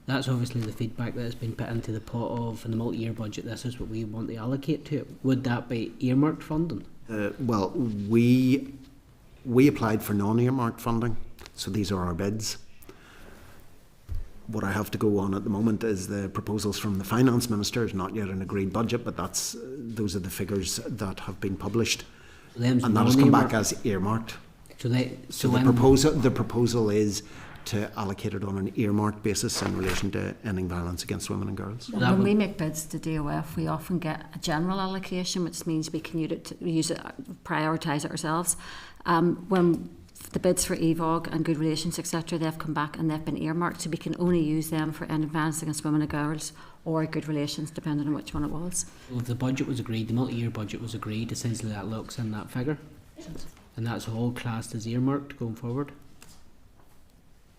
That's obviously the feedback that has been put into the pot of in the multi-year budget. This is what we want to allocate to it. Would that be earmarked funding? Well, we applied for non-earmarked funding, so these are our bids. What I have to go on at the moment is the proposals from the Finance Minister. It's not yet an agreed budget, but those are the figures that have been published. And that has come back as earmarked. So the proposal is to allocate it on an earmarked basis in relation to ending violence against women and girls. When we make bids to DOF, we often get a general allocation, which means we can use it, prioritise it ourselves. When the bids for EVOG and Good Relations, etc., they've come back and they've been earmarked, so we can only use them for ending violence against women and girls or Good Relations, depending on which one it was. Well, if the budget was agreed, the multi-year budget was agreed, essentially that looks in that figure. And that's all classed as earmarked going forward.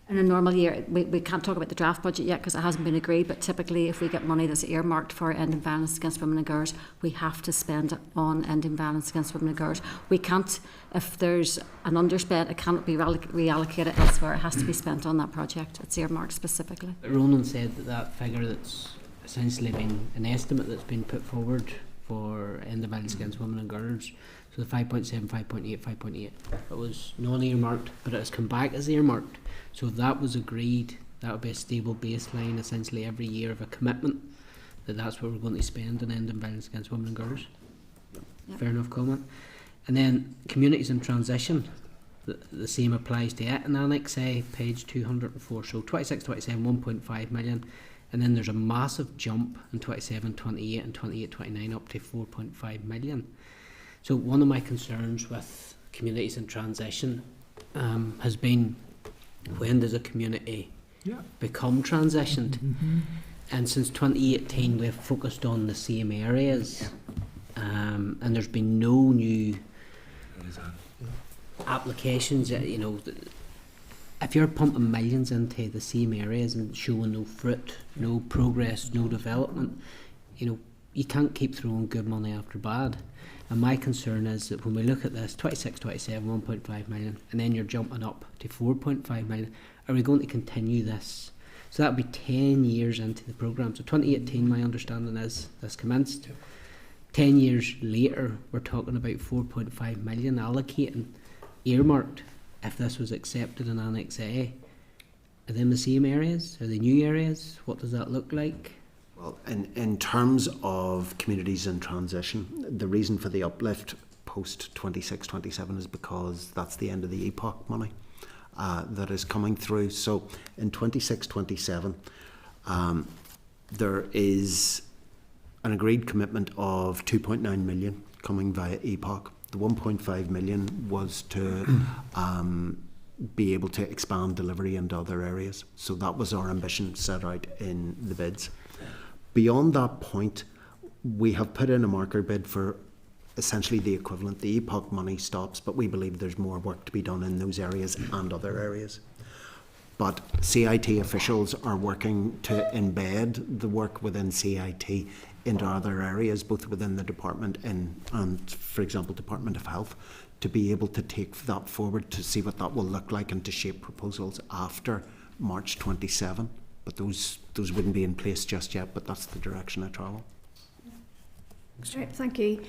In a normal year, we can't talk about the draft budget yet because it hasn't been agreed, but typically if we get money that's earmarked for ending violence against women and girls, we have to spend it on ending violence against women and girls. We can't, if there's an underspend, it can't be reallocated elsewhere. It has to be spent on that project. It's earmarked specifically. Ronan said that figure that's essentially been an estimate that's been put forward for ending violence against women and girls. So the 5.7, 5.8, 5.8. It was non-earmarked, but it has come back as earmarked. So if that was agreed, that would be a stable baseline essentially every year of a commitment that's what we're going to spend on ending violence against women and girls. Yep. Fair enough comment. And then communities in transition, the same applies to it in Annex A, page 204. So 26-27, 1.5 million. And then there's a massive jump in 27-28 and 28-29 up to 4.5 million. So one of my concerns with communities in transition has been, when does a community become transitioned? Mm-hmm. And since 2018 we've focused on the same areas, and there's been no new applications. You know, if you're pumping millions into the same areas and showing no fruit, no progress, no development, you know, you can't keep throwing good money after bad. And my concern is that when we look at this, 26-27, 1.5 million, and then you're jumping up to 4.5 million, are we going to continue this? So that would be 10 years into the programme. So 2018, my understanding is, this commenced. 10 years later, we're talking about 4.5 million allocating, earmarked, if this was accepted in Annex A. Are they in the same areas? Are they new areas? What does that look like? Well, in terms of communities in transition, the reason for the uplift post 26-27 is because that's the end of the EPOC money that is coming through. So in 26-27, there is an agreed commitment of 2.9 million coming via EPOC. The 1.5 million was to be able to expand delivery into other areas. So that was our ambition set out in the bids. Beyond that point, we have put in a marker bid for essentially the equivalent. The EPOC money stops, but we believe there's more work to be done in those areas and other areas. But CIT officials are working to embed the work within CIT into other areas, both within the department and, for example, Department of Health, to be able to take that forward, to see what that will look like and to shape proposals after March 27. But those wouldn't be in place just yet, but that's the direction of travel. Right, thank you.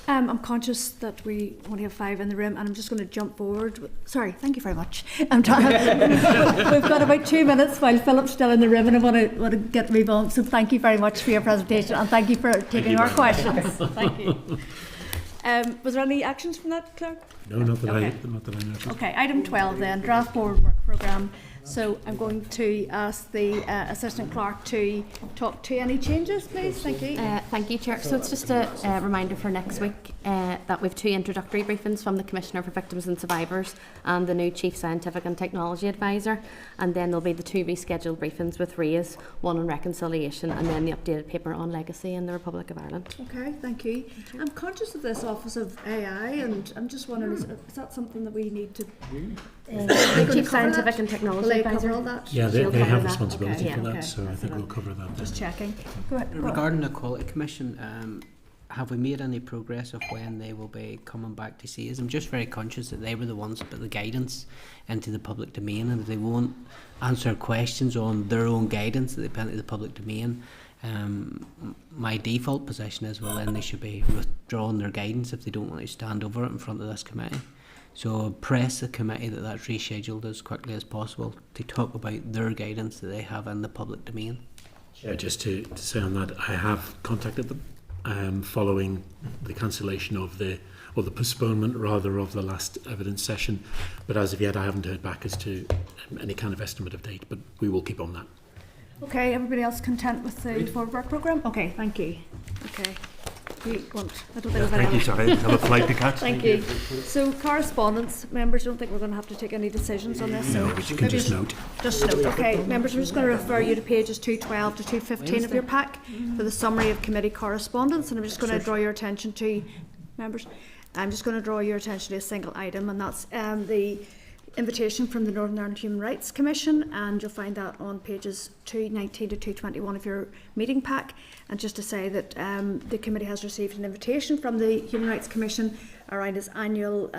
I'm conscious that we only have 5 in the room, and I'm just going to jump forward. Sorry, thank you very much. We've got about 2 minutes while Philip's still in the room, and I want to get to move on. So thank you very much for your presentation, and thank you for taking our questions. Thank you. Was there any actions from that, Clerk? No, not that I noticed. Okay, item 12 then, draft board work programme. So I'm going to ask the Assistant Clerk to talk to any changes, please. Thank you. Thank you, Chair. So it's just a reminder for next week that we've 2 introductory briefings from the Commissioner for Victims and Survivors and the new Chief Scientific and Technology Advisor, and then there'll be the 2 rescheduled briefings with RAISE, one on reconciliation and then the updated paper on legacy in the Republic of Ireland. Okay, thank you. I'm conscious of this Office of AI, and I'm just wondering, is that something that we need to... Chief Scientific and Technology they advisor. cover all that? Yeah, they She'll have cover that? responsibility Okay, for that, okay, so I that's think it. we'll cover that. Just checking. Go ahead. Regarding the Quality Commission, have we made any progress of when they will be coming back to see us? I'm just very conscious that they were the ones that put the guidance into the public domain, and if they won't answer questions on their own guidance that they put into the public domain, my default position is, well, then they should be withdrawing their guidance if they don't want to stand over it in front of this committee. So press the committee that that's rescheduled as quickly as possible to talk about their guidance that they have in the public domain. Yeah, just to say on that, I have contacted them following the cancellation of or the postponement rather of the last evidence session, but as of yet I haven't heard back as to any kind of estimate of date, but we will keep on that. Okay, everybody else content with the forward work programme? Okay, thank you. Okay. You want, I don't think we've Thank you, sorry, I have a flight to catch. Thank you. So correspondence, members, I don't think we're going to have to take any decisions on this. No, so but you can just note. Just note, okay. Members, I'm just going to refer you to pages 212 to 215 of your pack for the summary of committee correspondence, and I'm just going to draw your attention to, members, I'm just going to draw your attention to a single item, and that's the invitation from the Northern Ireland Human Rights Commission, and you'll find that on pages 219 to 221 of your meeting pack. And just to say that the committee has received an invitation from the Human Rights Commission around its annual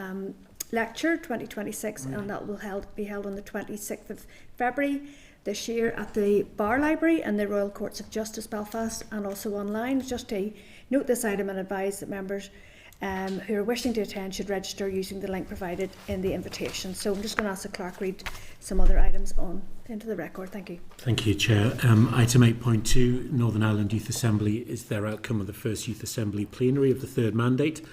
lecture 2026, and that will be held on the 26th of February this year at the Bar Library in the Royal Courts of Justice Belfast, and also online. Just to note this item and advise that members who are wishing to attend should register using the link provided in the invitation. So I'm just going to ask the clerk read some other items on into the record. Thank you. Thank you, Chair. Item 8.2, Northern Ireland Youth Assembly is their outcome of the first Youth Assembly plenary of the third mandate.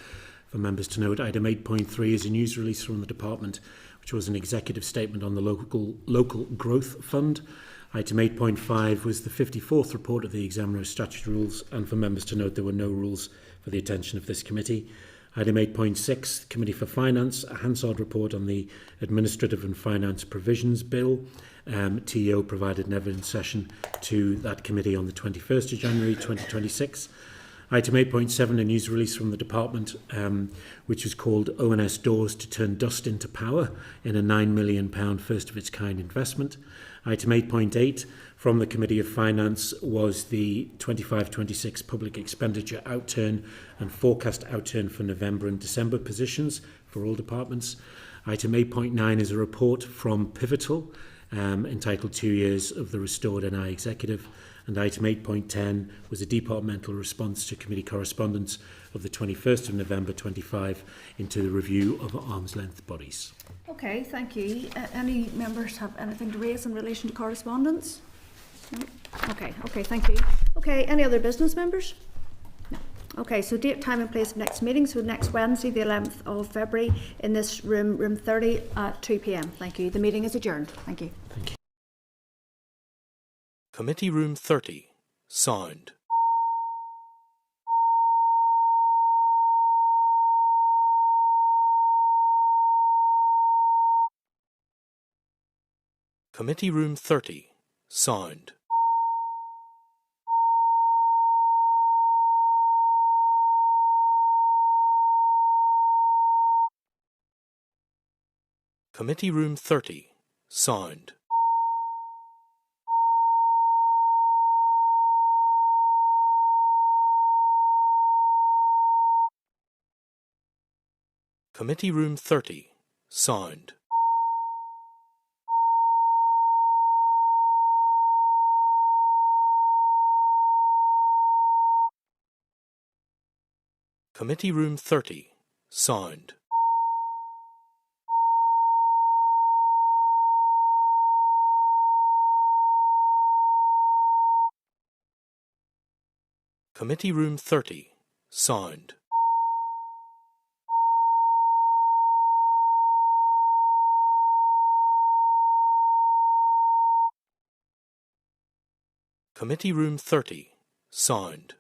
For members to note, item 8.3 is a news release from the Department, which was an executive statement on the local growth fund. Item 8.5 was the 54th report of the Examiner's Statute Rules, and for members to note, there were no rules for the attention of this committee. Item 8.6, Committee for Finance, a Hansard report on the Administrative and Finance Provisions Bill. TEO provided an evidence session to that committee on the 21st of January 2026. Item 8.7, a news release from the Department, which was called ONS Doors to Turn Dust into Power in a £9 million first of its kind investment. Item 8.8 from the Committee of Finance was the 25-26 public expenditure outturn and forecast outturn for November and December positions for all departments. Item 8.9 is a report from Pivotal entitled 2 Years of the Restored NI Executive. And item 8.10 was a departmental response to committee correspondence of the 21st of November 25 into the review of arm's length bodies. Okay, thank you. Any members have anything to raise in relation to correspondence? No? Okay, thank you. Okay, any other business, members? No. Okay, so date, time and place of next meeting. So next Wednesday, the 11th of February, in this room, room 30 at 2 p.m. Thank you. The meeting is adjourned. Thank you. Thank you. Committee Room 30, signed. Committee Room 30, signed. Committee Room 30, signed. Committee Room 30, signed. Committee Room 30, signed. Committee Room 30, signed. Committee Room 30, signed.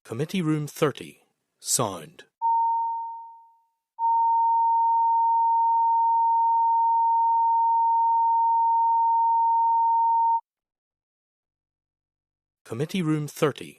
Committee Room 30, signed. Committee Room 30,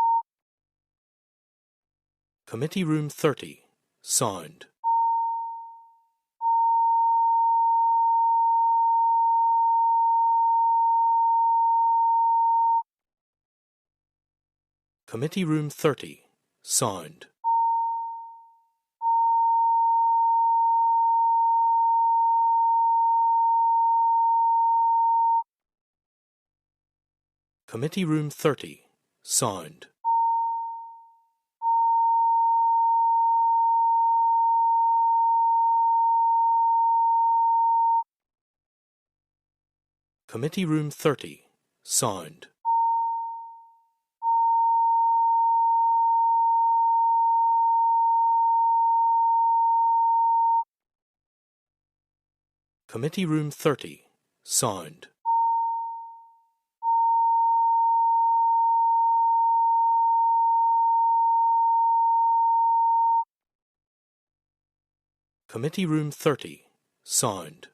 Committee Room 30, sound. Committee Room 30, sound. Committee Room 30, sound. Committee Room 30, sound. Committee Room 30, sound. Committee Room 30, sound.